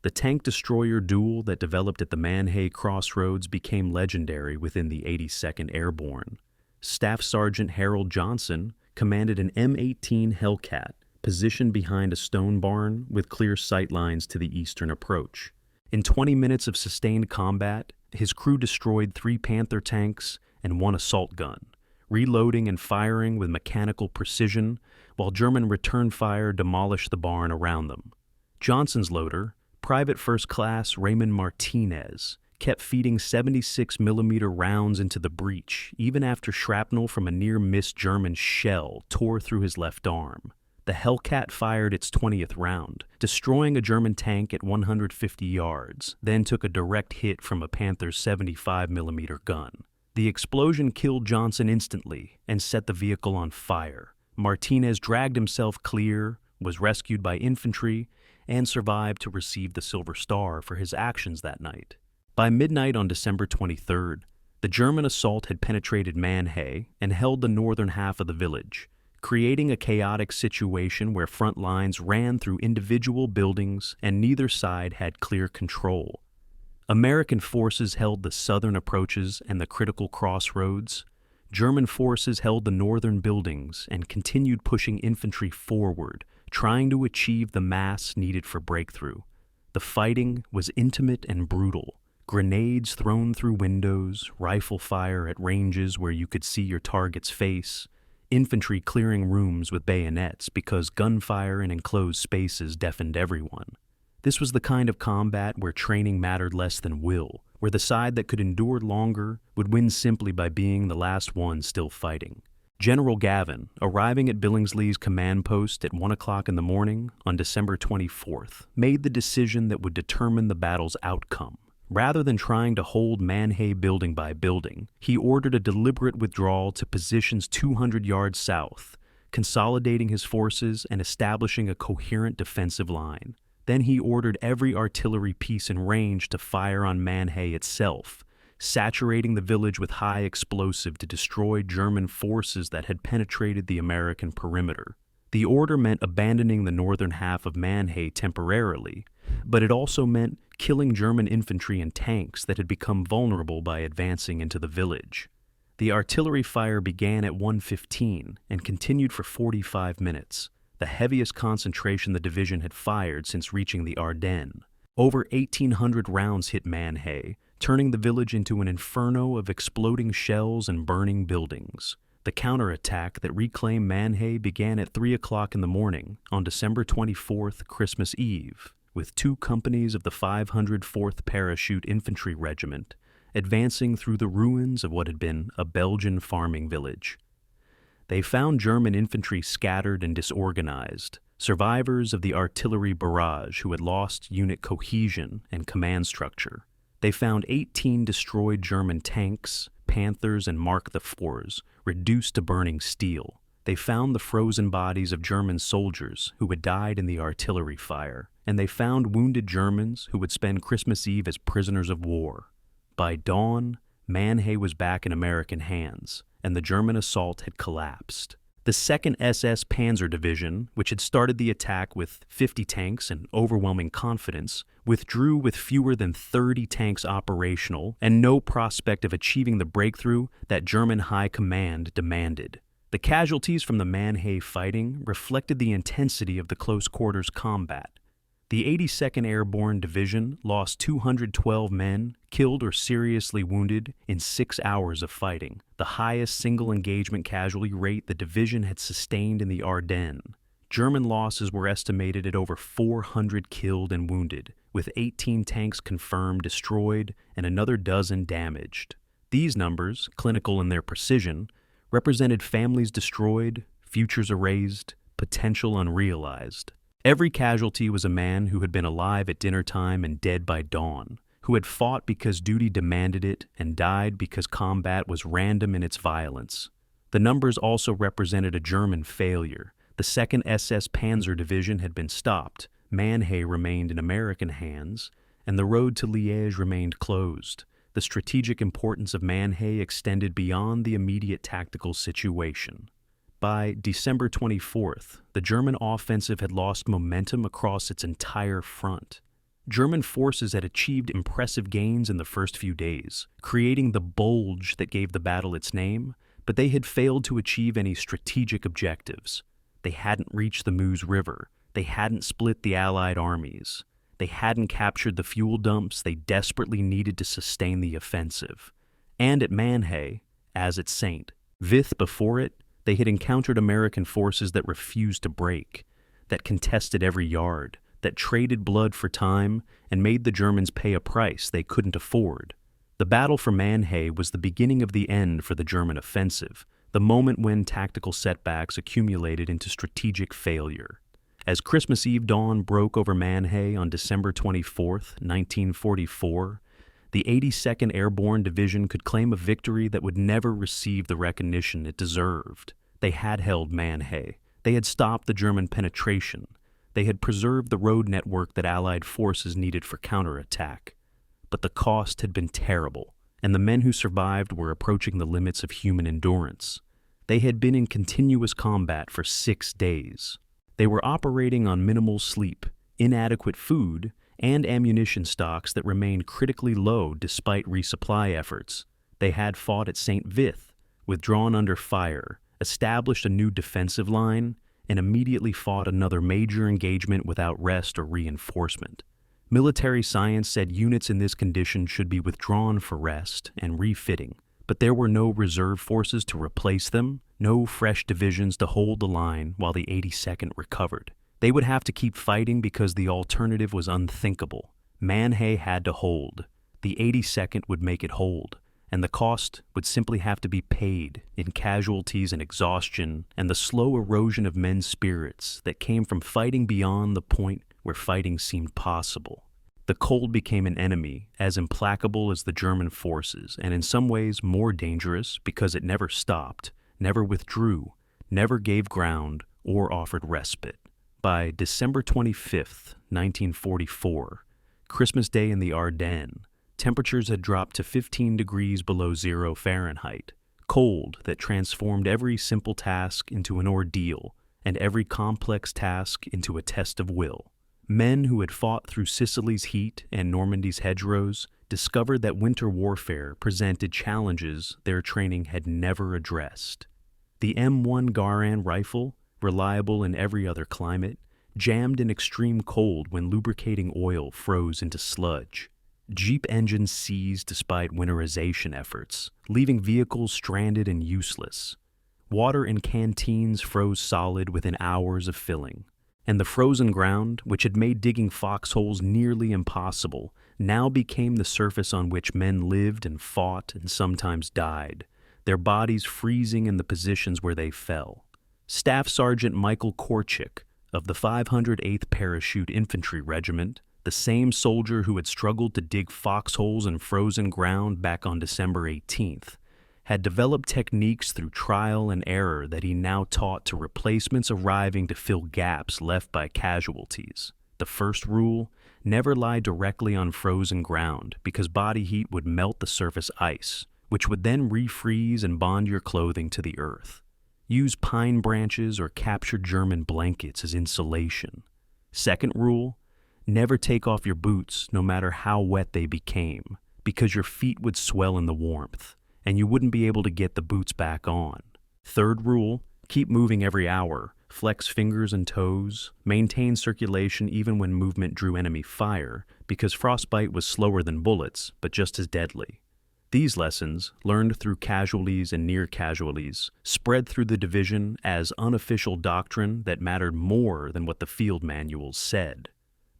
The tank-destroyer duel that developed at the Mannheim crossroads became legendary within the 82nd Airborne. Staff Sergeant Harold Johnson commanded an M18 Hellcat positioned behind a stone barn with clear sight lines to the eastern approach. In 20 minutes of sustained combat, his crew destroyed 3 Panther tanks and 1 assault gun, reloading and firing with mechanical precision, while German return fire demolished the barn around them. Johnson's loader, Private First Class Raymond Martinez, kept feeding 76mm rounds into the breach, even after shrapnel from a near-miss German shell tore through his left arm. The Hellcat fired its 20th round, destroying a German tank at 150 yards, then took a direct hit from a Panther's 75mm gun. The explosion killed Johnson instantly and set the vehicle on fire. Martinez dragged himself clear, was rescued by infantry, and survived to receive the Silver Star for his actions that night. By midnight on December 23rd, the German assault had penetrated Mannheim and held the northern half of the village, creating a chaotic situation where front lines ran through individual buildings and neither side had clear control. American forces held the southern approaches and the critical crossroads. German forces held the northern buildings and continued pushing infantry forward, trying to achieve the mass needed for breakthrough. The fighting was intimate and brutal. Grenades thrown through windows, rifle fire at ranges where you could see your target's face, infantry clearing rooms with bayonets because gunfire in enclosed spaces deafened everyone. This was the kind of combat where training mattered less than will, where the side that could endure longer would win simply by being the last one still fighting. General Gavin, arriving at Billingsley's command post at 1 o'clock in the morning on December 24th, made the decision that would determine the battle's outcome. Rather than trying to hold Mannheim building by building, he ordered a deliberate withdrawal to positions 200 yards south, consolidating his forces and establishing a coherent defensive line. Then he ordered every artillery piece in range to fire on Mannheim itself, saturating the village with high explosive to destroy German forces that had penetrated the American perimeter. The order meant abandoning the northern half of Mannheim temporarily, but it also meant killing German infantry and tanks that had become vulnerable by advancing into the village. The artillery fire began at 1:15 and continued for 45 minutes, the heaviest concentration the division had fired since reaching the Ardennes. Over 1,800 rounds hit Mannheim, turning the village into an inferno of exploding shells and burning buildings. The counterattack that reclaimed Mannheim began at 3 o'clock in the morning on December 24th, Christmas Eve, with 2 companies of the 504th Parachute Infantry Regiment advancing through the ruins of what had been a Belgian farming village. They found German infantry scattered and disorganized, survivors of the artillery barrage who had lost unit cohesion and command structure. They found 18 destroyed German tanks, Panthers, and Mark IVs reduced to burning steel. They found the frozen bodies of German soldiers who had died in the artillery fire, and they found wounded Germans who would spend Christmas Eve as prisoners of war. By dawn, Mannheim was back in American hands, and the German assault had collapsed. The 2nd SS Panzer Division, which had started the attack with 50 tanks and overwhelming confidence, withdrew with fewer than 30 tanks operational and no prospect of achieving the breakthrough that German high command demanded. The casualties from the Mannheim fighting reflected the intensity of the close-quarters combat. The 82nd Airborne Division lost 212 men, killed or seriously wounded, in 6 hours of fighting, the highest single engagement casualty rate the division had sustained in the Ardennes. German losses were estimated at over 400 killed and wounded, with 18 tanks confirmed destroyed and another dozen damaged. These numbers, clinical in their precision, represented families destroyed, futures erased, potential unrealized. Every casualty was a man who had been alive at dinner time and dead by dawn, who had fought because duty demanded it and died because combat was random in its violence. The numbers also represented a German failure. The 2nd SS Panzer Division had been stopped, Mannheim remained in American hands, and the road to Liège remained closed. The strategic importance of Mannheim extended beyond the immediate tactical situation. By December 24th, the German offensive had lost momentum across its entire front. German forces had achieved impressive gains in the first few days, creating the Bulge that gave the battle its name, but they had failed to achieve any strategic objectives. They hadn't reached the Meuse River. They hadn't split the Allied armies. They hadn't captured the fuel dumps they desperately needed to sustain the offensive. And at Mannheim, as at St.Vith before it, they had encountered American forces that refused to break, that contested every yard, that traded blood for time and made the Germans pay a price they couldn't afford. The battle for Mannheim was the beginning of the end for the German offensive, the moment when tactical setbacks accumulated into strategic failure. As Christmas Eve dawn broke over Mannheim on December 24, 1944, the 82nd Airborne Division could claim a victory that would never receive the recognition it deserved. They had held Mannheim. They had stopped the German penetration. They had preserved the road network that Allied forces needed for counterattack. But the cost had been terrible, and the men who survived were approaching the limits of human endurance. They had been in continuous combat for 6 days. They were operating on minimal sleep, inadequate food, and ammunition stocks that remained critically low despite resupply efforts. They had fought at St.Vith, withdrawn under fire, established a new defensive line, and immediately fought another major engagement without rest or reinforcement. Military science said units in this condition should be withdrawn for rest and refitting, but there were no reserve forces to replace them, no fresh divisions to hold the line while the 82nd recovered. They would have to keep fighting because the alternative was unthinkable. Mannheim had to hold. The 82nd would make it hold, and the cost would simply have to be paid in casualties and exhaustion and the slow erosion of men's spirits that came from fighting beyond the point where fighting seemed possible. The cold became an enemy as implacable as the German forces, and in some ways more dangerous because it never stopped, never withdrew, never gave ground, or offered respite. By December 25, 1944, Christmas Day in the Ardennes, temperatures had dropped to 15 degrees below 0 Fahrenheit, cold that transformed every simple task into an ordeal and every complex task into a test of will. Men who had fought through Sicily's heat and Normandy's hedgerows discovered that winter warfare presented challenges their training had never addressed. The M1 Garand rifle, reliable in every other climate, jammed in extreme cold when lubricating oil froze into sludge. Jeep engines seized despite winterization efforts, leaving vehicles stranded and useless. Water in canteens froze solid within hours of filling. And the frozen ground, which had made digging foxholes nearly impossible, now became the surface on which men lived and fought and sometimes died, their bodies freezing in the positions where they fell. Staff Sergeant Michael Korchik of the 508th Parachute Infantry Regiment, the same soldier who had struggled to dig foxholes in frozen ground back on December 18th, had developed techniques through trial and error that he now taught to replacements arriving to fill gaps left by casualties. The first rule: never lie directly on frozen ground because body heat would melt the surface ice, which would then refreeze and bond your clothing to the earth. Use pine branches or captured German blankets as insulation. Second rule: never take off your boots no matter how wet they became, because your feet would swell in the warmth, and you wouldn't be able to get the boots back on. Third rule: keep moving every hour, flex fingers and toes, maintain circulation even when movement drew enemy fire, because frostbite was slower than bullets, but just as deadly. These lessons, learned through casualties and near casualties, spread through the division as unofficial doctrine that mattered more than what the field manuals said.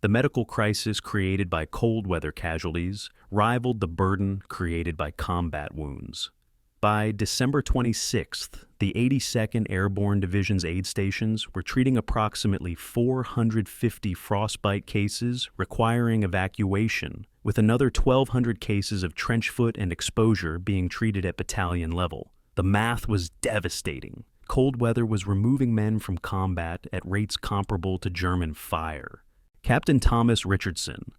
The medical crisis created by cold weather casualties rivaled the burden created by combat wounds. By December 26th, the 82nd Airborne Division's aid stations were treating approximately 450 frostbite cases requiring evacuation, with another 1,200 cases of trench foot and exposure being treated at battalion level. The math was devastating. Cold weather was removing men from combat at rates comparable to German fire. Captain Thomas Richardson,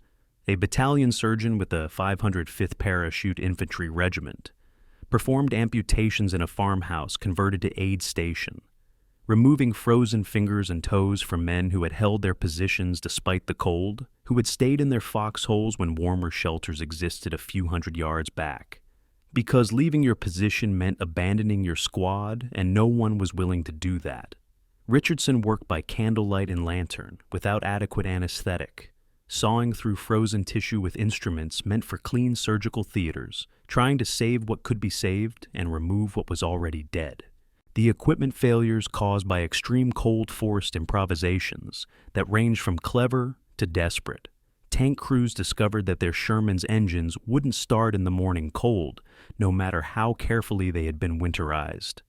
a battalion surgeon with the 505th Parachute Infantry Regiment, performed amputations in a farmhouse converted to aid station, removing frozen fingers and toes from men who had held their positions despite the cold, who had stayed in their foxholes when warmer shelters existed a few hundred yards back. Because leaving your position meant abandoning your squad, and no one was willing to do that. Richardson worked by candlelight and lantern, without adequate anesthetic, sawing through frozen tissue with instruments meant for clean surgical theaters, trying to save what could be saved and remove what was already dead. The equipment failures caused by extreme cold forced improvisations that ranged from clever to desperate. Tank crews discovered that their Sherman's engines wouldn't start in the morning cold, no matter how carefully they had been winterized.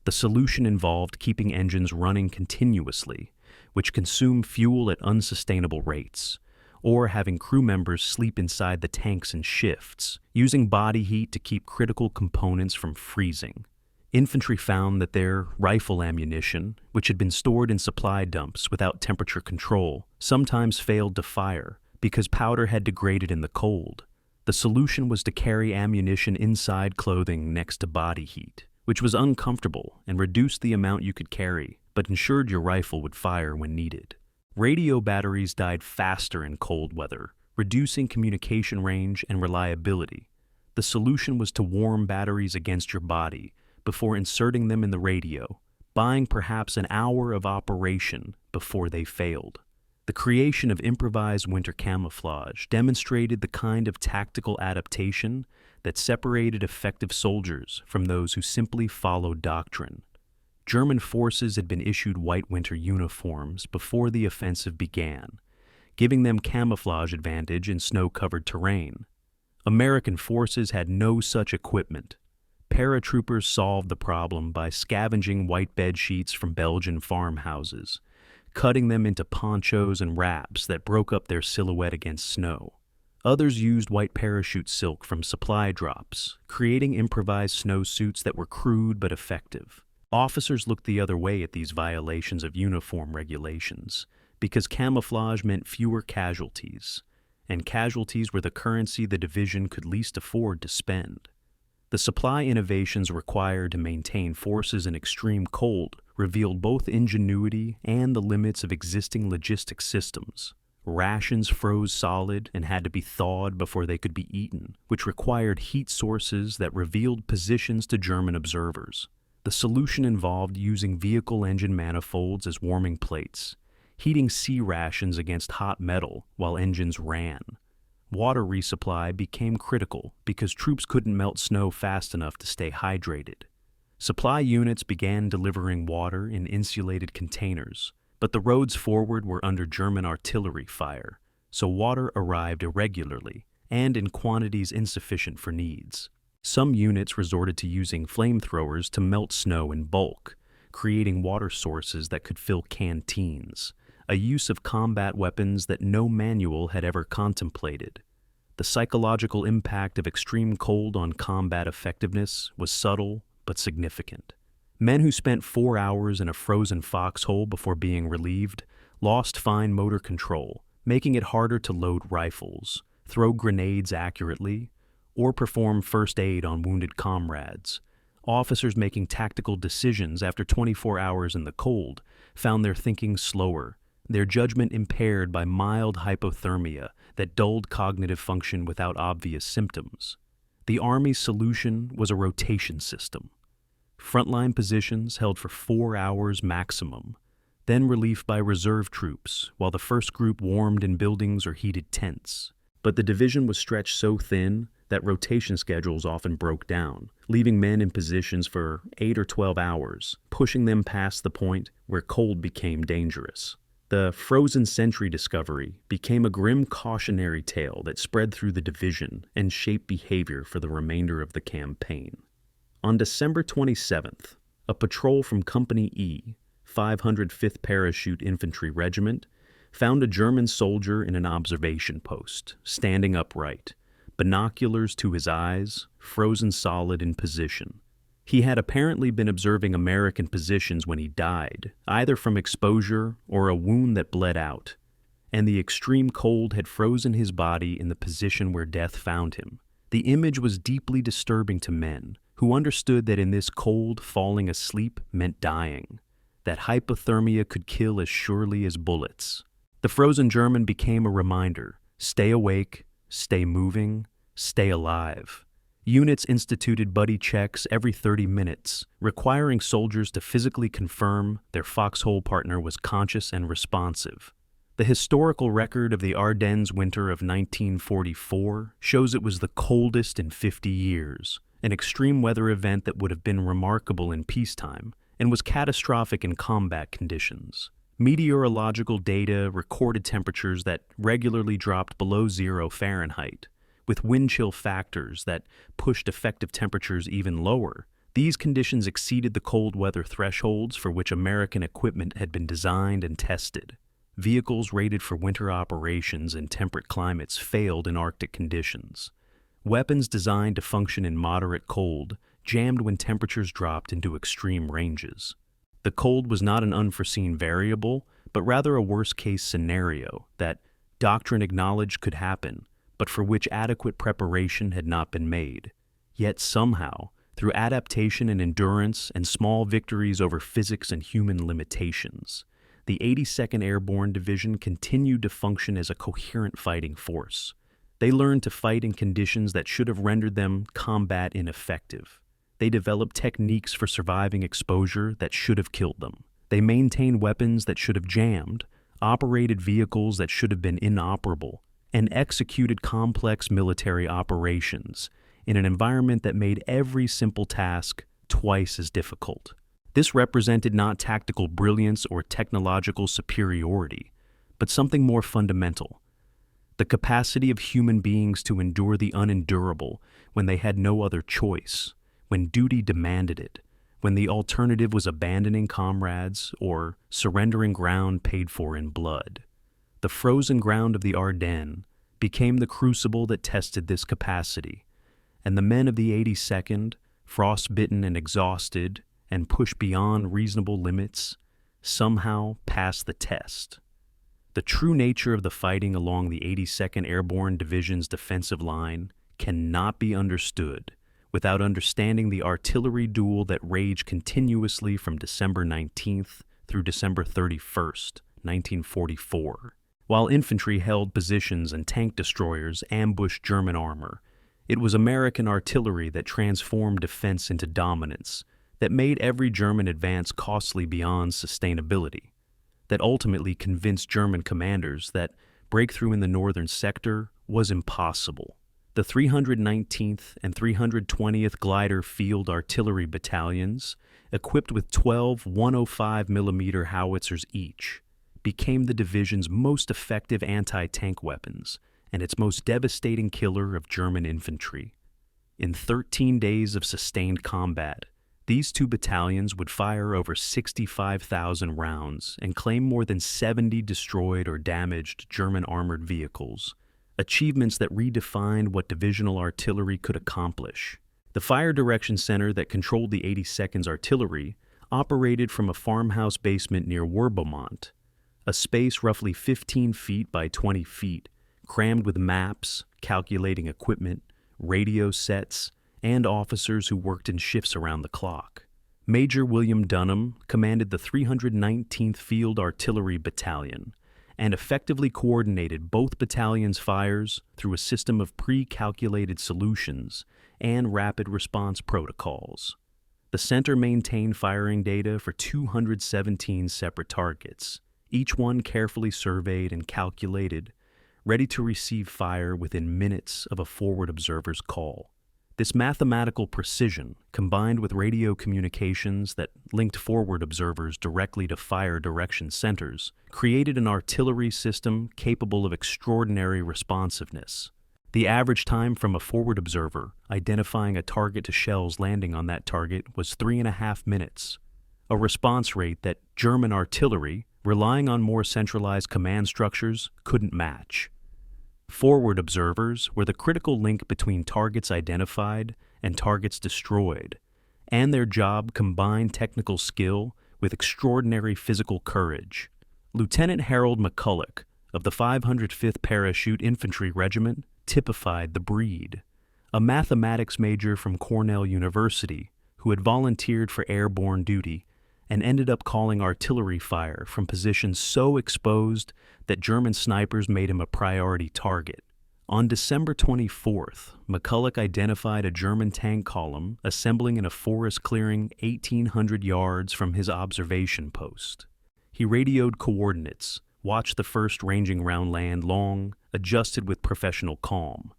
The solution involved keeping engines running continuously, which consumed fuel at unsustainable rates, or having crew members sleep inside the tanks in shifts, using body heat to keep critical components from freezing. Infantry found that their rifle ammunition, which had been stored in supply dumps without temperature control, sometimes failed to fire because powder had degraded in the cold. The solution was to carry ammunition inside clothing next to body heat, which was uncomfortable and reduced the amount you could carry, but ensured your rifle would fire when needed. Radio batteries died faster in cold weather, reducing communication range and reliability. The solution was to warm batteries against your body before inserting them in the radio, buying perhaps an hour of operation before they failed. The creation of improvised winter camouflage demonstrated the kind of tactical adaptation that separated effective soldiers from those who simply followed doctrine. German forces had been issued white winter uniforms before the offensive began, giving them camouflage advantage in snow-covered terrain. American forces had no such equipment. Paratroopers solved the problem by scavenging white bed sheets from Belgian farmhouses, cutting them into ponchos and wraps that broke up their silhouette against snow. Others used white parachute silk from supply drops, creating improvised snowsuits that were crude but effective. Officers looked the other way at these violations of uniform regulations, because camouflage meant fewer casualties, and casualties were the currency the division could least afford to spend. The supply innovations required to maintain forces in extreme cold revealed both ingenuity and the limits of existing logistic systems. Rations froze solid and had to be thawed before they could be eaten, which required heat sources that revealed positions to German observers. The solution involved using vehicle engine manifolds as warming plates, heating sea rations against hot metal while engines ran. Water resupply became critical because troops couldn't melt snow fast enough to stay hydrated. Supply units began delivering water in insulated containers, but the roads forward were under German artillery fire, so water arrived irregularly and in quantities insufficient for needs. Some units resorted to using flamethrowers to melt snow in bulk, creating water sources that could fill canteens, a use of combat weapons that no manual had ever contemplated. The psychological impact of extreme cold on combat effectiveness was subtle but significant. Men who spent 4 hours in a frozen foxhole before being relieved lost fine motor control, making it harder to load rifles, throw grenades accurately, or perform first aid on wounded comrades. Officers making tactical decisions after 24 hours in the cold found their thinking slower, their judgment impaired by mild hypothermia that dulled cognitive function without obvious symptoms. The Army's solution was a rotation system. Frontline positions held for 4 hours maximum, then relief by reserve troops, while the first group warmed in buildings or heated tents. But the division was stretched so thin that rotation schedules often broke down, leaving men in positions for 8 or 12 hours, pushing them past the point where cold became dangerous. The frozen sentry discovery became a grim cautionary tale that spread through the division and shaped behavior for the remainder of the campaign. On December 27th, a patrol from Company E, 505th Parachute Infantry Regiment, found a German soldier in an observation post, standing upright, binoculars to his eyes, frozen solid in position. He had apparently been observing American positions when he died, either from exposure or a wound that bled out, and the extreme cold had frozen his body in the position where death found him. The image was deeply disturbing to men who understood that in this cold, falling asleep meant dying, that hypothermia could kill as surely as bullets. The frozen German became a reminder: stay awake, stay moving, stay alive. Units instituted buddy checks every 30 minutes, requiring soldiers to physically confirm their foxhole partner was conscious and responsive. The historical record of the Ardennes winter of 1944 shows it was the coldest in 50 years, an extreme weather event that would have been remarkable in peacetime and was catastrophic in combat conditions. Meteorological data recorded temperatures that regularly dropped below 0 Fahrenheit, with wind chill factors that pushed effective temperatures even lower. These conditions exceeded the cold weather thresholds for which American equipment had been designed and tested. Vehicles rated for winter operations in temperate climates failed in Arctic conditions. Weapons designed to function in moderate cold jammed when temperatures dropped into extreme ranges. The cold was not an unforeseen variable, but rather a worst-case scenario that doctrine acknowledged could happen, but for which adequate preparation had not been made. Yet somehow, through adaptation and endurance and small victories over physics and human limitations, the 82nd Airborne Division continued to function as a coherent fighting force. They learned to fight in conditions that should have rendered them combat ineffective. They developed techniques for surviving exposure that should have killed them. They maintained weapons that should have jammed, operated vehicles that should have been inoperable, and executed complex military operations in an environment that made every simple task twice as difficult. This represented not tactical brilliance or technological superiority, but something more fundamental: the capacity of human beings to endure the unendurable when they had no other choice, when duty demanded it, when the alternative was abandoning comrades or surrendering ground paid for in blood. The frozen ground of the Ardennes became the crucible that tested this capacity, and the men of the 82nd, frostbitten and exhausted and pushed beyond reasonable limits, somehow passed the test. The true nature of the fighting along the 82nd Airborne Division's defensive line cannot be understood without understanding the artillery duel that raged continuously from December 19th through December 31st, 1944. While infantry held positions and tank destroyers ambushed German armor, it was American artillery that transformed defense into dominance, that made every German advance costly beyond sustainability, that ultimately convinced German commanders that breakthrough in the northern sector was impossible. The 319th and 320th Glider Field Artillery Battalions, equipped with 12 105mm howitzers each, became the division's most effective anti-tank weapons and its most devastating killer of German infantry. In 13 days of sustained combat, these two battalions would fire over 65,000 rounds and claim more than 70 destroyed or damaged German armored vehicles, achievements that redefined what divisional artillery could accomplish. The Fire Direction Center that controlled the 82nd's artillery operated from a farmhouse basement near Werbemonte, a space roughly 15 feet by 20 feet, crammed with maps, calculating equipment, radio sets, and officers who worked in shifts around the clock. Major William Dunham commanded the 319th Field Artillery Battalion and effectively coordinated both battalions' fires through a system of pre-calculated solutions and rapid response protocols. The center maintained firing data for 217 separate targets, each one carefully surveyed and calculated, ready to receive fire within minutes of a forward observer's call. This mathematical precision, combined with radio communications that linked forward observers directly to fire direction centers, created an artillery system capable of extraordinary responsiveness. The average time from a forward observer identifying a target to shells landing on that target was 3.5 minutes, a response rate that German artillery, relying on more centralized command structures, couldn't match. Forward observers were the critical link between targets identified and targets destroyed, and their job combined technical skill with extraordinary physical courage. Lieutenant Harold McCulloch of the 505th Parachute Infantry Regiment typified the breed, a mathematics major from Cornell University who had volunteered for airborne duty and ended up calling artillery fire from positions so exposed that German snipers made him a priority target. On December 24th, McCulloch identified a German tank column assembling in a forest clearing 1,800 yards from his observation post. He radioed coordinates, watched the first ranging round land long, adjusted with professional calm.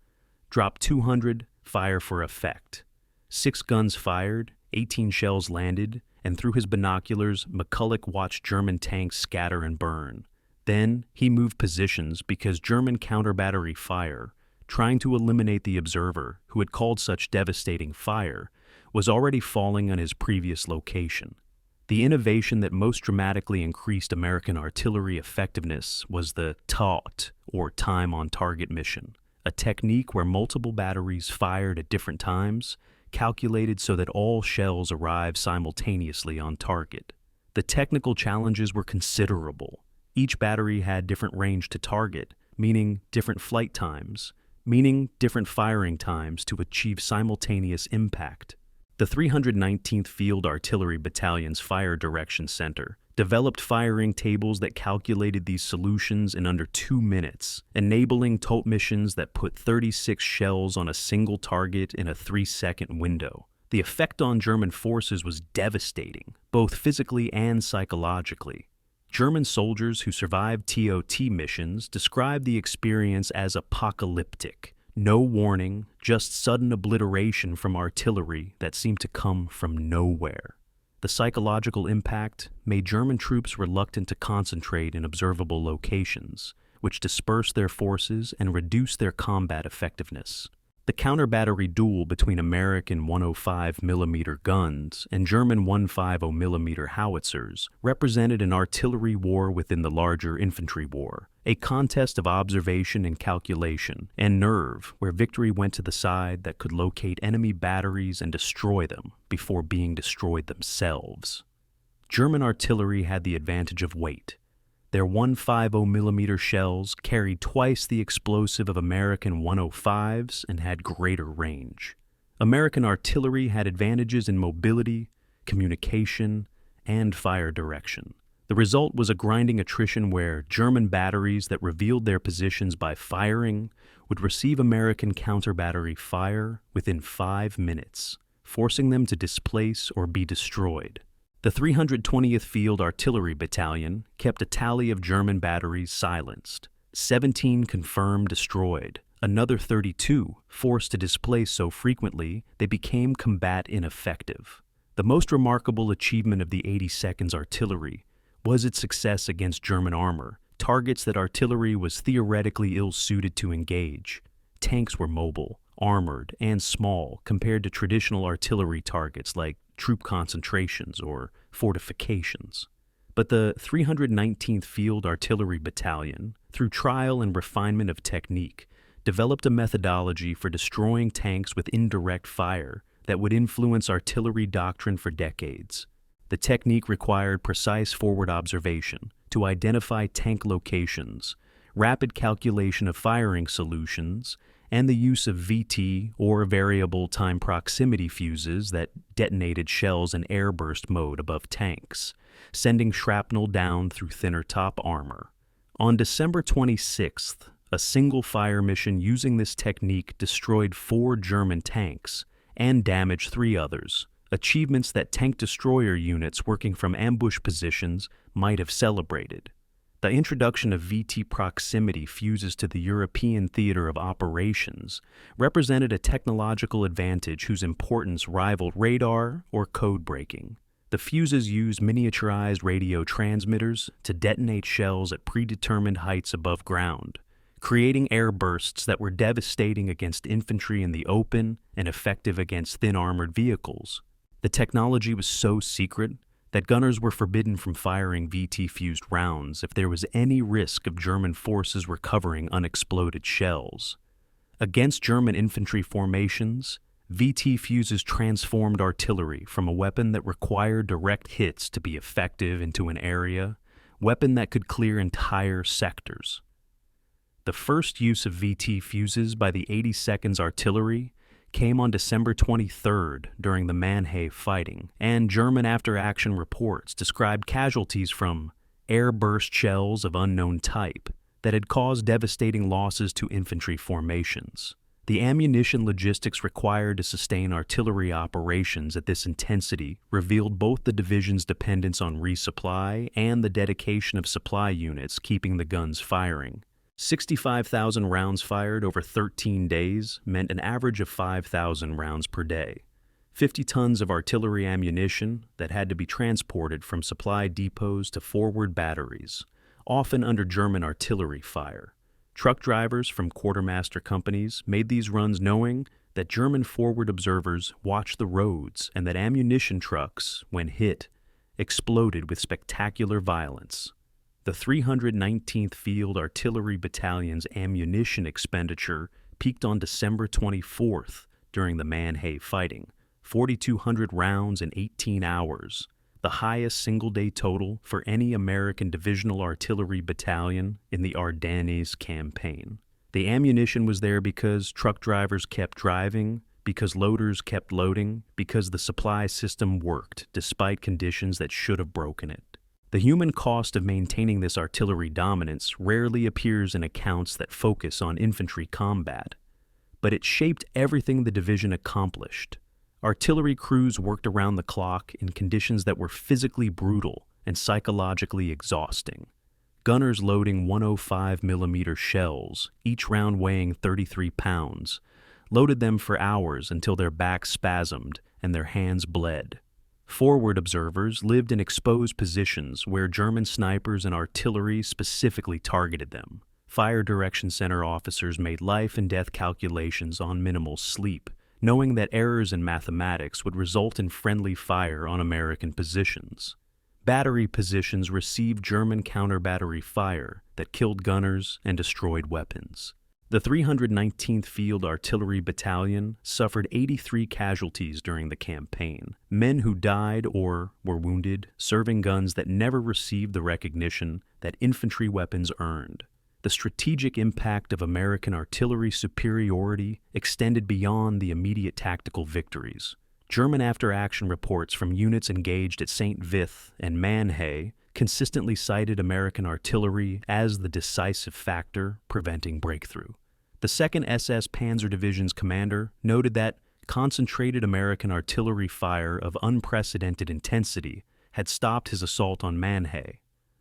Drop 200, fire for effect. 6 guns fired, 18 shells landed, and through his binoculars, McCulloch watched German tanks scatter and burn. Then he moved positions because German counter-battery fire, trying to eliminate the observer who had called such devastating fire, was already falling on his previous location. The innovation that most dramatically increased American artillery effectiveness was the TOT, or time on target mission, a technique where multiple batteries fired at different times, calculated so that all shells arrived simultaneously on target. The technical challenges were considerable. Each battery had different range to target, meaning different flight times, meaning different firing times to achieve simultaneous impact. The 319th Field Artillery Battalion's Fire Direction Center developed firing tables that calculated these solutions in under 2 minutes, enabling TOT missions that put 36 shells on a single target in a 3-second window. The effect on German forces was devastating, both physically and psychologically. German soldiers who survived TOT missions described the experience as apocalyptic. No warning, just sudden obliteration from artillery that seemed to come from nowhere. The psychological impact made German troops reluctant to concentrate in observable locations, which dispersed their forces and reduced their combat effectiveness. The counter-battery duel between American 105mm guns and German 150mm howitzers represented an artillery war within the larger infantry war, a contest of observation and calculation, and nerve where victory went to the side that could locate enemy batteries and destroy them before being destroyed themselves. German artillery had the advantage of weight. Their 150mm shells carried twice the explosive of American 105s and had greater range. American artillery had advantages in mobility, communication, and fire direction. The result was a grinding attrition where German batteries that revealed their positions by firing would receive American counter-battery fire within 5 minutes, forcing them to displace or be destroyed. The 320th Field Artillery Battalion kept a tally of German batteries silenced, 17 confirmed destroyed, another 32 forced to displace so frequently they became combat ineffective. The most remarkable achievement of the 82nd's artillery was its success against German armor, targets that artillery was theoretically ill-suited to engage. Tanks were mobile, armored, and small compared to traditional artillery targets like troop concentrations or fortifications. But the 319th Field Artillery Battalion, through trial and refinement of technique, developed a methodology for destroying tanks with indirect fire that would influence artillery doctrine for decades. The technique required precise forward observation to identify tank locations, rapid calculation of firing solutions, and the use of VT or variable time proximity fuses that detonated shells in airburst mode above tanks, sending shrapnel down through thinner top armor. On December 26th, a single fire mission using this technique destroyed 4 German tanks and damaged 3 others, achievements that tank destroyer units working from ambush positions might have celebrated. The introduction of VT proximity fuses to the European theater of operations represented a technological advantage whose importance rivaled radar or code breaking. The fuses used miniaturized radio transmitters to detonate shells at predetermined heights above ground, creating air bursts that were devastating against infantry in the open and effective against thin-armored vehicles. The technology was so secret that gunners were forbidden from firing VT-fused rounds if there was any risk of German forces recovering unexploded shells. Against German infantry formations, VT fuses transformed artillery from a weapon that required direct hits to be effective into an area, weapon that could clear entire sectors. The first use of VT fuses by the 82nd's artillery came on December 23rd during the Mannheim fighting, and German after-action reports described casualties from air-burst shells of unknown type that had caused devastating losses to infantry formations. The ammunition logistics required to sustain artillery operations at this intensity revealed both the division's dependence on resupply and the dedication of supply units keeping the guns firing. 65,000 rounds fired over 13 days meant an average of 5,000 rounds per day. 50 tons of artillery ammunition that had to be transported from supply depots to forward batteries, often under German artillery fire. Truck drivers from quartermaster companies made these runs knowing that German forward observers watched the roads and that ammunition trucks, when hit, exploded with spectacular violence. The 319th Field Artillery Battalion's ammunition expenditure peaked on December 24th during the Mannheim fighting, 4,200 rounds in 18 hours, the highest single-day total for any American divisional artillery battalion in the Ardennes campaign. The ammunition was there because truck drivers kept driving, because loaders kept loading, because the supply system worked despite conditions that should have broken it. The human cost of maintaining this artillery dominance rarely appears in accounts that focus on infantry combat, but it shaped everything the division accomplished. Artillery crews worked around the clock in conditions that were physically brutal and psychologically exhausting. Gunners loading 105mm shells, each round weighing 33 pounds, loaded them for hours until their backs spasmed and their hands bled. Forward observers lived in exposed positions where German snipers and artillery specifically targeted them. Fire Direction Center officers made life and death calculations on minimal sleep, knowing that errors in mathematics would result in friendly fire on American positions. Battery positions received German counter-battery fire that killed gunners and destroyed weapons. The 319th Field Artillery Battalion suffered 83 casualties during the campaign, men who died or were wounded, serving guns that never received the recognition that infantry weapons earned. The strategic impact of American artillery superiority extended beyond the immediate tactical victories. German after-action reports from units engaged at St.Vith and Mannheim consistently cited American artillery as the decisive factor preventing breakthrough. The 2nd SS Panzer Division's commander noted that concentrated American artillery fire of unprecedented intensity had stopped his assault on Mannheim.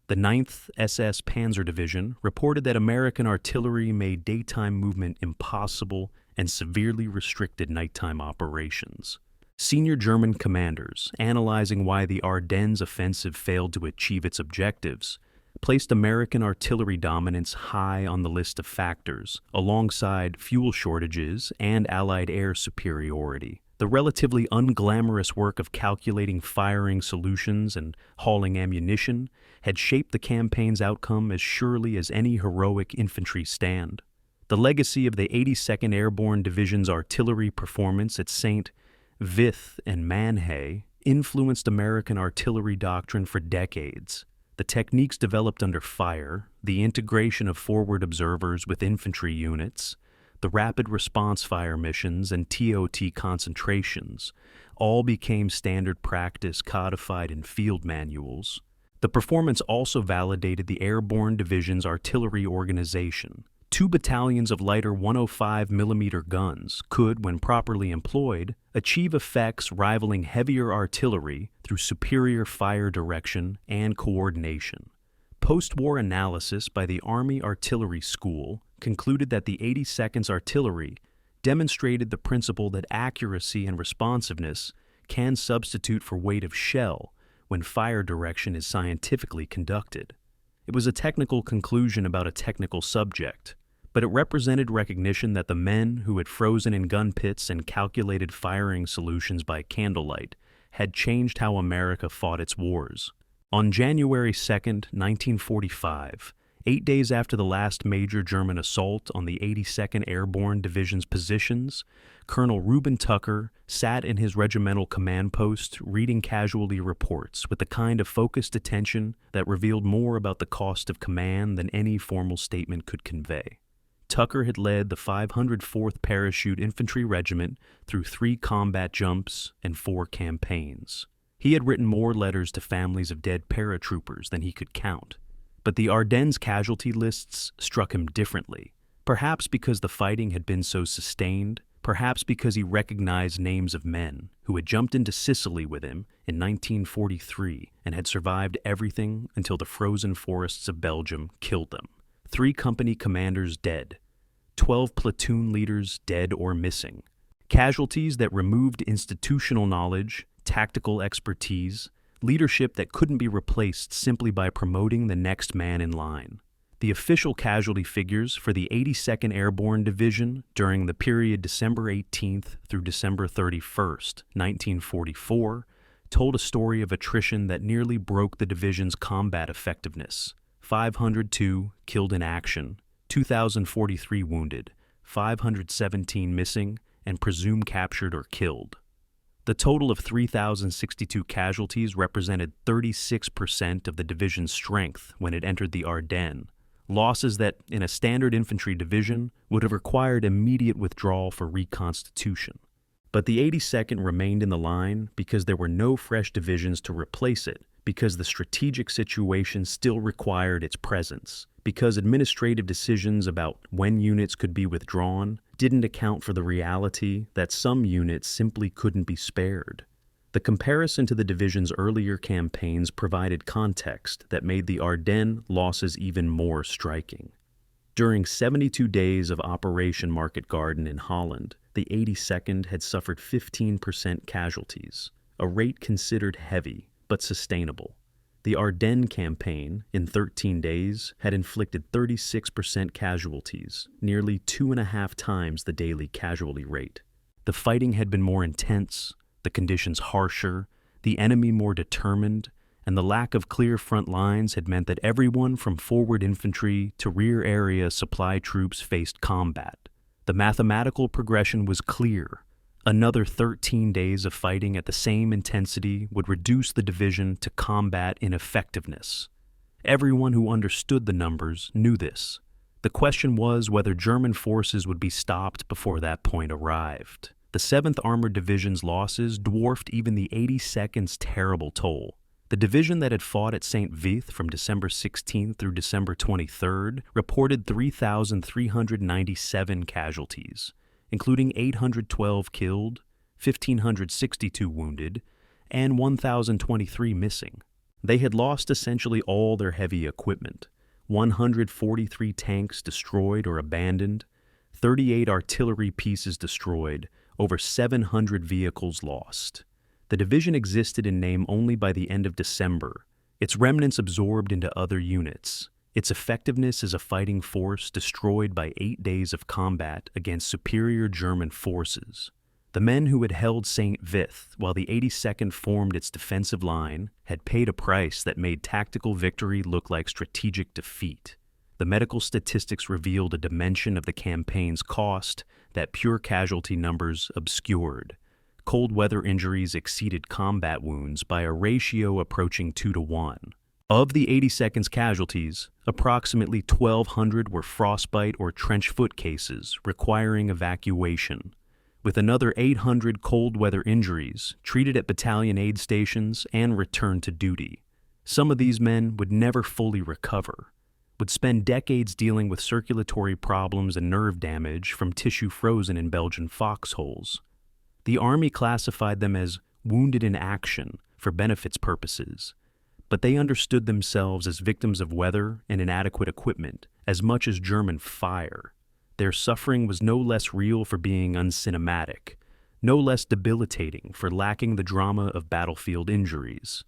The 9th SS Panzer Division reported that American artillery made daytime movement impossible and severely restricted nighttime operations. Senior German commanders, analyzing why the Ardennes offensive failed to achieve its objectives, placed American artillery dominance high on the list of factors, alongside fuel shortages and Allied air superiority. The relatively unglamorous work of calculating firing solutions and hauling ammunition had shaped the campaign's outcome as surely as any heroic infantry stand. The legacy of the 82nd Airborne Division's artillery performance at St.Vith and Mannheim influenced American artillery doctrine for decades. The techniques developed under fire, the integration of forward observers with infantry units, the rapid response fire missions, and TOT concentrations all became standard practice codified in field manuals. The performance also validated the Airborne Division's artillery organization. 2 battalions of lighter 105mm guns could, when properly employed, achieve effects rivaling heavier artillery through superior fire direction and coordination. Post-war analysis by the Army Artillery School concluded that the 82nd's artillery demonstrated the principle that accuracy and responsiveness can substitute for weight of shell when fire direction is scientifically conducted. It was a technical conclusion about a technical subject, but it represented recognition that the men who had frozen in gun pits and calculated firing solutions by candlelight had changed how America fought its wars. On January 2, 1945, 8 days after the last major German assault on the 82nd Airborne Division's positions, Colonel Reuben Tucker sat in his regimental command post reading casualty reports with the kind of focused attention that revealed more about the cost of command than any formal statement could convey. Tucker had led the 504th Parachute Infantry Regiment through 3 combat jumps and 4 campaigns. He had written more letters to families of dead paratroopers than he could count. But the Ardennes casualty lists struck him differently, perhaps because the fighting had been so sustained, perhaps because he recognized names of men who had jumped into Sicily with him in 1943 and had survived everything until the frozen forests of Belgium killed them. 3 company commanders dead, 12 platoon leaders dead or missing. Casualties that removed institutional knowledge, tactical expertise, leadership that couldn't be replaced simply by promoting the next man in line. The official casualty figures for the 82nd Airborne Division during the period December 18th through December 31st, 1944, told a story of attrition that nearly broke the division's combat effectiveness. 502 killed in action, 2,043 wounded, 517 missing, and presumed captured or killed. The total of 3,062 casualties represented 36% of the division's strength when it entered the Ardennes, losses that, in a standard infantry division, would have required immediate withdrawal for reconstitution. But the 82nd remained in the line because there were no fresh divisions to replace it, because the strategic situation still required its presence, because administrative decisions about when units could be withdrawn didn't account for the reality that some units simply couldn't be spared. The comparison to the division's earlier campaigns provided context that made the Ardennes losses even more striking. During 72 days of Operation Market Garden in Holland, the 82nd had suffered 15% casualties, a rate considered heavy but sustainable. The Ardennes campaign, in 13 days, had inflicted 36% casualties, nearly 2.5 times the daily casualty rate. The fighting had been more intense, the conditions harsher, the enemy more determined, and the lack of clear front lines had meant that everyone from forward infantry to rear area supply troops faced combat. The mathematical progression was clear. Another 13 days of fighting at the same intensity would reduce the division to combat ineffectiveness. Everyone who understood the numbers knew this. The question was whether German forces would be stopped before that point arrived. The 7th Armored Division's losses dwarfed even the 82nd's terrible toll. The division that had fought at St.Vith from December 16th through December 23rd reported 3,397 casualties, including 812 killed, 1,562 wounded, and 1,023 missing. They had lost essentially all their heavy equipment, 143 tanks destroyed or abandoned, 38 artillery pieces destroyed, over 700 vehicles lost. The division existed in name only by the end of December, its remnants absorbed into other units, its effectiveness as a fighting force destroyed by 8 days of combat against superior German forces. The men who had held St.Vith while the 82nd formed its defensive line had paid a price that made tactical victory look like strategic defeat. the medical statistics revealed a dimension of the campaign's cost that pure casualty numbers obscured. Cold weather injuries exceeded combat wounds by a ratio approaching 2-to-1. Of the 82nd's casualties, approximately 1,200 were frostbite or trench foot cases requiring evacuation, with another 800 cold weather injuries treated at battalion aid stations and returned to duty. Some of these men would never fully recover, would spend decades dealing with circulatory problems and nerve damage from tissue frozen in Belgian foxholes. The Army classified them as wounded in action for benefits purposes, but they understood themselves as victims of weather and inadequate equipment as much as German fire. Their suffering was no less real for being uncinematic, no less debilitating for lacking the drama of battlefield injuries.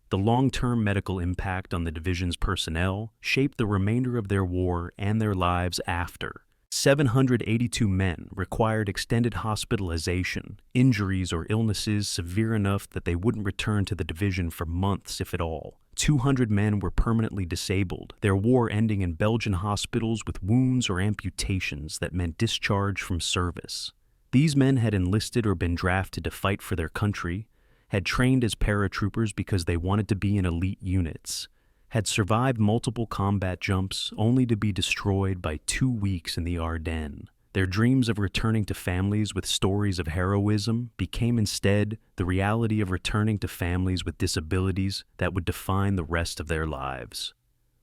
The long-term medical impact on the division's personnel shaped the remainder of their war and their lives after. 782 men required extended hospitalization, injuries or illnesses severe enough that they wouldn't return to the division for months, if at all. 200 men were permanently disabled, their war ending in Belgian hospitals with wounds or amputations that meant discharge from service. These men had enlisted or been drafted to fight for their country, had trained as paratroopers because they wanted to be in elite units, had survived multiple combat jumps only to be destroyed by 2 weeks in the Ardennes. Their dreams of returning to families with stories of heroism became instead the reality of returning to families with disabilities that would define the rest of their lives.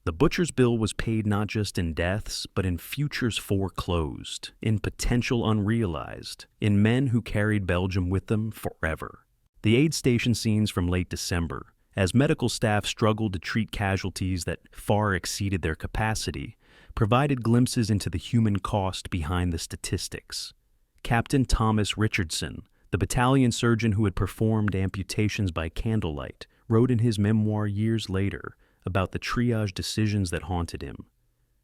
The butcher's bill was paid not just in deaths, but in futures foreclosed, in potential unrealized, in men who carried Belgium with them forever. The aid station scenes from late December, as medical staff struggled to treat casualties that far exceeded their capacity, provided glimpses into the human cost behind the statistics. Captain Thomas Richardson, the battalion surgeon who had performed amputations by candlelight, wrote in his memoir years later about the triage decisions that haunted him,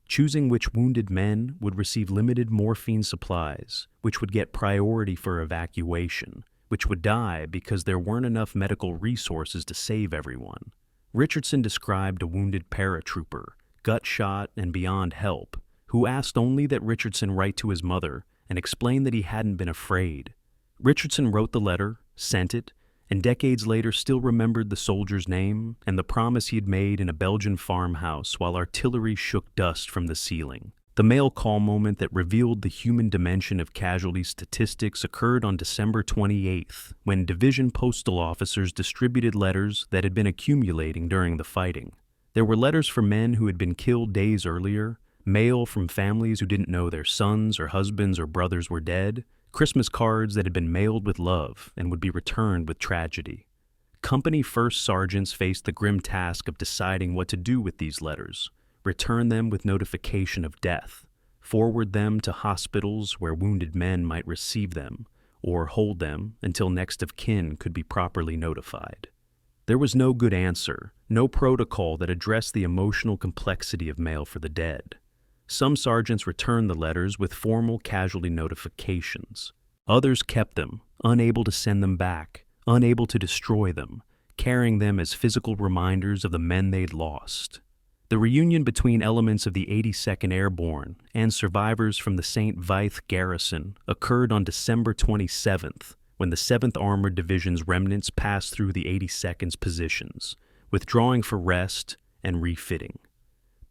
choosing which wounded men would receive limited morphine supplies, which would get priority for evacuation, which would die because there weren't enough medical resources to save everyone. Richardson described a wounded paratrooper, gut shot and beyond help, who asked only that Richardson write to his mother and explain that he hadn't been afraid. Richardson wrote the letter, sent it, and decades later still remembered the soldier's name and the promise he had made in a Belgian farmhouse while artillery shook dust from the ceiling. The mail call moment that revealed the human dimension of casualty statistics occurred on December 28th, when division postal officers distributed letters that had been accumulating during the fighting. There were letters from men who had been killed days earlier, mail from families who didn't know their sons or husbands or brothers were dead, Christmas cards that had been mailed with love and would be returned with tragedy. Company first sergeants faced the grim task of deciding what to do with these letters. Return them with notification of death, forward them to hospitals where wounded men might receive them, or hold them until next of kin could be properly notified. There was no good answer, no protocol that addressed the emotional complexity of mail for the dead. Some sergeants returned the letters with formal casualty notifications. Others kept them, unable to send them back, unable to destroy them, carrying them as physical reminders of the men they'd lost. The reunion between elements of the 82nd Airborne and survivors from the St.Vith garrison occurred on December 27th, when the 7th Armored Division's remnants passed through the 82nd's positions, withdrawing for rest and refitting.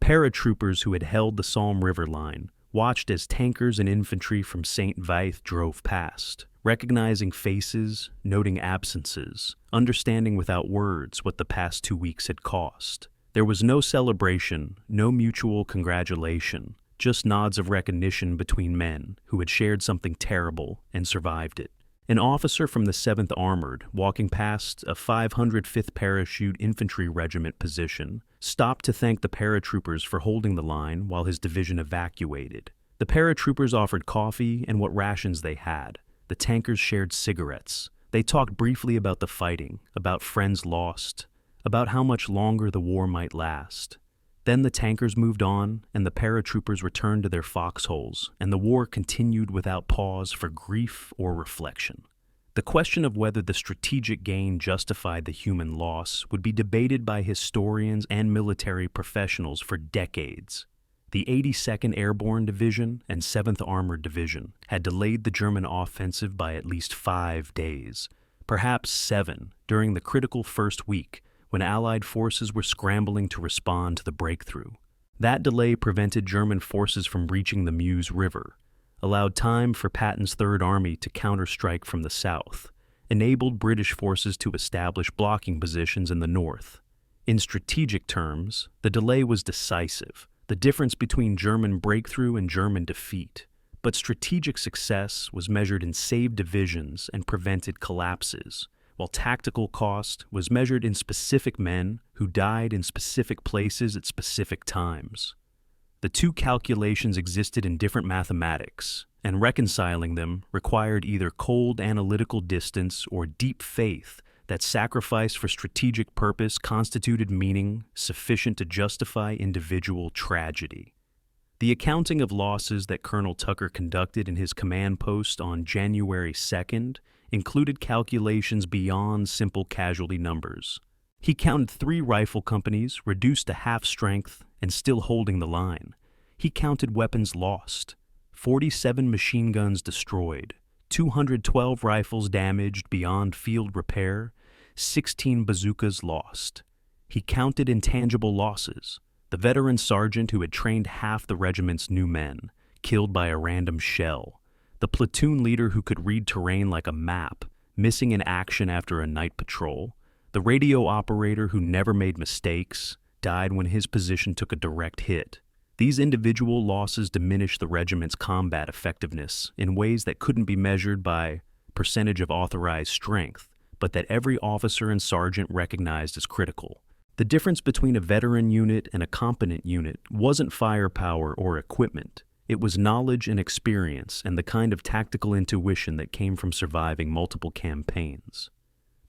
Paratroopers who had held the Salm River line watched as tankers and infantry from St.Vith drove past, recognizing faces, noting absences, understanding without words what the past 2 weeks had cost. There was no celebration, no mutual congratulation, just nods of recognition between men who had shared something terrible and survived it. An officer from the 7th Armored, walking past a 505th Parachute Infantry Regiment position, stopped to thank the paratroopers for holding the line while his division evacuated. The paratroopers offered coffee and what rations they had. The tankers shared cigarettes. They talked briefly about the fighting, about friends lost, about how much longer the war might last. Then the tankers moved on, and the paratroopers returned to their foxholes, and the war continued without pause for grief or reflection. The question of whether the strategic gain justified the human loss would be debated by historians and military professionals for decades. The 82nd Airborne Division and 7th Armored Division had delayed the German offensive by at least 5 days, perhaps 7, during the critical first week when Allied forces were scrambling to respond to the breakthrough. That delay prevented German forces from reaching the Meuse River, allowed time for Patton's Third Army to counterstrike from the south, enabled British forces to establish blocking positions in the north. In strategic terms, the delay was decisive, the difference between German breakthrough and German defeat. But strategic success was measured in saved divisions and prevented collapses, while tactical cost was measured in specific men who died in specific places at specific times. The two calculations existed in different mathematics, and reconciling them required either cold analytical distance or deep faith that sacrifice for strategic purpose constituted meaning sufficient to justify individual tragedy. The accounting of losses that Colonel Tucker conducted in his command post on January 2nd included calculations beyond simple casualty numbers. He counted 3 rifle companies reduced to half strength and still holding the line. He counted weapons lost, 47 machine guns destroyed, 212 rifles damaged beyond field repair, 16 bazookas lost. He counted intangible losses. The veteran sergeant who had trained half the regiment's new men, killed by a random shell. The platoon leader who could read terrain like a map, missing in action after a night patrol. The radio operator who never made mistakes, died when his position took a direct hit. These individual losses diminished the regiment's combat effectiveness in ways that couldn't be measured by percentage of authorized strength, but that every officer and sergeant recognized as critical. The difference between a veteran unit and a competent unit wasn't firepower or equipment. It was knowledge and experience and the kind of tactical intuition that came from surviving multiple campaigns.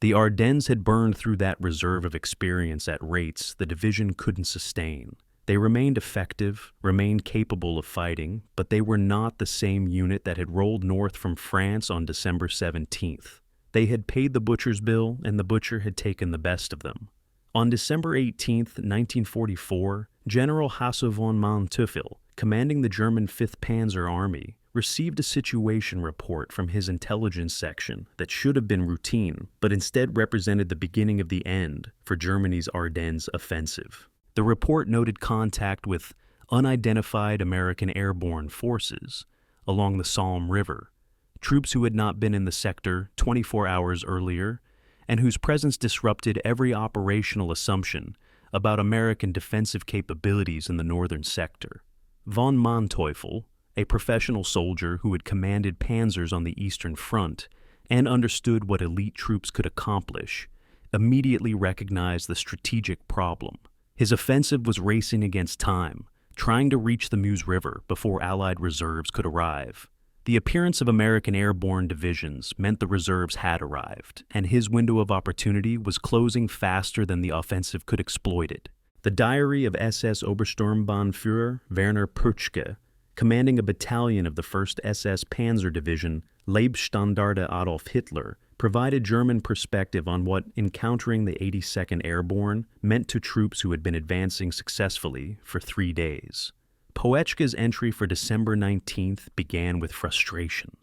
The Ardennes had burned through that reserve of experience at rates the division couldn't sustain. They remained effective, remained capable of fighting, but they were not the same unit that had rolled north from France on December 17th. They had paid the butcher's bill, and the butcher had taken the best of them. On December 18, 1944, General Hasse von Manteuffel, commanding the German 5th Panzer Army, received a situation report from his intelligence section that should have been routine, but instead represented the beginning of the end for Germany's Ardennes offensive. The report noted contact with unidentified American airborne forces along the Salm River, troops who had not been in the sector 24 hours earlier and whose presence disrupted every operational assumption about American defensive capabilities in the northern sector. Von Manteuffel, a professional soldier who had commanded panzers on the Eastern Front and understood what elite troops could accomplish, immediately recognized the strategic problem. His offensive was racing against time, trying to reach the Meuse River before Allied reserves could arrive. The appearance of American airborne divisions meant the reserves had arrived, and his window of opportunity was closing faster than the offensive could exploit it. The diary of SS Obersturmbannführer Werner Pötschke, commanding a battalion of the 1st SS Panzer Division, Leibstandarte Adolf Hitler, provided German perspective on what encountering the 82nd Airborne meant to troops who had been advancing successfully for 3 days. Pötschke's entry for December 19th began with frustration.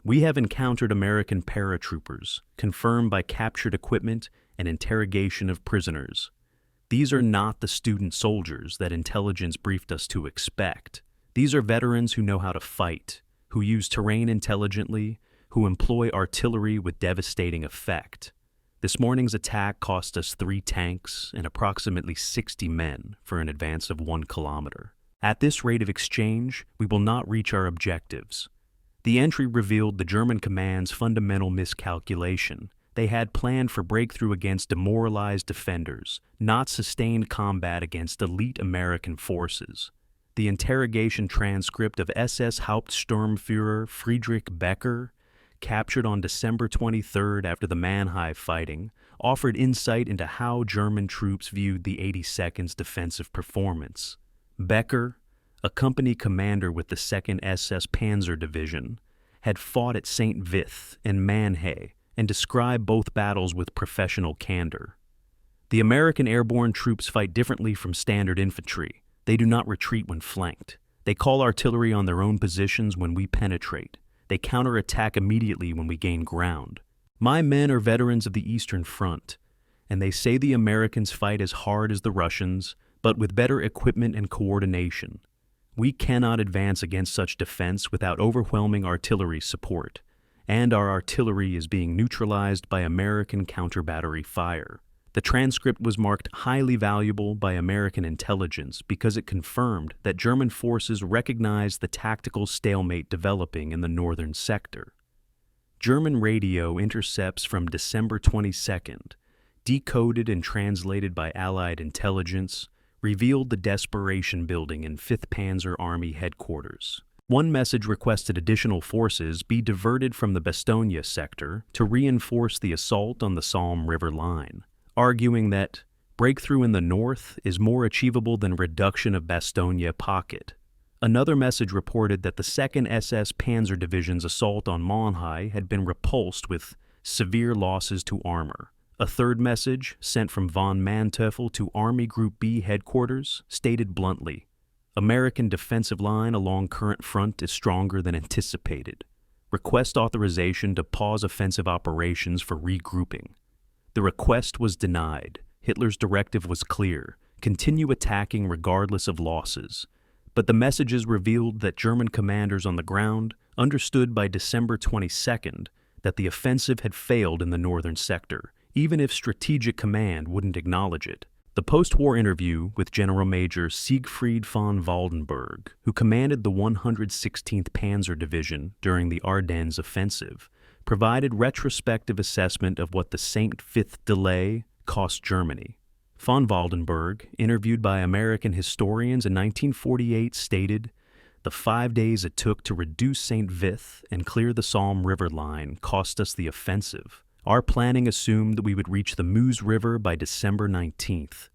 "We have encountered American paratroopers, confirmed by captured equipment and interrogation of prisoners. These are not the student soldiers that intelligence briefed us to expect. These are veterans who know how to fight, who use terrain intelligently, who employ artillery with devastating effect. This morning's attack cost us 3 tanks and approximately 60 men for an advance of 1 kilometer. At this rate of exchange, we will not reach our objectives." The entry revealed the German command's fundamental miscalculation. They had planned for breakthrough against demoralized defenders, not sustained combat against elite American forces. The interrogation transcript of SS Hauptsturmführer Friedrich Becker, captured on December 23rd after the Mannheim fighting, offered insight into how German troops viewed the 82nd's defensive performance. Becker, a company commander with the 2nd SS Panzer Division, had fought at St.Vith and Mannheim and described both battles with professional candor. "The American airborne troops fight differently from standard infantry. They do not retreat when flanked. They call artillery on their own positions when we penetrate. They counterattack immediately when we gain ground. My men are veterans of the Eastern Front, and they say the Americans fight as hard as the Russians, but with better equipment and coordination. We cannot advance against such defense without overwhelming artillery support, and our artillery is being neutralized by American counter-battery fire. The transcript was marked highly valuable by American intelligence because it confirmed that German forces recognized the tactical stalemate developing in the northern sector. German radio intercepts from December 22nd, decoded and translated by Allied intelligence, revealed the desperation building in 5th Panzer Army headquarters. One message requested additional forces be diverted from the Bastogne sector to reinforce the assault on the Salm River line, arguing that breakthrough in the north is more achievable than reduction of Bastogne Pocket. Another message reported that the 2nd SS Panzer Division's assault on Monheim had been repulsed with severe losses to armor. A third message, sent from von Manteuffel to Army Group B headquarters, stated bluntly, American defensive line along current front is stronger than anticipated. Request authorization to pause offensive operations for regrouping. The request was denied. Hitler's directive was clear: continue attacking regardless of losses. But the messages revealed that German commanders on the ground understood by December 22nd that the offensive had failed in the northern sector, even if strategic command wouldn't acknowledge it. The post-war interview with General Major Siegfried von Waldenberg, who commanded the 116th Panzer Division during the Ardennes offensive, provided retrospective assessment of what the St.Vith delay cost Germany. Von Waldenberg, interviewed by American historians in 1948, stated, "The 5 days it took to reduce St.Vith and clear the Salm River line cost us the offensive. Our planning assumed that we would reach the Meuse River by December 19th.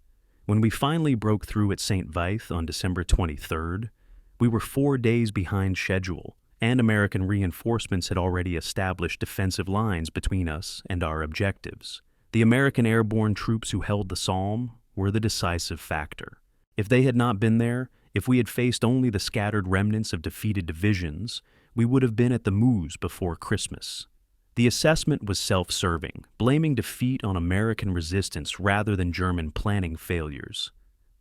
When we finally broke through at St.Vith on December 23rd, we were 4 days behind schedule, and American reinforcements had already established defensive lines between us and our objectives. The American airborne troops who held the Salm were the decisive factor. If they had not been there, if we had faced only the scattered remnants of defeated divisions, we would have been at the Meuse before Christmas." The assessment was self-serving, blaming defeat on American resistance rather than German planning failures.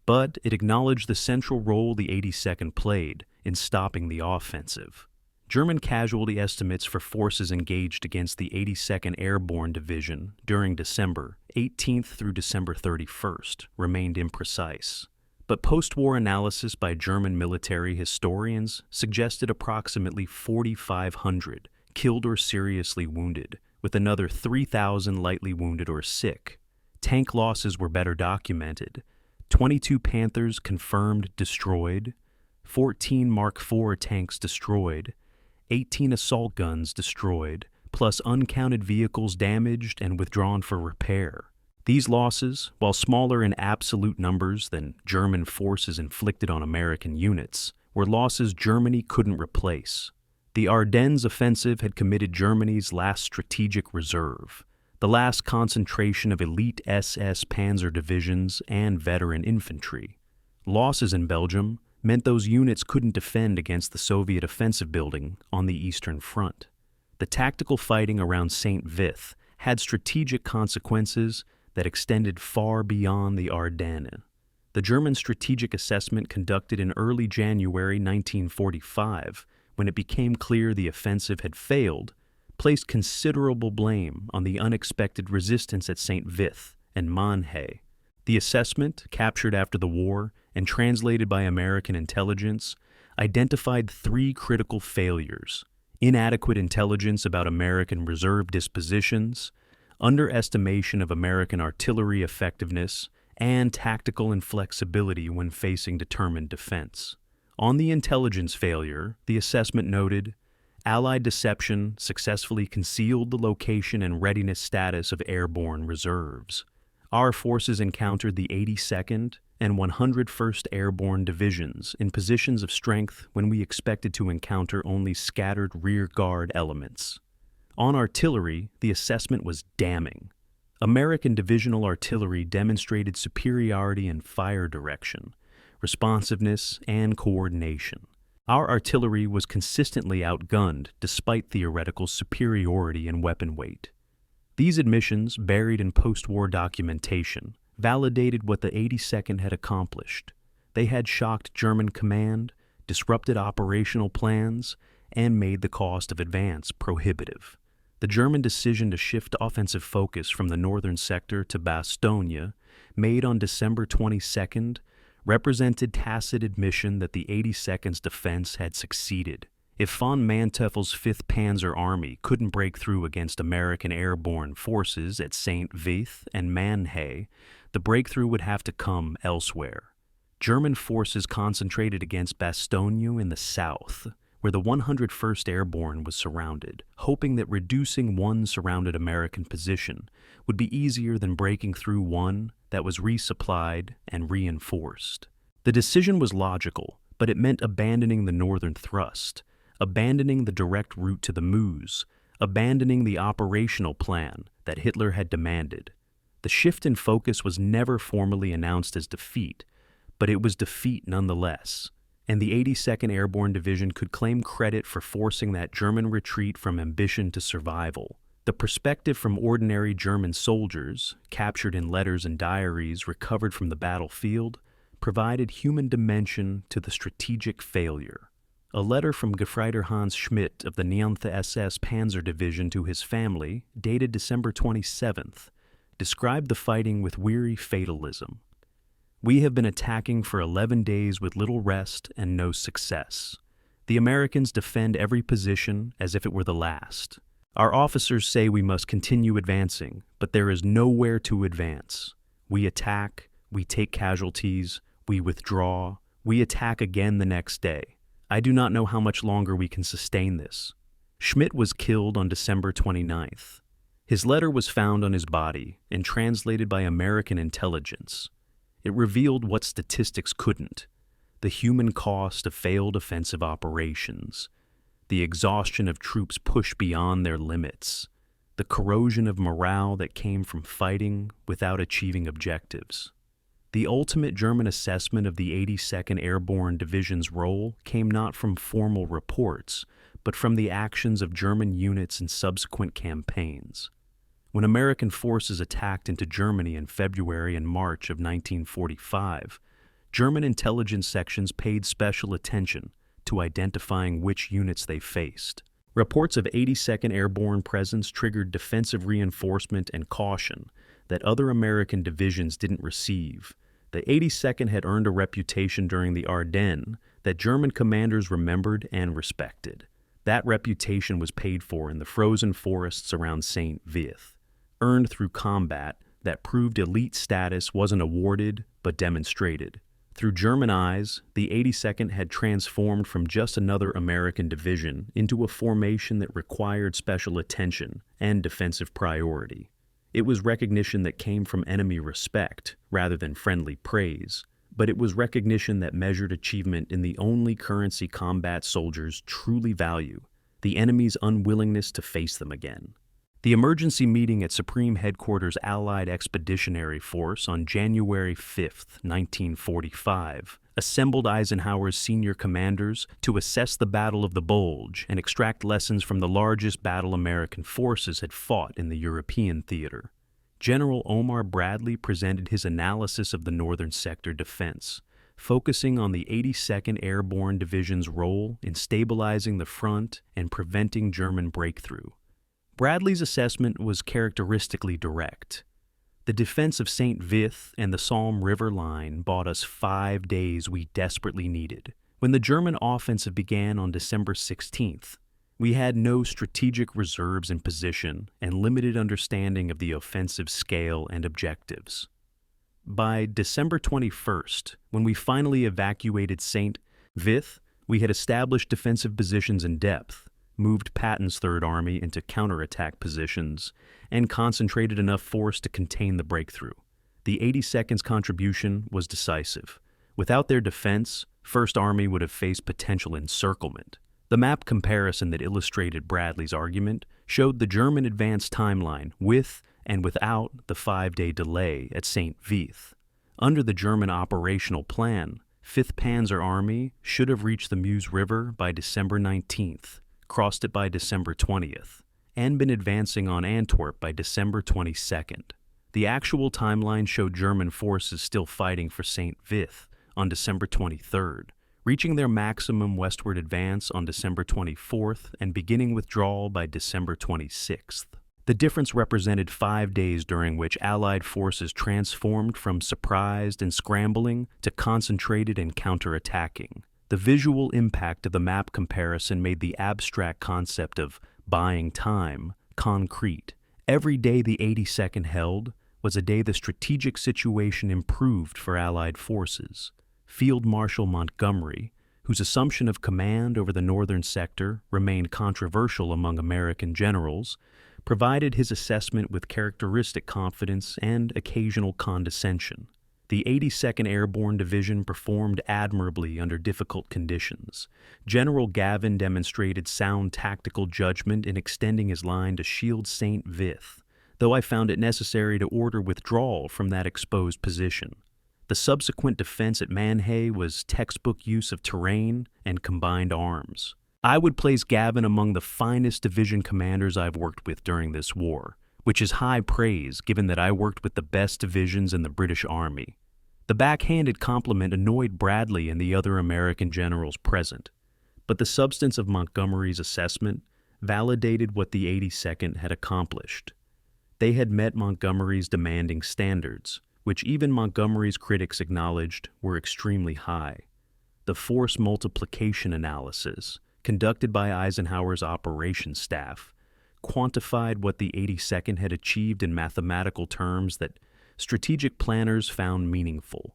But it acknowledged the central role the 82nd played in stopping the offensive. German casualty estimates for forces engaged against the 82nd Airborne Division during December 18th through December 31st remained imprecise. But post-war analysis by German military historians suggested approximately 4,500 killed or seriously wounded, with another 3,000 lightly wounded or sick. Tank losses were better documented. 22 Panthers confirmed destroyed, 14 Mark IV tanks destroyed, 18 assault guns destroyed, plus uncounted vehicles damaged and withdrawn for repair. These losses, while smaller in absolute numbers than German forces inflicted on American units, were losses Germany couldn't replace. The Ardennes offensive had committed Germany's last strategic reserve, the last concentration of elite SS Panzer divisions and veteran infantry. Losses in Belgium meant those units couldn't defend against the Soviet offensive building on the Eastern Front. The tactical fighting around St.Vith had strategic consequences that extended far beyond the Ardennes. The German strategic assessment conducted in early January 1945, when it became clear the offensive had failed, placed considerable blame on the unexpected resistance at St.Vith and Monheim. The assessment, captured after the war and translated by American intelligence, identified 3 critical failures: inadequate intelligence about American reserve dispositions, underestimation of American artillery effectiveness, and tactical inflexibility when facing determined defense. On the intelligence failure, the assessment noted, Allied deception successfully concealed the location and readiness status of airborne reserves. Our forces encountered the 82nd and 101st Airborne Divisions in positions of strength when we expected to encounter only scattered rear guard elements. On artillery, the assessment was damning. American divisional artillery demonstrated superiority in fire direction, responsiveness, and coordination. Our artillery was consistently outgunned despite theoretical superiority in weapon weight. These admissions, buried in post-war documentation, validated what the 82nd had accomplished. They had shocked German command, disrupted operational plans, and made the cost of advance prohibitive. The German decision to shift offensive focus from the northern sector to Bastogne, made on December 22nd, represented tacit admission that the 82nd's defense had succeeded. If von Manteuffel's 5th Panzer Army couldn't break through against American airborne forces at St.Vith and Mannheim, the breakthrough would have to come elsewhere. German forces concentrated against Bastogne in the south, where the 101st Airborne was surrounded, hoping that reducing one surrounded American position would be easier than breaking through one that was resupplied and reinforced. The decision was logical, but it meant abandoning the northern thrust, abandoning the direct route to the Meuse, abandoning the operational plan that Hitler had demanded. The shift in focus was never formally announced as defeat, but it was defeat nonetheless, and the 82nd Airborne Division could claim credit for forcing that German retreat from ambition to survival. The perspective from ordinary German soldiers, captured in letters and diaries recovered from the battlefield, provided human dimension to the strategic failure. A letter from Gefreiter Hans Schmidt of the 9th SS Panzer Division to his family, dated December 27th, described the fighting with weary fatalism. "We have been attacking for 11 days with little rest and no success. The Americans defend every position as if it were the last. Our officers say we must continue advancing, but there is nowhere to advance. We attack, we take casualties, we withdraw, we attack again the next day. I do not know how much longer we can sustain this." Schmidt was killed on December 29th. His letter was found on his body and translated by American intelligence. It revealed what statistics couldn't: the human cost of failed offensive operations, the exhaustion of troops pushed beyond their limits, the corrosion of morale that came from fighting without achieving objectives. The ultimate German assessment of the 82nd Airborne Division's role came not from formal reports, but from the actions of German units in subsequent campaigns. When American forces attacked into Germany in February and March of 1945, German intelligence sections paid special attention to identifying which units they faced. Reports of 82nd Airborne presence triggered defensive reinforcement and caution that other American divisions didn't receive. The 82nd had earned a reputation during the Ardennes that German commanders remembered and respected. That reputation was paid for in the frozen forests around St.Vith. Earned through combat that proved elite status wasn't awarded but demonstrated. Through German eyes, the 82nd had transformed from just another American division into a formation that required special attention and defensive priority. It was recognition that came from enemy respect rather than friendly praise, but it was recognition that measured achievement in the only currency combat soldiers truly value: the enemy's unwillingness to face them again. The emergency meeting at Supreme Headquarters Allied Expeditionary Force on January 5, 1945, assembled Eisenhower's senior commanders to assess the Battle of the Bulge and extract lessons from the largest battle American forces had fought in the European theater. General Omar Bradley presented his analysis of the Northern Sector defense, focusing on the 82nd Airborne Division's role in stabilizing the front and preventing German breakthrough. Bradley's assessment was characteristically direct. The defense of St.Vith and the Salm River line bought us 5 days we desperately needed. When the German offensive began on December 16th, we had no strategic reserves in position and limited understanding of the offensive scale and objectives. By December 21st, when we finally evacuated St.Vith, we had established defensive positions in depth, moved Patton's Third Army into counterattack positions, and concentrated enough force to contain the breakthrough. The 82nd's contribution was decisive. Without their defense, First Army would have faced potential encirclement. The map comparison that illustrated Bradley's argument showed the German advance timeline with and without the 5-day delay at St.Vith. Under the German operational plan, 5th Panzer Army should have reached the Meuse River by December 19th, crossed it by December 20th, and been advancing on Antwerp by December 22nd. The actual timeline showed German forces still fighting for St.Vith on December 23rd, reaching their maximum westward advance on December 24th and beginning withdrawal by December 26th. The difference represented 5 days during which Allied forces transformed from surprised and scrambling to concentrated and counterattacking. The visual impact of the map comparison made the abstract concept of buying time concrete. Every day the 82nd held was a day the strategic situation improved for Allied forces. Field Marshal Montgomery, whose assumption of command over the northern sector remained controversial among American generals, provided his assessment with characteristic confidence and occasional condescension. The 82nd Airborne Division performed admirably under difficult conditions. General Gavin demonstrated sound tactical judgment in extending his line to shield St.Vith, though I found it necessary to order withdrawal from that exposed position. The subsequent defense at Manhay was textbook use of terrain and combined arms. I would place Gavin among the finest division commanders I've worked with during this war, which is high praise given that I worked with the best divisions in the British Army. The backhanded compliment annoyed Bradley and the other American generals present, but the substance of Montgomery's assessment validated what the 82nd had accomplished. They had met Montgomery's demanding standards, which even Montgomery's critics acknowledged were extremely high. The force multiplication analysis, conducted by Eisenhower's operations staff, quantified what the 82nd had achieved in mathematical terms that strategic planners found meaningful.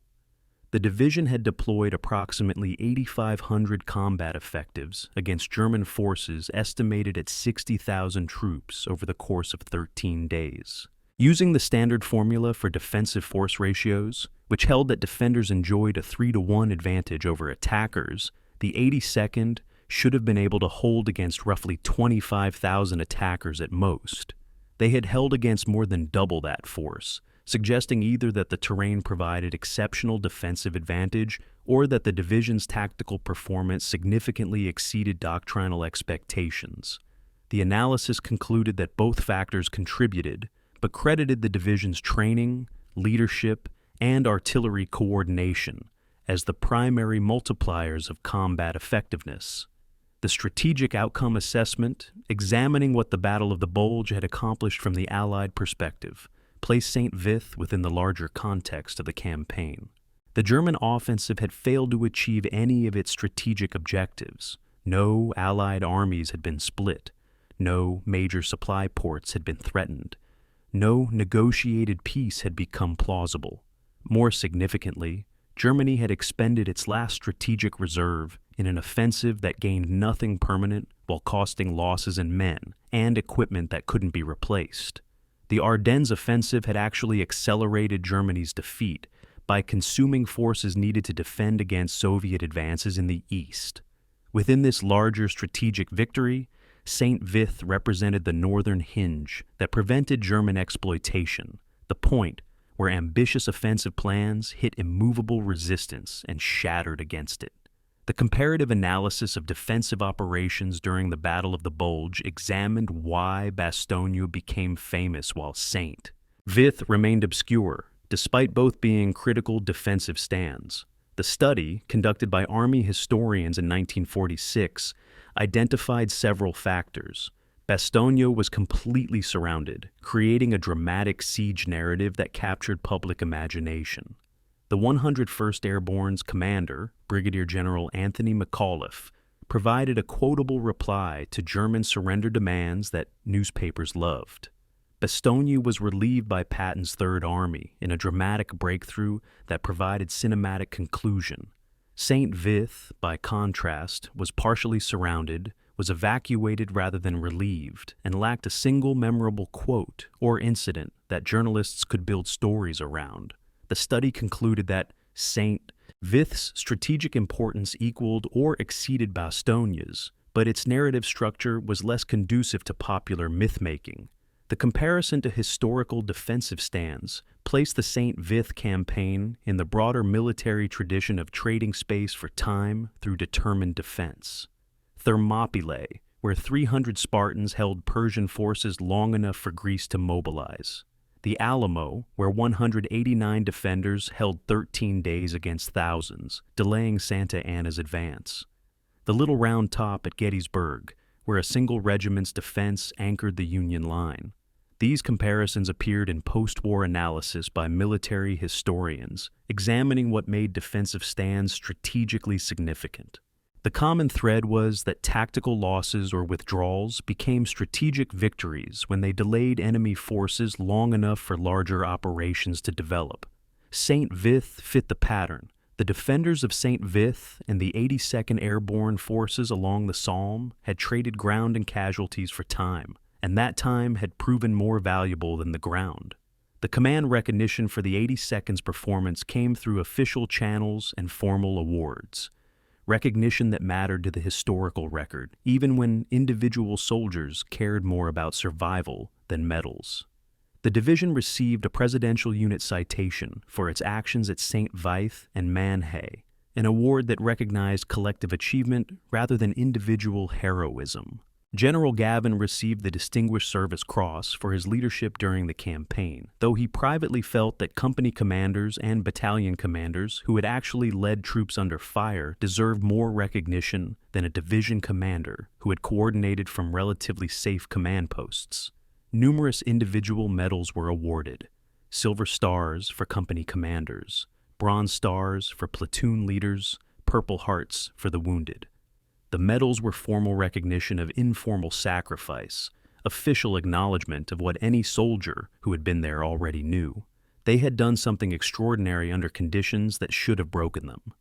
The division had deployed approximately 8,500 combat effectives against German forces estimated at 60,000 troops over the course of 13 days. Using the standard formula for defensive force ratios, which held that defenders enjoyed a 3-to-1 advantage over attackers, the 82nd should have been able to hold against roughly 25,000 attackers at most. They had held against more than double that force, suggesting either that the terrain provided exceptional defensive advantage or that the division's tactical performance significantly exceeded doctrinal expectations. The analysis concluded that both factors contributed, but credited the division's training, leadership, and artillery coordination as the primary multipliers of combat effectiveness. The strategic outcome assessment, examining what the Battle of the Bulge had accomplished from the Allied perspective, placed St.Vith within the larger context of the campaign. The German offensive had failed to achieve any of its strategic objectives. No Allied armies had been split. No major supply ports had been threatened. No negotiated peace had become plausible. More significantly, Germany had expended its last strategic reserve in an offensive that gained nothing permanent while costing losses in men and equipment that couldn't be replaced. The Ardennes offensive had actually accelerated Germany's defeat by consuming forces needed to defend against Soviet advances in the east. Within this larger strategic victory, St.Vith represented the northern hinge that prevented German exploitation, the point where ambitious offensive plans hit immovable resistance and shattered against it. The comparative analysis of defensive operations during the Battle of the Bulge examined why Bastogne became famous while St.Vith remained obscure, despite both being critical defensive stands. The study, conducted by Army historians in 1946, identified several factors. Bastogne was completely surrounded, creating a dramatic siege narrative that captured public imagination. The 101st Airborne's commander, Brigadier General Anthony McAuliffe, provided a quotable reply to German surrender demands that newspapers loved. Bastogne was relieved by Patton's Third Army in a dramatic breakthrough that provided cinematic conclusion. St.Vith, by contrast, was partially surrounded, was evacuated rather than relieved, and lacked a single memorable quote or incident that journalists could build stories around. The study concluded that St.Vith's strategic importance equaled or exceeded Bastogne's, but its narrative structure was less conducive to popular myth-making. The comparison to historical defensive stands placed the St.Vith campaign in the broader military tradition of trading space for time through determined defense. Thermopylae, where 300 Spartans held Persian forces long enough for Greece to mobilize. The Alamo, where 189 defenders held 13 days against thousands, delaying Santa Anna's advance. The Little Round Top at Gettysburg, where a single regiment's defense anchored the Union line. These comparisons appeared in post-war analysis by military historians, examining what made defensive stands strategically significant. The common thread was that tactical losses or withdrawals became strategic victories when they delayed enemy forces long enough for larger operations to develop. St.Vith fit the pattern. The defenders of St.Vith and the 82nd Airborne forces along the Salm had traded ground and casualties for time, and that time had proven more valuable than the ground. The command recognition for the 82nd's performance came through official channels and formal awards. Recognition that mattered to the historical record, even when individual soldiers cared more about survival than medals. The division received a Presidential Unit Citation for its actions at St.Vith and Manhay, an award that recognized collective achievement rather than individual heroism. General Gavin received the Distinguished Service Cross for his leadership during the campaign, though he privately felt that company commanders and battalion commanders who had actually led troops under fire deserved more recognition than a division commander who had coordinated from relatively safe command posts. Numerous individual medals were awarded: Silver Stars for company commanders, Bronze Stars for platoon leaders, Purple Hearts for the wounded. The medals were formal recognition of informal sacrifice, official acknowledgement of what any soldier who had been there already knew. They had done something extraordinary under conditions that should have broken them.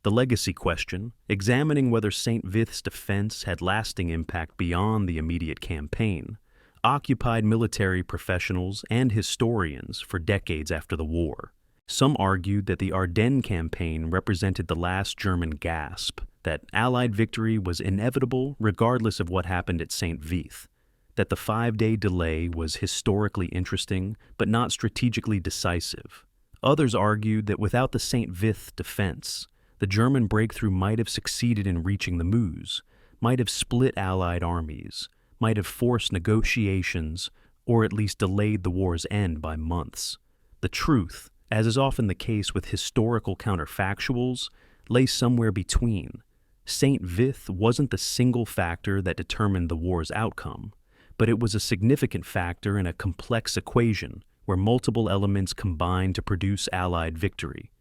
The legacy question, examining whether St.Vith's defense had lasting impact beyond the immediate campaign, occupied military professionals and historians for decades after the war. Some argued that the Ardennes campaign represented the last German gasp, that Allied victory was inevitable regardless of what happened at St.Vith, that the 5-day delay was historically interesting but not strategically decisive. Others argued that without the St.Vith defense, the German breakthrough might have succeeded in reaching the Meuse, might have split Allied armies, might have forced negotiations, or at least delayed the war's end by months. The truth, as is often the case with historical counterfactuals, lay somewhere between. St.Vith wasn't the single factor that determined the war's outcome, but it was a significant factor in a complex equation where multiple elements combined to produce Allied victory.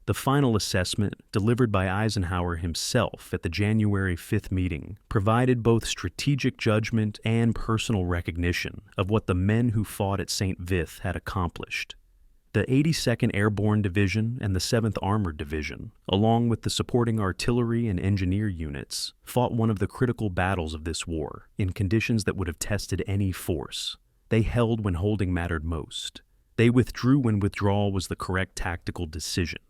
The final assessment, delivered by Eisenhower himself at the January 5th meeting, provided both strategic judgment and personal recognition of what the men who fought at St.Vith had accomplished. The 82nd Airborne Division and the 7th Armored Division, along with the supporting artillery and engineer units, fought one of the critical battles of this war, in conditions that would have tested any force. They held when holding mattered most. They withdrew when withdrawal was the correct tactical decision.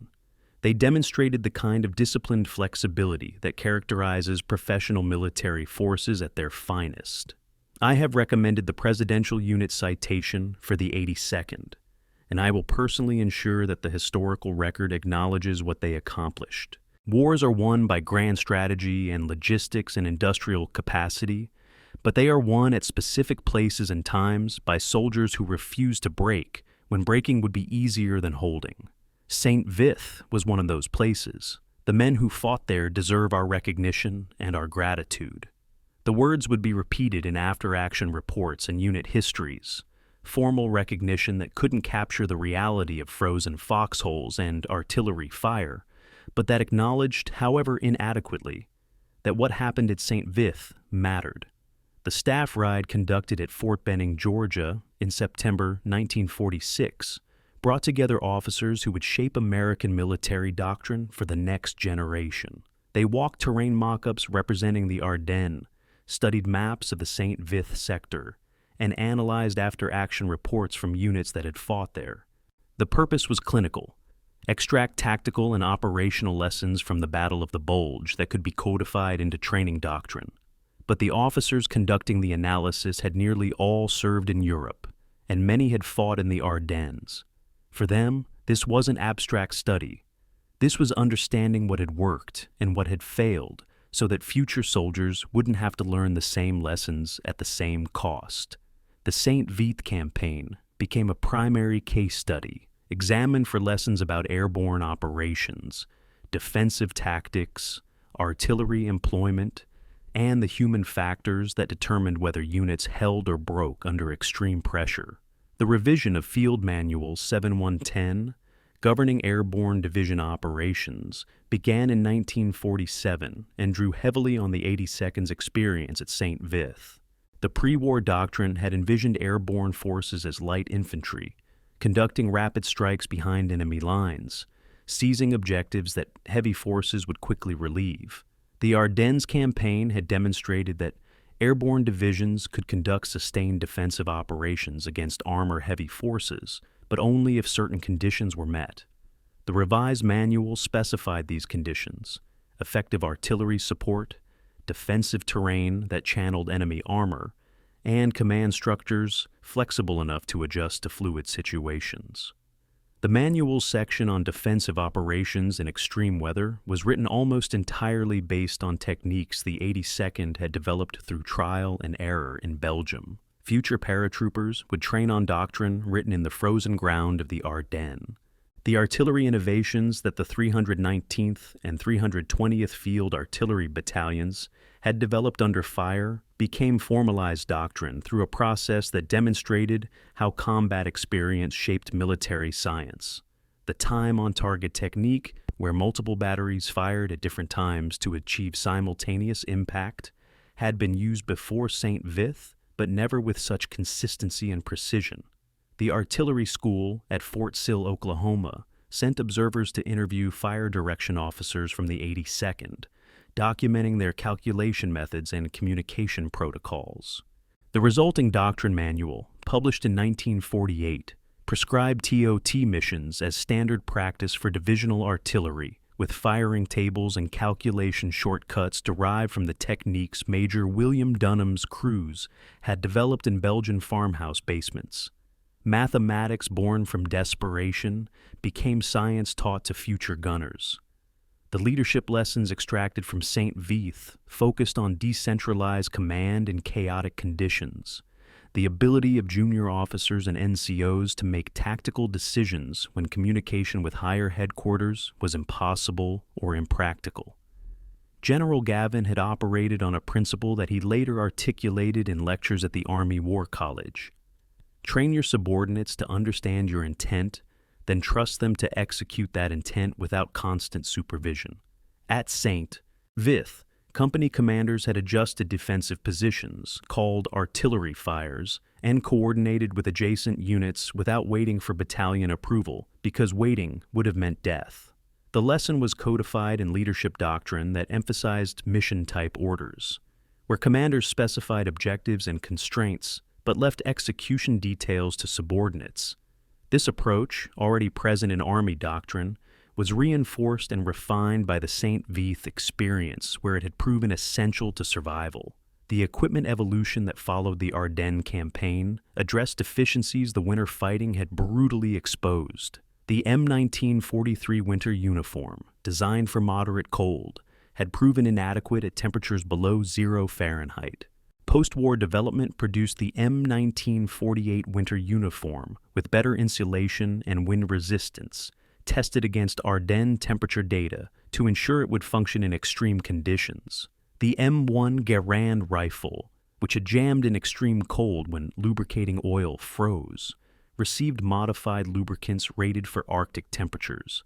They demonstrated the kind of disciplined flexibility that characterizes professional military forces at their finest. I have recommended the Presidential Unit Citation for the 82nd, and I will personally ensure that the historical record acknowledges what they accomplished. Wars are won by grand strategy and logistics and industrial capacity, but they are won at specific places and times by soldiers who refuse to break when breaking would be easier than holding. St.Vith was one of those places. The men who fought there deserve our recognition and our gratitude. The words would be repeated in after-action reports and unit histories, formal recognition that couldn't capture the reality of frozen foxholes and artillery fire, but that acknowledged, however inadequately, that what happened at St.Vith mattered. The staff ride conducted at Fort Benning, Georgia, in September 1946, brought together officers who would shape American military doctrine for the next generation. They walked terrain mock-ups representing the Ardennes, studied maps of the St.Vith sector, and analyzed after-action reports from units that had fought there. The purpose was clinical: extract tactical and operational lessons from the Battle of the Bulge that could be codified into training doctrine. but the officers conducting the analysis had nearly all served in Europe, and many had fought in the Ardennes. For them, this wasn't abstract study. This was understanding what had worked and what had failed, so that future soldiers wouldn't have to learn the same lessons at the same cost. The St.Vith campaign became a primary case study, examined for lessons about airborne operations, defensive tactics, artillery employment, and the human factors that determined whether units held or broke under extreme pressure. The revision of Field Manual 7110, governing Airborne Division operations, began in 1947 and drew heavily on the 82nd's experience at St.Vith. The pre-war doctrine had envisioned airborne forces as light infantry, conducting rapid strikes behind enemy lines, seizing objectives that heavy forces would quickly relieve. The Ardennes campaign had demonstrated that airborne divisions could conduct sustained defensive operations against armor-heavy forces, but only if certain conditions were met. The revised manual specified these conditions: effective artillery support, defensive terrain that channeled enemy armor, and command structures flexible enough to adjust to fluid situations. The manual section on defensive operations in extreme weather was written almost entirely based on techniques the 82nd had developed through trial and error in Belgium. Future paratroopers would train on doctrine written in the frozen ground of the Ardennes. The artillery innovations that the 319th and 320th Field Artillery Battalions had developed under fire became formalized doctrine through a process that demonstrated how combat experience shaped military science. The time-on-target technique, where multiple batteries fired at different times to achieve simultaneous impact, had been used before St.Vith, but never with such consistency and precision. The artillery school at Fort Sill, Oklahoma, sent observers to interview fire direction officers from the 82nd, documenting their calculation methods and communication protocols. The resulting doctrine manual, published in 1948, prescribed TOT missions as standard practice for divisional artillery, with firing tables and calculation shortcuts derived from the techniques Major William Dunham's crews had developed in Belgian farmhouse basements. Mathematics born from desperation became science taught to future gunners. The leadership lessons extracted from St.Vith focused on decentralized command in chaotic conditions, the ability of junior officers and NCOs to make tactical decisions when communication with higher headquarters was impossible or impractical. General Gavin had operated on a principle that he later articulated in lectures at the Army War College. Train your subordinates to understand your intent, then trust them to execute that intent without constant supervision. At St.Vith, company commanders had adjusted defensive positions, called artillery fires, and coordinated with adjacent units without waiting for battalion approval, because waiting would have meant death. The lesson was codified in leadership doctrine that emphasized mission-type orders, where commanders specified objectives and constraints, but left execution details to subordinates. This approach, already present in Army doctrine, was reinforced and refined by the St.Vith experience, where it had proven essential to survival. The equipment evolution that followed the Ardennes campaign addressed deficiencies the winter fighting had brutally exposed. The M1943 winter uniform, designed for moderate cold, had proven inadequate at temperatures below 0 Fahrenheit. Post-war development produced the M1948 winter uniform with better insulation and wind resistance, tested against Ardennes temperature data to ensure it would function in extreme conditions. The M1 Garand rifle, which had jammed in extreme cold when lubricating oil froze, received modified lubricants rated for Arctic temperatures.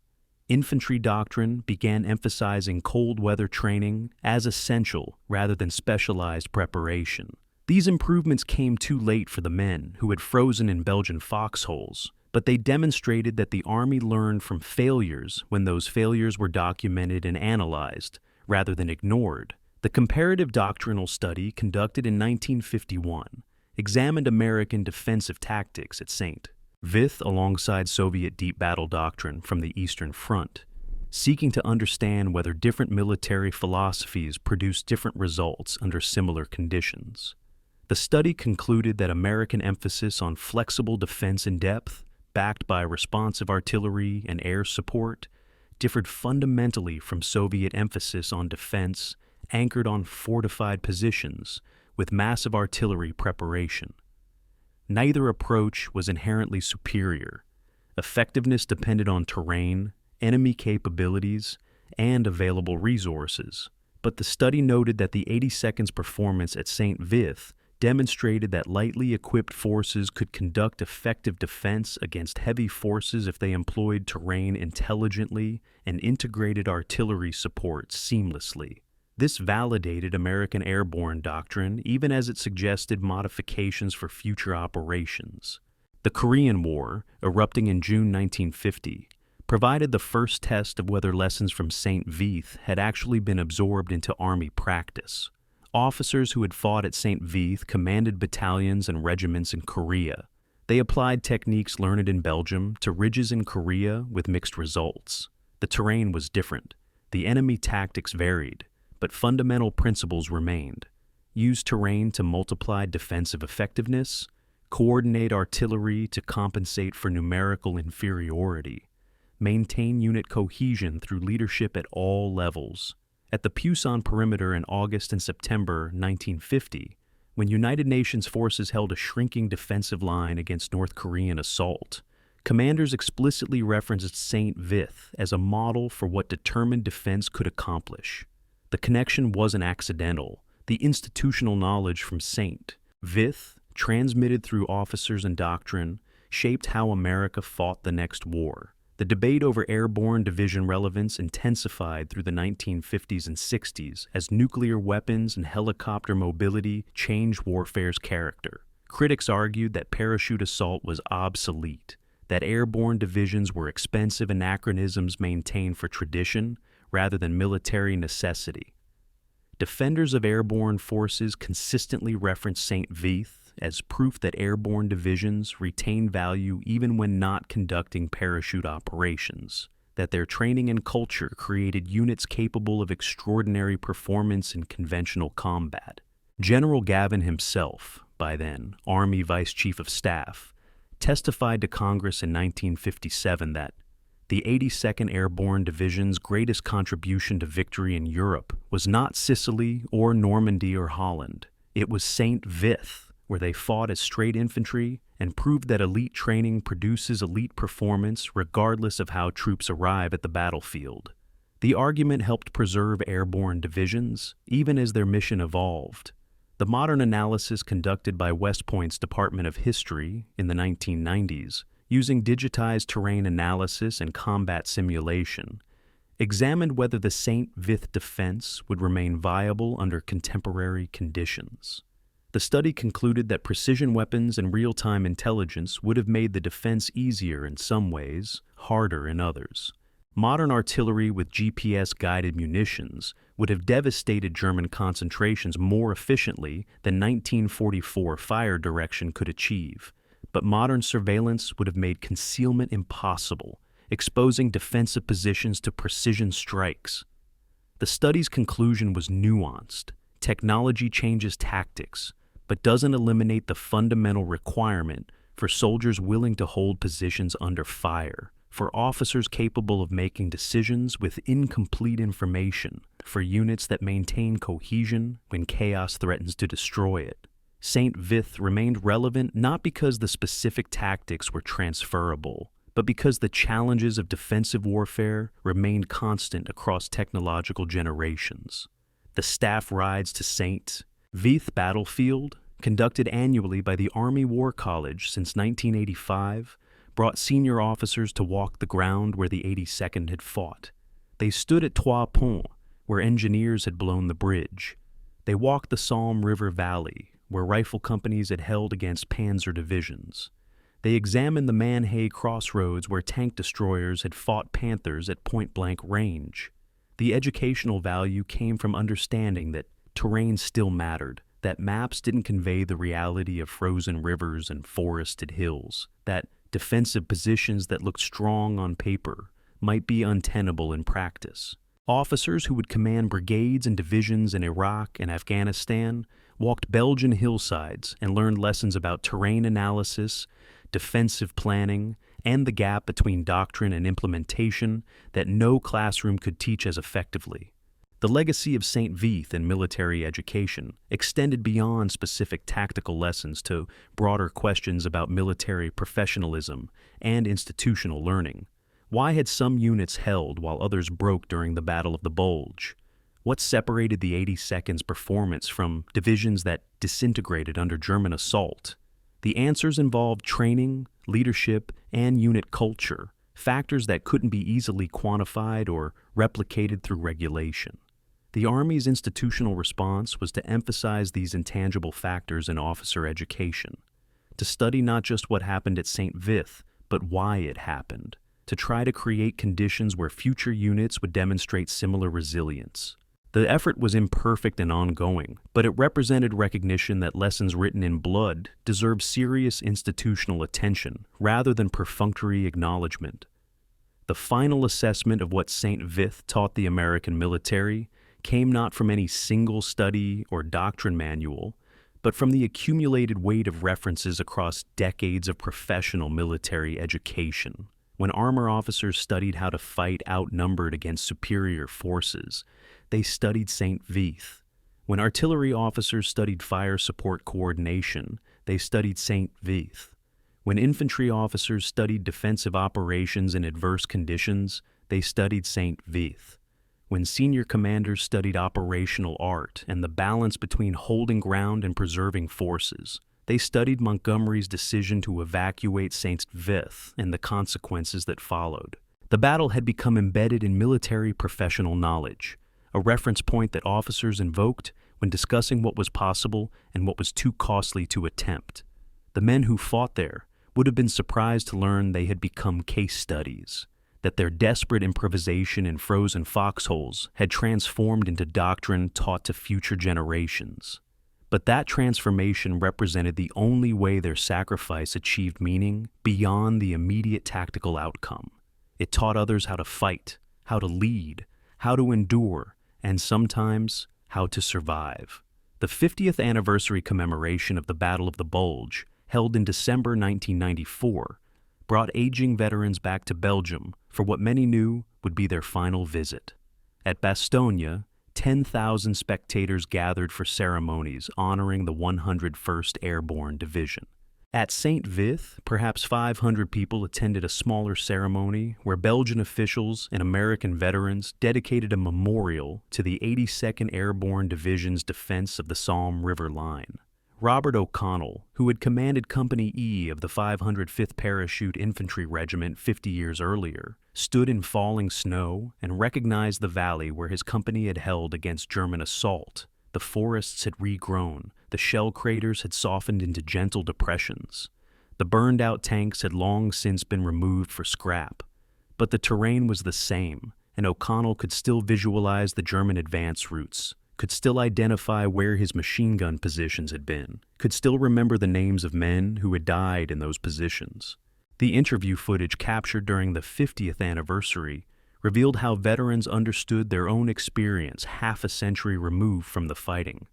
Infantry doctrine began emphasizing cold weather training as essential rather than specialized preparation. These improvements came too late for the men who had frozen in Belgian foxholes, but they demonstrated that the Army learned from failures when those failures were documented and analyzed, rather than ignored. The comparative doctrinal study conducted in 1951 examined American defensive tactics at St.Vith alongside Soviet deep battle doctrine from the Eastern Front. seeking to understand whether different military philosophies produce different results under similar conditions. The study concluded that American emphasis on flexible defense in depth, backed by responsive artillery and air support, differed fundamentally from Soviet emphasis on defense anchored on fortified positions with massive artillery preparation. Neither approach was inherently superior. Effectiveness depended on terrain, enemy capabilities, and available resources. But the study noted that the 82nd's performance at St.Vith demonstrated that lightly equipped forces could conduct effective defense against heavy forces if they employed terrain intelligently and integrated artillery support seamlessly. This validated American airborne doctrine even as it suggested modifications for future operations. The Korean War, erupting in June 1950, provided the first test of whether lessons from St.Vith had actually been absorbed into Army practice. Officers who had fought at St.Vith commanded battalions and regiments in Korea. They applied techniques learned in Belgium to ridges in Korea with mixed results. The terrain was different. The enemy tactics varied, but fundamental principles remained. Use terrain to multiply defensive effectiveness, coordinate artillery to compensate for numerical inferiority, maintain unit cohesion through leadership at all levels. At the Pusan perimeter in August and September 1950, when United Nations forces held a shrinking defensive line against North Korean assault, commanders explicitly referenced St.Vith as a model for what determined defense could accomplish. The connection wasn't accidental. The institutional knowledge from St.Vith, transmitted through officers and doctrine, shaped how America fought the next war. The debate over airborne division relevance intensified through the 1950s and 60s as nuclear weapons and helicopter mobility changed warfare's character. Critics argued that parachute assault was obsolete, that airborne divisions were expensive anachronisms maintained for tradition rather than military necessity. Defenders of airborne forces consistently referenced St.Vith as proof that airborne divisions retain value even when not conducting parachute operations, that their training and culture created units capable of extraordinary performance in conventional combat. General Gavin himself, by then Army Vice Chief of Staff, testified to Congress in 1957 that the 82nd Airborne Division's greatest contribution to victory in Europe was not Sicily or Normandy or Holland. It was St.Vith, where they fought as straight infantry and proved that elite training produces elite performance regardless of how troops arrive at the battlefield. The argument helped preserve airborne divisions, even as their mission evolved. The modern analysis conducted by West Point's Department of History in the 1990s, using digitized terrain analysis and combat simulation, examined whether the St.Vith defense would remain viable under contemporary conditions. The study concluded that precision weapons and real-time intelligence would have made the defense easier in some ways, harder in others. Modern artillery with GPS-guided munitions would have devastated German concentrations more efficiently than 1944 fire direction could achieve, but modern surveillance would have made concealment impossible, exposing defensive positions to precision strikes. The study's conclusion was nuanced. Technology changes tactics, but doesn't eliminate the fundamental requirement for soldiers willing to hold positions under fire, for officers capable of making decisions with incomplete information, for units that maintain cohesion when chaos threatens to destroy it. St.Vith remained relevant not because the specific tactics were transferable, but because the challenges of defensive warfare remained constant across technological generations. The staff rides to St.Vith battlefield, conducted annually by the Army War College since 1985, brought senior officers to walk the ground where the 82nd had fought. They stood at Trois Ponts, where engineers had blown the bridge. They walked the Salm River Valley, where rifle companies had held against panzer divisions. They examined the Manhay crossroads where tank destroyers had fought Panthers at point-blank range. The educational value came from understanding that terrain still mattered, that maps didn't convey the reality of frozen rivers and forested hills, that defensive positions that looked strong on paper might be untenable in practice. Officers who would command brigades and divisions in Iraq and Afghanistan walked Belgian hillsides and learned lessons about terrain analysis, defensive planning, and the gap between doctrine and implementation that no classroom could teach as effectively. The legacy of St.Vith in military education extended beyond specific tactical lessons to broader questions about military professionalism and institutional learning. Why had some units held while others broke during the Battle of the Bulge? What separated the 82nd's performance from divisions that disintegrated under German assault? The answers involved training, leadership, and unit culture, factors that couldn't be easily quantified or replicated through regulation. The Army's institutional response was to emphasize these intangible factors in officer education, to study not just what happened at St.Vith, but why it happened, to try to create conditions where future units would demonstrate similar resilience. The effort was imperfect and ongoing, but it represented recognition that lessons written in blood deserve serious institutional attention rather than perfunctory acknowledgement. The final assessment of what St.Vith taught the American military came not from any single study or doctrine manual, but from the accumulated weight of references across decades of professional military education. When armor officers studied how to fight outnumbered against superior forces, they studied St.Vith. When artillery officers studied fire support coordination, they studied St.Vith. When infantry officers studied defensive operations in adverse conditions, they studied St.Vith. When senior commanders studied operational art and the balance between holding ground and preserving forces, they studied Montgomery's decision to evacuate St.Vith and the consequences that followed. The battle had become embedded in military professional knowledge, a reference point that officers invoked when discussing what was possible and what was too costly to attempt. The men who fought there would have been surprised to learn they had become case studies, that their desperate improvisation in frozen foxholes had transformed into doctrine taught to future generations. But that transformation represented the only way their sacrifice achieved meaning beyond the immediate tactical outcome. It taught others how to fight, how to lead, how to endure, and sometimes how to survive. The 50th anniversary commemoration of the Battle of the Bulge, held in December 1994, brought aging veterans back to Belgium for what many knew would be their final visit. At Bastogne, 10,000 spectators gathered for ceremonies honoring the 101st Airborne Division. At St.Vith, perhaps 500 people attended a smaller ceremony where Belgian officials and American veterans dedicated a memorial to the 82nd Airborne Division's defense of the Salm River line. Robert O'Connell, who had commanded Company E of the 505th Parachute Infantry Regiment 50 years earlier, stood in falling snow and recognized the valley where his company had held against German assault. The forests had regrown, the shell craters had softened into gentle depressions. The burned-out tanks had long since been removed for scrap. But the terrain was the same, and O'Connell could still visualize the German advance routes, could still identify where his machine gun positions had been, could still remember the names of men who had died in those positions. The interview footage captured during the 50th anniversary revealed how veterans understood their own experience half a century removed from the fighting.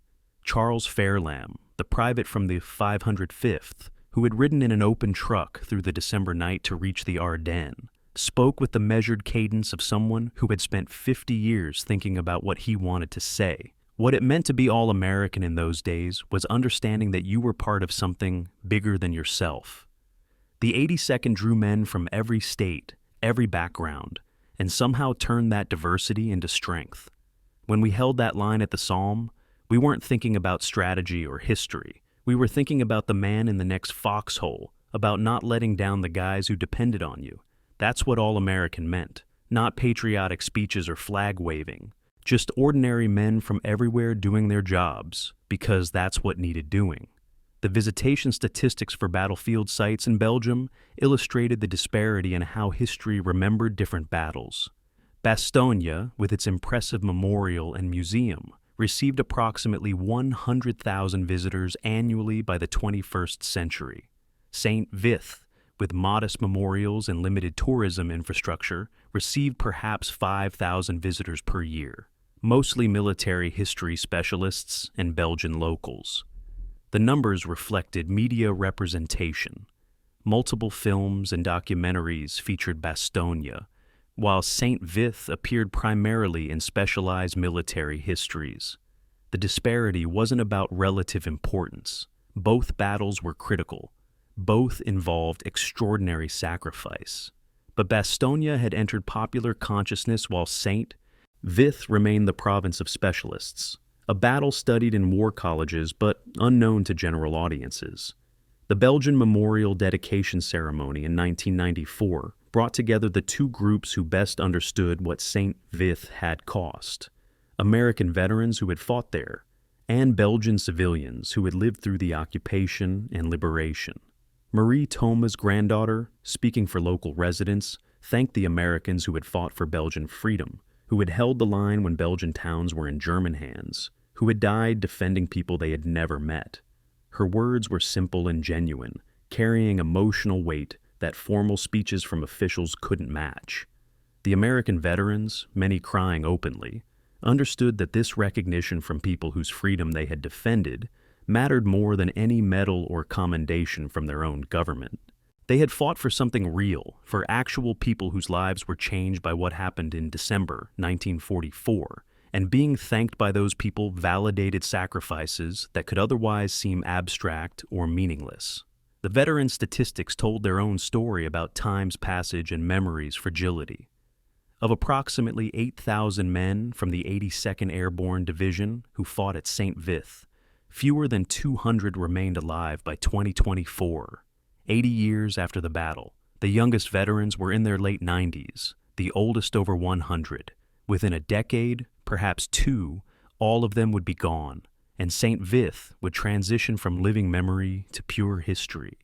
Charles Fairlamb, the private from the 505th, who had ridden in an open truck through the December night to reach the Ardennes, spoke with the measured cadence of someone who had spent 50 years thinking about what he wanted to say. What it meant to be all-American in those days was understanding that you were part of something bigger than yourself. The 82nd drew men from every state, every background, and somehow turned that diversity into strength. When we held that line at the Salm, we weren't thinking about strategy or history. We were thinking about the man in the next foxhole, about not letting down the guys who depended on you. That's what all-American meant, not patriotic speeches or flag-waving, just ordinary men from everywhere doing their jobs, because that's what needed doing. The visitation statistics for battlefield sites in Belgium illustrated the disparity in how history remembered different battles. Bastogne, with its impressive memorial and museum, received approximately 100,000 visitors annually by the 21st century. St.Vith, with modest memorials and limited tourism infrastructure, received perhaps 5,000 visitors per year, mostly military history specialists and Belgian locals. The numbers reflected media representation. Multiple films and documentaries featured Bastogne, while St.Vith appeared primarily in specialized military histories. The disparity wasn't about relative importance. Both battles were critical. Both involved extraordinary sacrifice. But Bastogne had entered popular consciousness while St.Vith remained the province of specialists, a battle studied in war colleges but unknown to general audiences. The Belgian Memorial Dedication Ceremony in 1994 brought together the two groups who best understood what St.Vith had cost: American veterans who had fought there, and Belgian civilians who had lived through the occupation and liberation. Marie Thoma's granddaughter, speaking for local residents, thanked the Americans who had fought for Belgian freedom, who had held the line when Belgian towns were in German hands, who had died defending people they had never met. Her words were simple and genuine, carrying emotional weight that formal speeches from officials couldn't match. The American veterans, many crying openly, understood that this recognition from people whose freedom they had defended mattered more than any medal or commendation from their own government. They had fought for something real, for actual people whose lives were changed by what happened in December 1944, and being thanked by those people validated sacrifices that could otherwise seem abstract or meaningless. The veteran statistics told their own story about time's passage and memory's fragility. Of approximately 8,000 men from the 82nd Airborne Division who fought at St.Vith, fewer than 200 remained alive by 2024, 80 years after the battle. The youngest veterans were in their late 90s, the oldest over 100. Within a decade, perhaps two, all of them would be gone, and St.Vith would transition from living memory to pure history.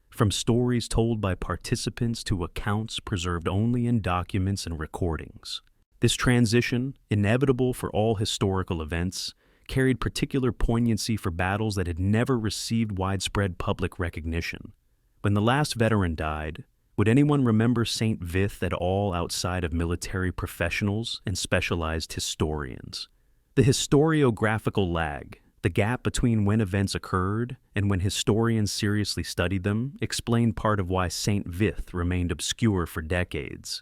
From stories told by participants to accounts preserved only in documents and recordings. This transition, inevitable for all historical events, carried particular poignancy for battles that had never received widespread public recognition. When the last veteran died, would anyone remember St.Vith at all outside of military professionals and specialized historians? The historiographical lag, the gap between when events occurred and when historians seriously studied them, explained part of why St.Vith remained obscure for decades.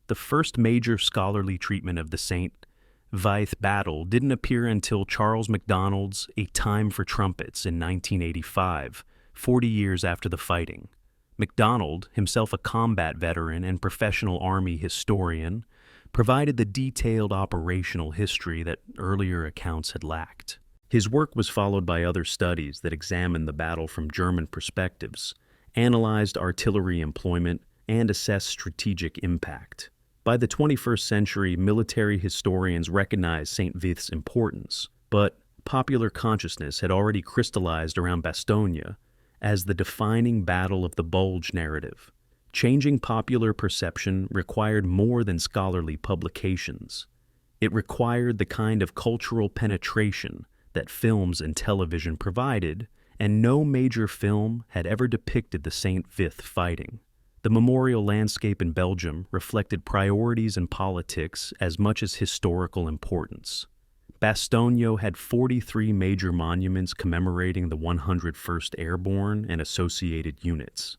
The first major scholarly treatment of the St.Vith battle didn't appear until Charles MacDonald's A Time for Trumpets in 1985, 40 years after the fighting. MacDonald, himself a combat veteran and professional Army historian, provided the detailed operational history that earlier accounts had lacked. His work was followed by other studies that examined the battle from German perspectives, analyzed artillery employment, and assessed strategic impact. By the 21st century, military historians recognized St.Vith's importance, but popular consciousness had already crystallized around Bastogne as the defining battle of the Bulge narrative. Changing popular perception required more than scholarly publications. It required the kind of cultural penetration that films and television provided, and no major film had ever depicted the St.Vith fighting. The memorial landscape in Belgium reflected priorities and politics as much as historical importance. Bastogne had 43 major monuments commemorating the 101st Airborne and associated units.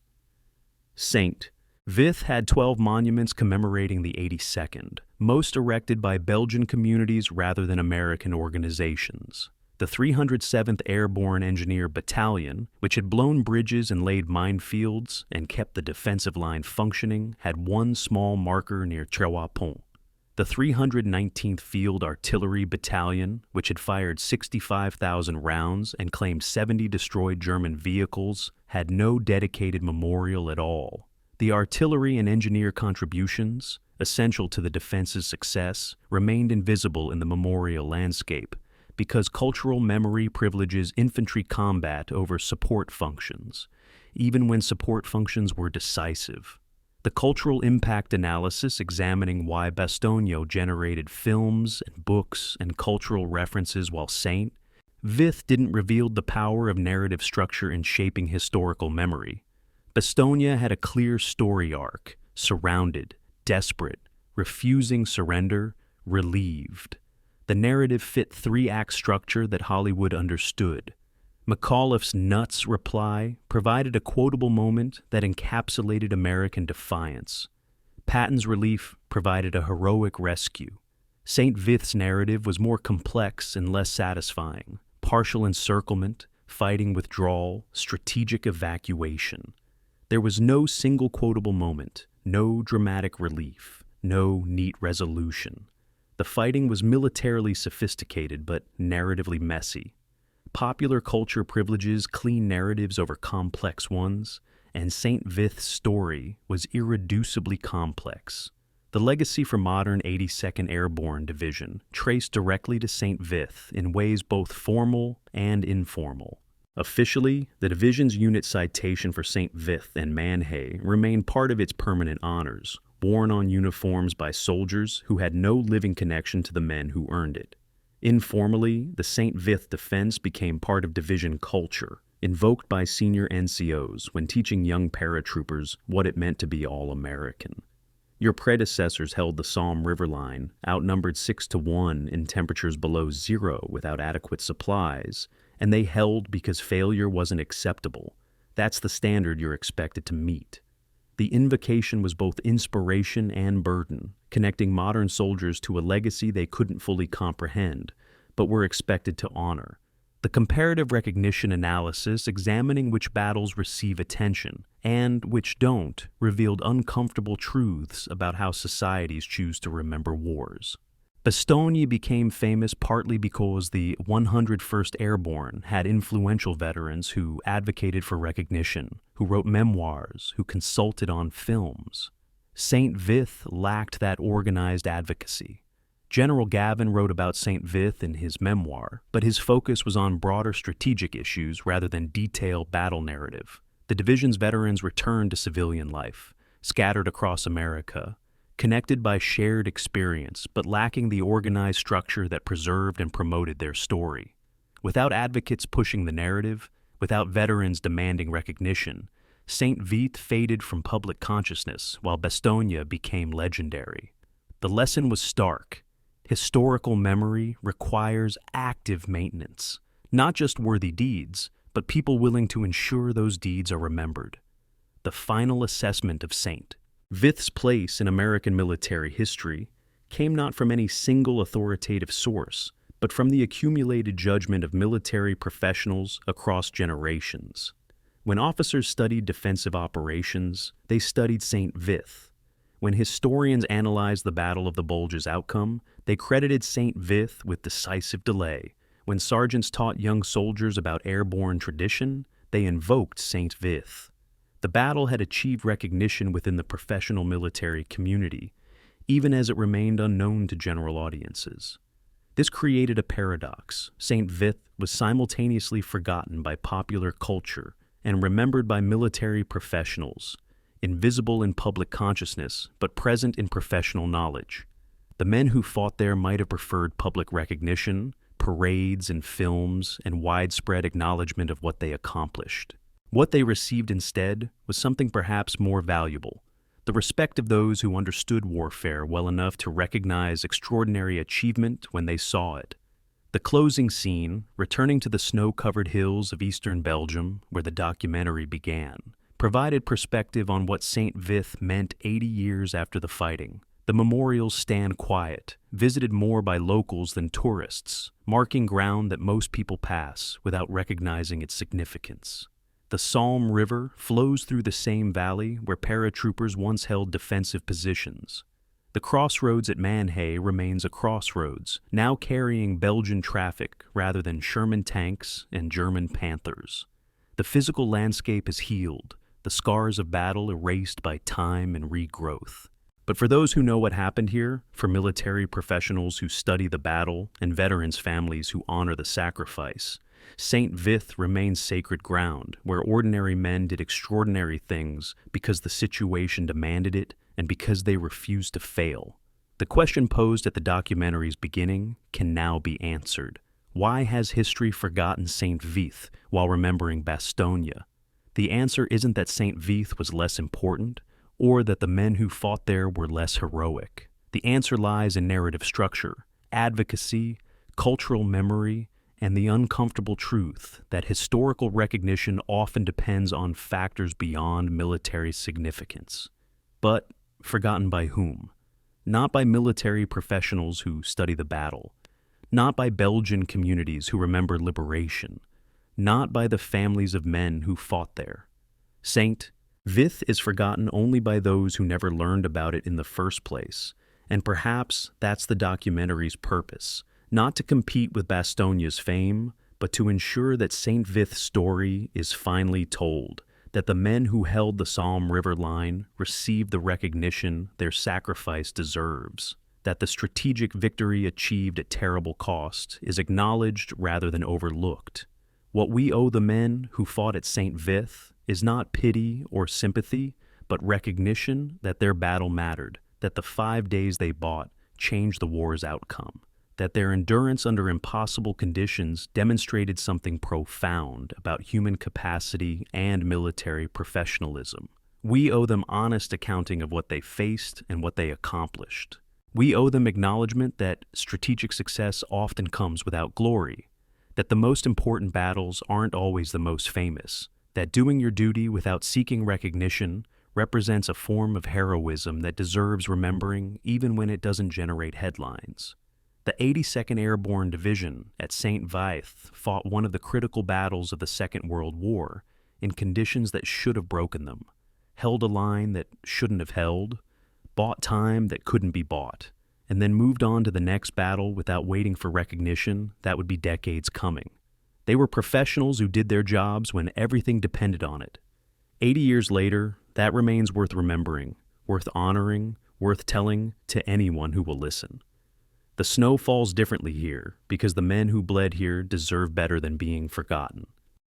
St.Vith had 12 monuments commemorating the 82nd, most erected by Belgian communities rather than American organizations. The 307th Airborne Engineer Battalion, which had blown bridges and laid minefields and kept the defensive line functioning, had one small marker near Trois Ponts. The 319th Field Artillery Battalion, which had fired 65,000 rounds and claimed 70 destroyed German vehicles, had no dedicated memorial at all. The artillery and engineer contributions, essential to the defense's success, remained invisible in the memorial landscape because cultural memory privileges infantry combat over support functions, even when support functions were decisive. The cultural impact analysis examining why Bastogne generated films and books and cultural references while St.Vith didn't reveal the power of narrative structure in shaping historical memory. Bastogne had a clear story arc: surrounded, desperate, refusing surrender, relieved. The narrative fit three-act structure that Hollywood understood. McAuliffe's nuts reply provided a quotable moment that encapsulated American defiance. Patton's relief provided a heroic rescue. St. Vith's narrative was more complex and less satisfying: partial encirclement, fighting withdrawal, strategic evacuation. There was no single quotable moment, no dramatic relief, no neat resolution. The fighting was militarily sophisticated but narratively messy. Popular culture privileges clean narratives over complex ones, and St. Vith's story was irreducibly complex. The legacy for modern 82nd Airborne Division traced directly to St. Vith in ways both formal and informal. Officially, the division's unit citation for St. Vith and Manhay remained part of its permanent honors, worn on uniforms by soldiers who had no living connection to the men who earned it. Informally, the St. Vith defense became part of division culture, invoked by senior NCOs when teaching young paratroopers what it meant to be all-American. Your predecessors held the Salm River line, outnumbered 6-1 in temperatures below zero without adequate supplies, and they held because failure wasn't acceptable. That's the standard you're expected to meet. The invocation was both inspiration and burden, connecting modern soldiers to a legacy they couldn't fully comprehend, but were expected to honor. The comparative recognition analysis examining which battles receive attention and which don't revealed uncomfortable truths about how societies choose to remember wars. Bastogne became famous partly because the 101st Airborne had influential veterans who advocated for recognition, who wrote memoirs, who consulted on films. St. Vith lacked that organized advocacy. General Gavin wrote about St. Vith in his memoir, but his focus was on broader strategic issues rather than detailed battle narrative. The division's veterans returned to civilian life, scattered across America, connected by shared experience, but lacking the organized structure that preserved and promoted their story. Without advocates pushing the narrative, without veterans demanding recognition, St. Vith faded from public consciousness while Bastogne became legendary. The lesson was stark. Historical memory requires active maintenance, not just worthy deeds, but people willing to ensure those deeds are remembered. The final assessment of St. Vith's place in American military history came not from any single authoritative source, but from the accumulated judgment of military professionals across generations. When officers studied defensive operations, they studied St. Vith. When historians analyzed the Battle of the Bulge's outcome, they credited St. Vith with decisive delay. When sergeants taught young soldiers about airborne tradition, they invoked St. Vith. The battle had achieved recognition within the professional military community, even as it remained unknown to general audiences. This created a paradox. St. Vith was simultaneously forgotten by popular culture and remembered by military professionals, invisible in public consciousness but present in professional knowledge. The men who fought there might have preferred public recognition, parades and films, and widespread acknowledgement of what they accomplished. What they received instead was something perhaps more valuable: the respect of those who understood warfare well enough to recognize extraordinary achievement when they saw it. The closing scene, returning to the snow-covered hills of eastern Belgium, where the documentary began, provided perspective on what St. Vith meant 80 years after the fighting. The memorials stand quiet, visited more by locals than tourists, marking ground that most people pass without recognizing its significance. The Salm River flows through the same valley where paratroopers once held defensive positions. The crossroads at Manhay remains a crossroads, now carrying Belgian traffic rather than Sherman tanks and German Panthers. The physical landscape is healed, the scars of battle erased by time and regrowth. But for those who know what happened here, for military professionals who study the battle and veterans' families who honor the sacrifice, St. Vith remains sacred ground where ordinary men did extraordinary things because the situation demanded it and because they refused to fail. The question posed at the documentary's beginning can now be answered. Why has history forgotten St. Vith while remembering Bastogne? The answer isn't that St. Vith was less important, or that the men who fought there were less heroic. The answer lies in narrative structure, advocacy, cultural memory, and the uncomfortable truth that historical recognition often depends on factors beyond military significance. But forgotten by whom? Not by military professionals who study the battle, not by Belgian communities who remember liberation, not by the families of men who fought there. St. Vith is forgotten only by those who never learned about it in the first place, and perhaps that's the documentary's purpose, not to compete with Bastonia's fame, but to ensure that St. Vith's story is finally told, that the men who held the Salm River line received the recognition their sacrifice deserves, that the strategic victory achieved at terrible cost is acknowledged rather than overlooked. What we owe the men who fought at St. Vith is not pity or sympathy, but recognition that their battle mattered, that the 5 days they bought changed the war's outcome, that their endurance under impossible conditions demonstrated something profound about human capacity and military professionalism. We owe them honest accounting of what they faced and what they accomplished. We owe them acknowledgement that strategic success often comes without glory, that the most important battles aren't always the most famous, that doing your duty without seeking recognition represents a form of heroism that deserves remembering even when it doesn't generate headlines. The 82nd Airborne Division at St.Vith fought one of the critical battles of the Second World War in conditions that should have broken them, held a line that shouldn't have held, bought time that couldn't be bought, and then moved on to the next battle without waiting for recognition that would be decades coming. They were professionals who did their jobs when everything depended on it. 80 years later, that remains worth remembering, worth honoring, worth telling to anyone who will listen. The snow falls differently here because the men who bled here deserve better than being forgotten.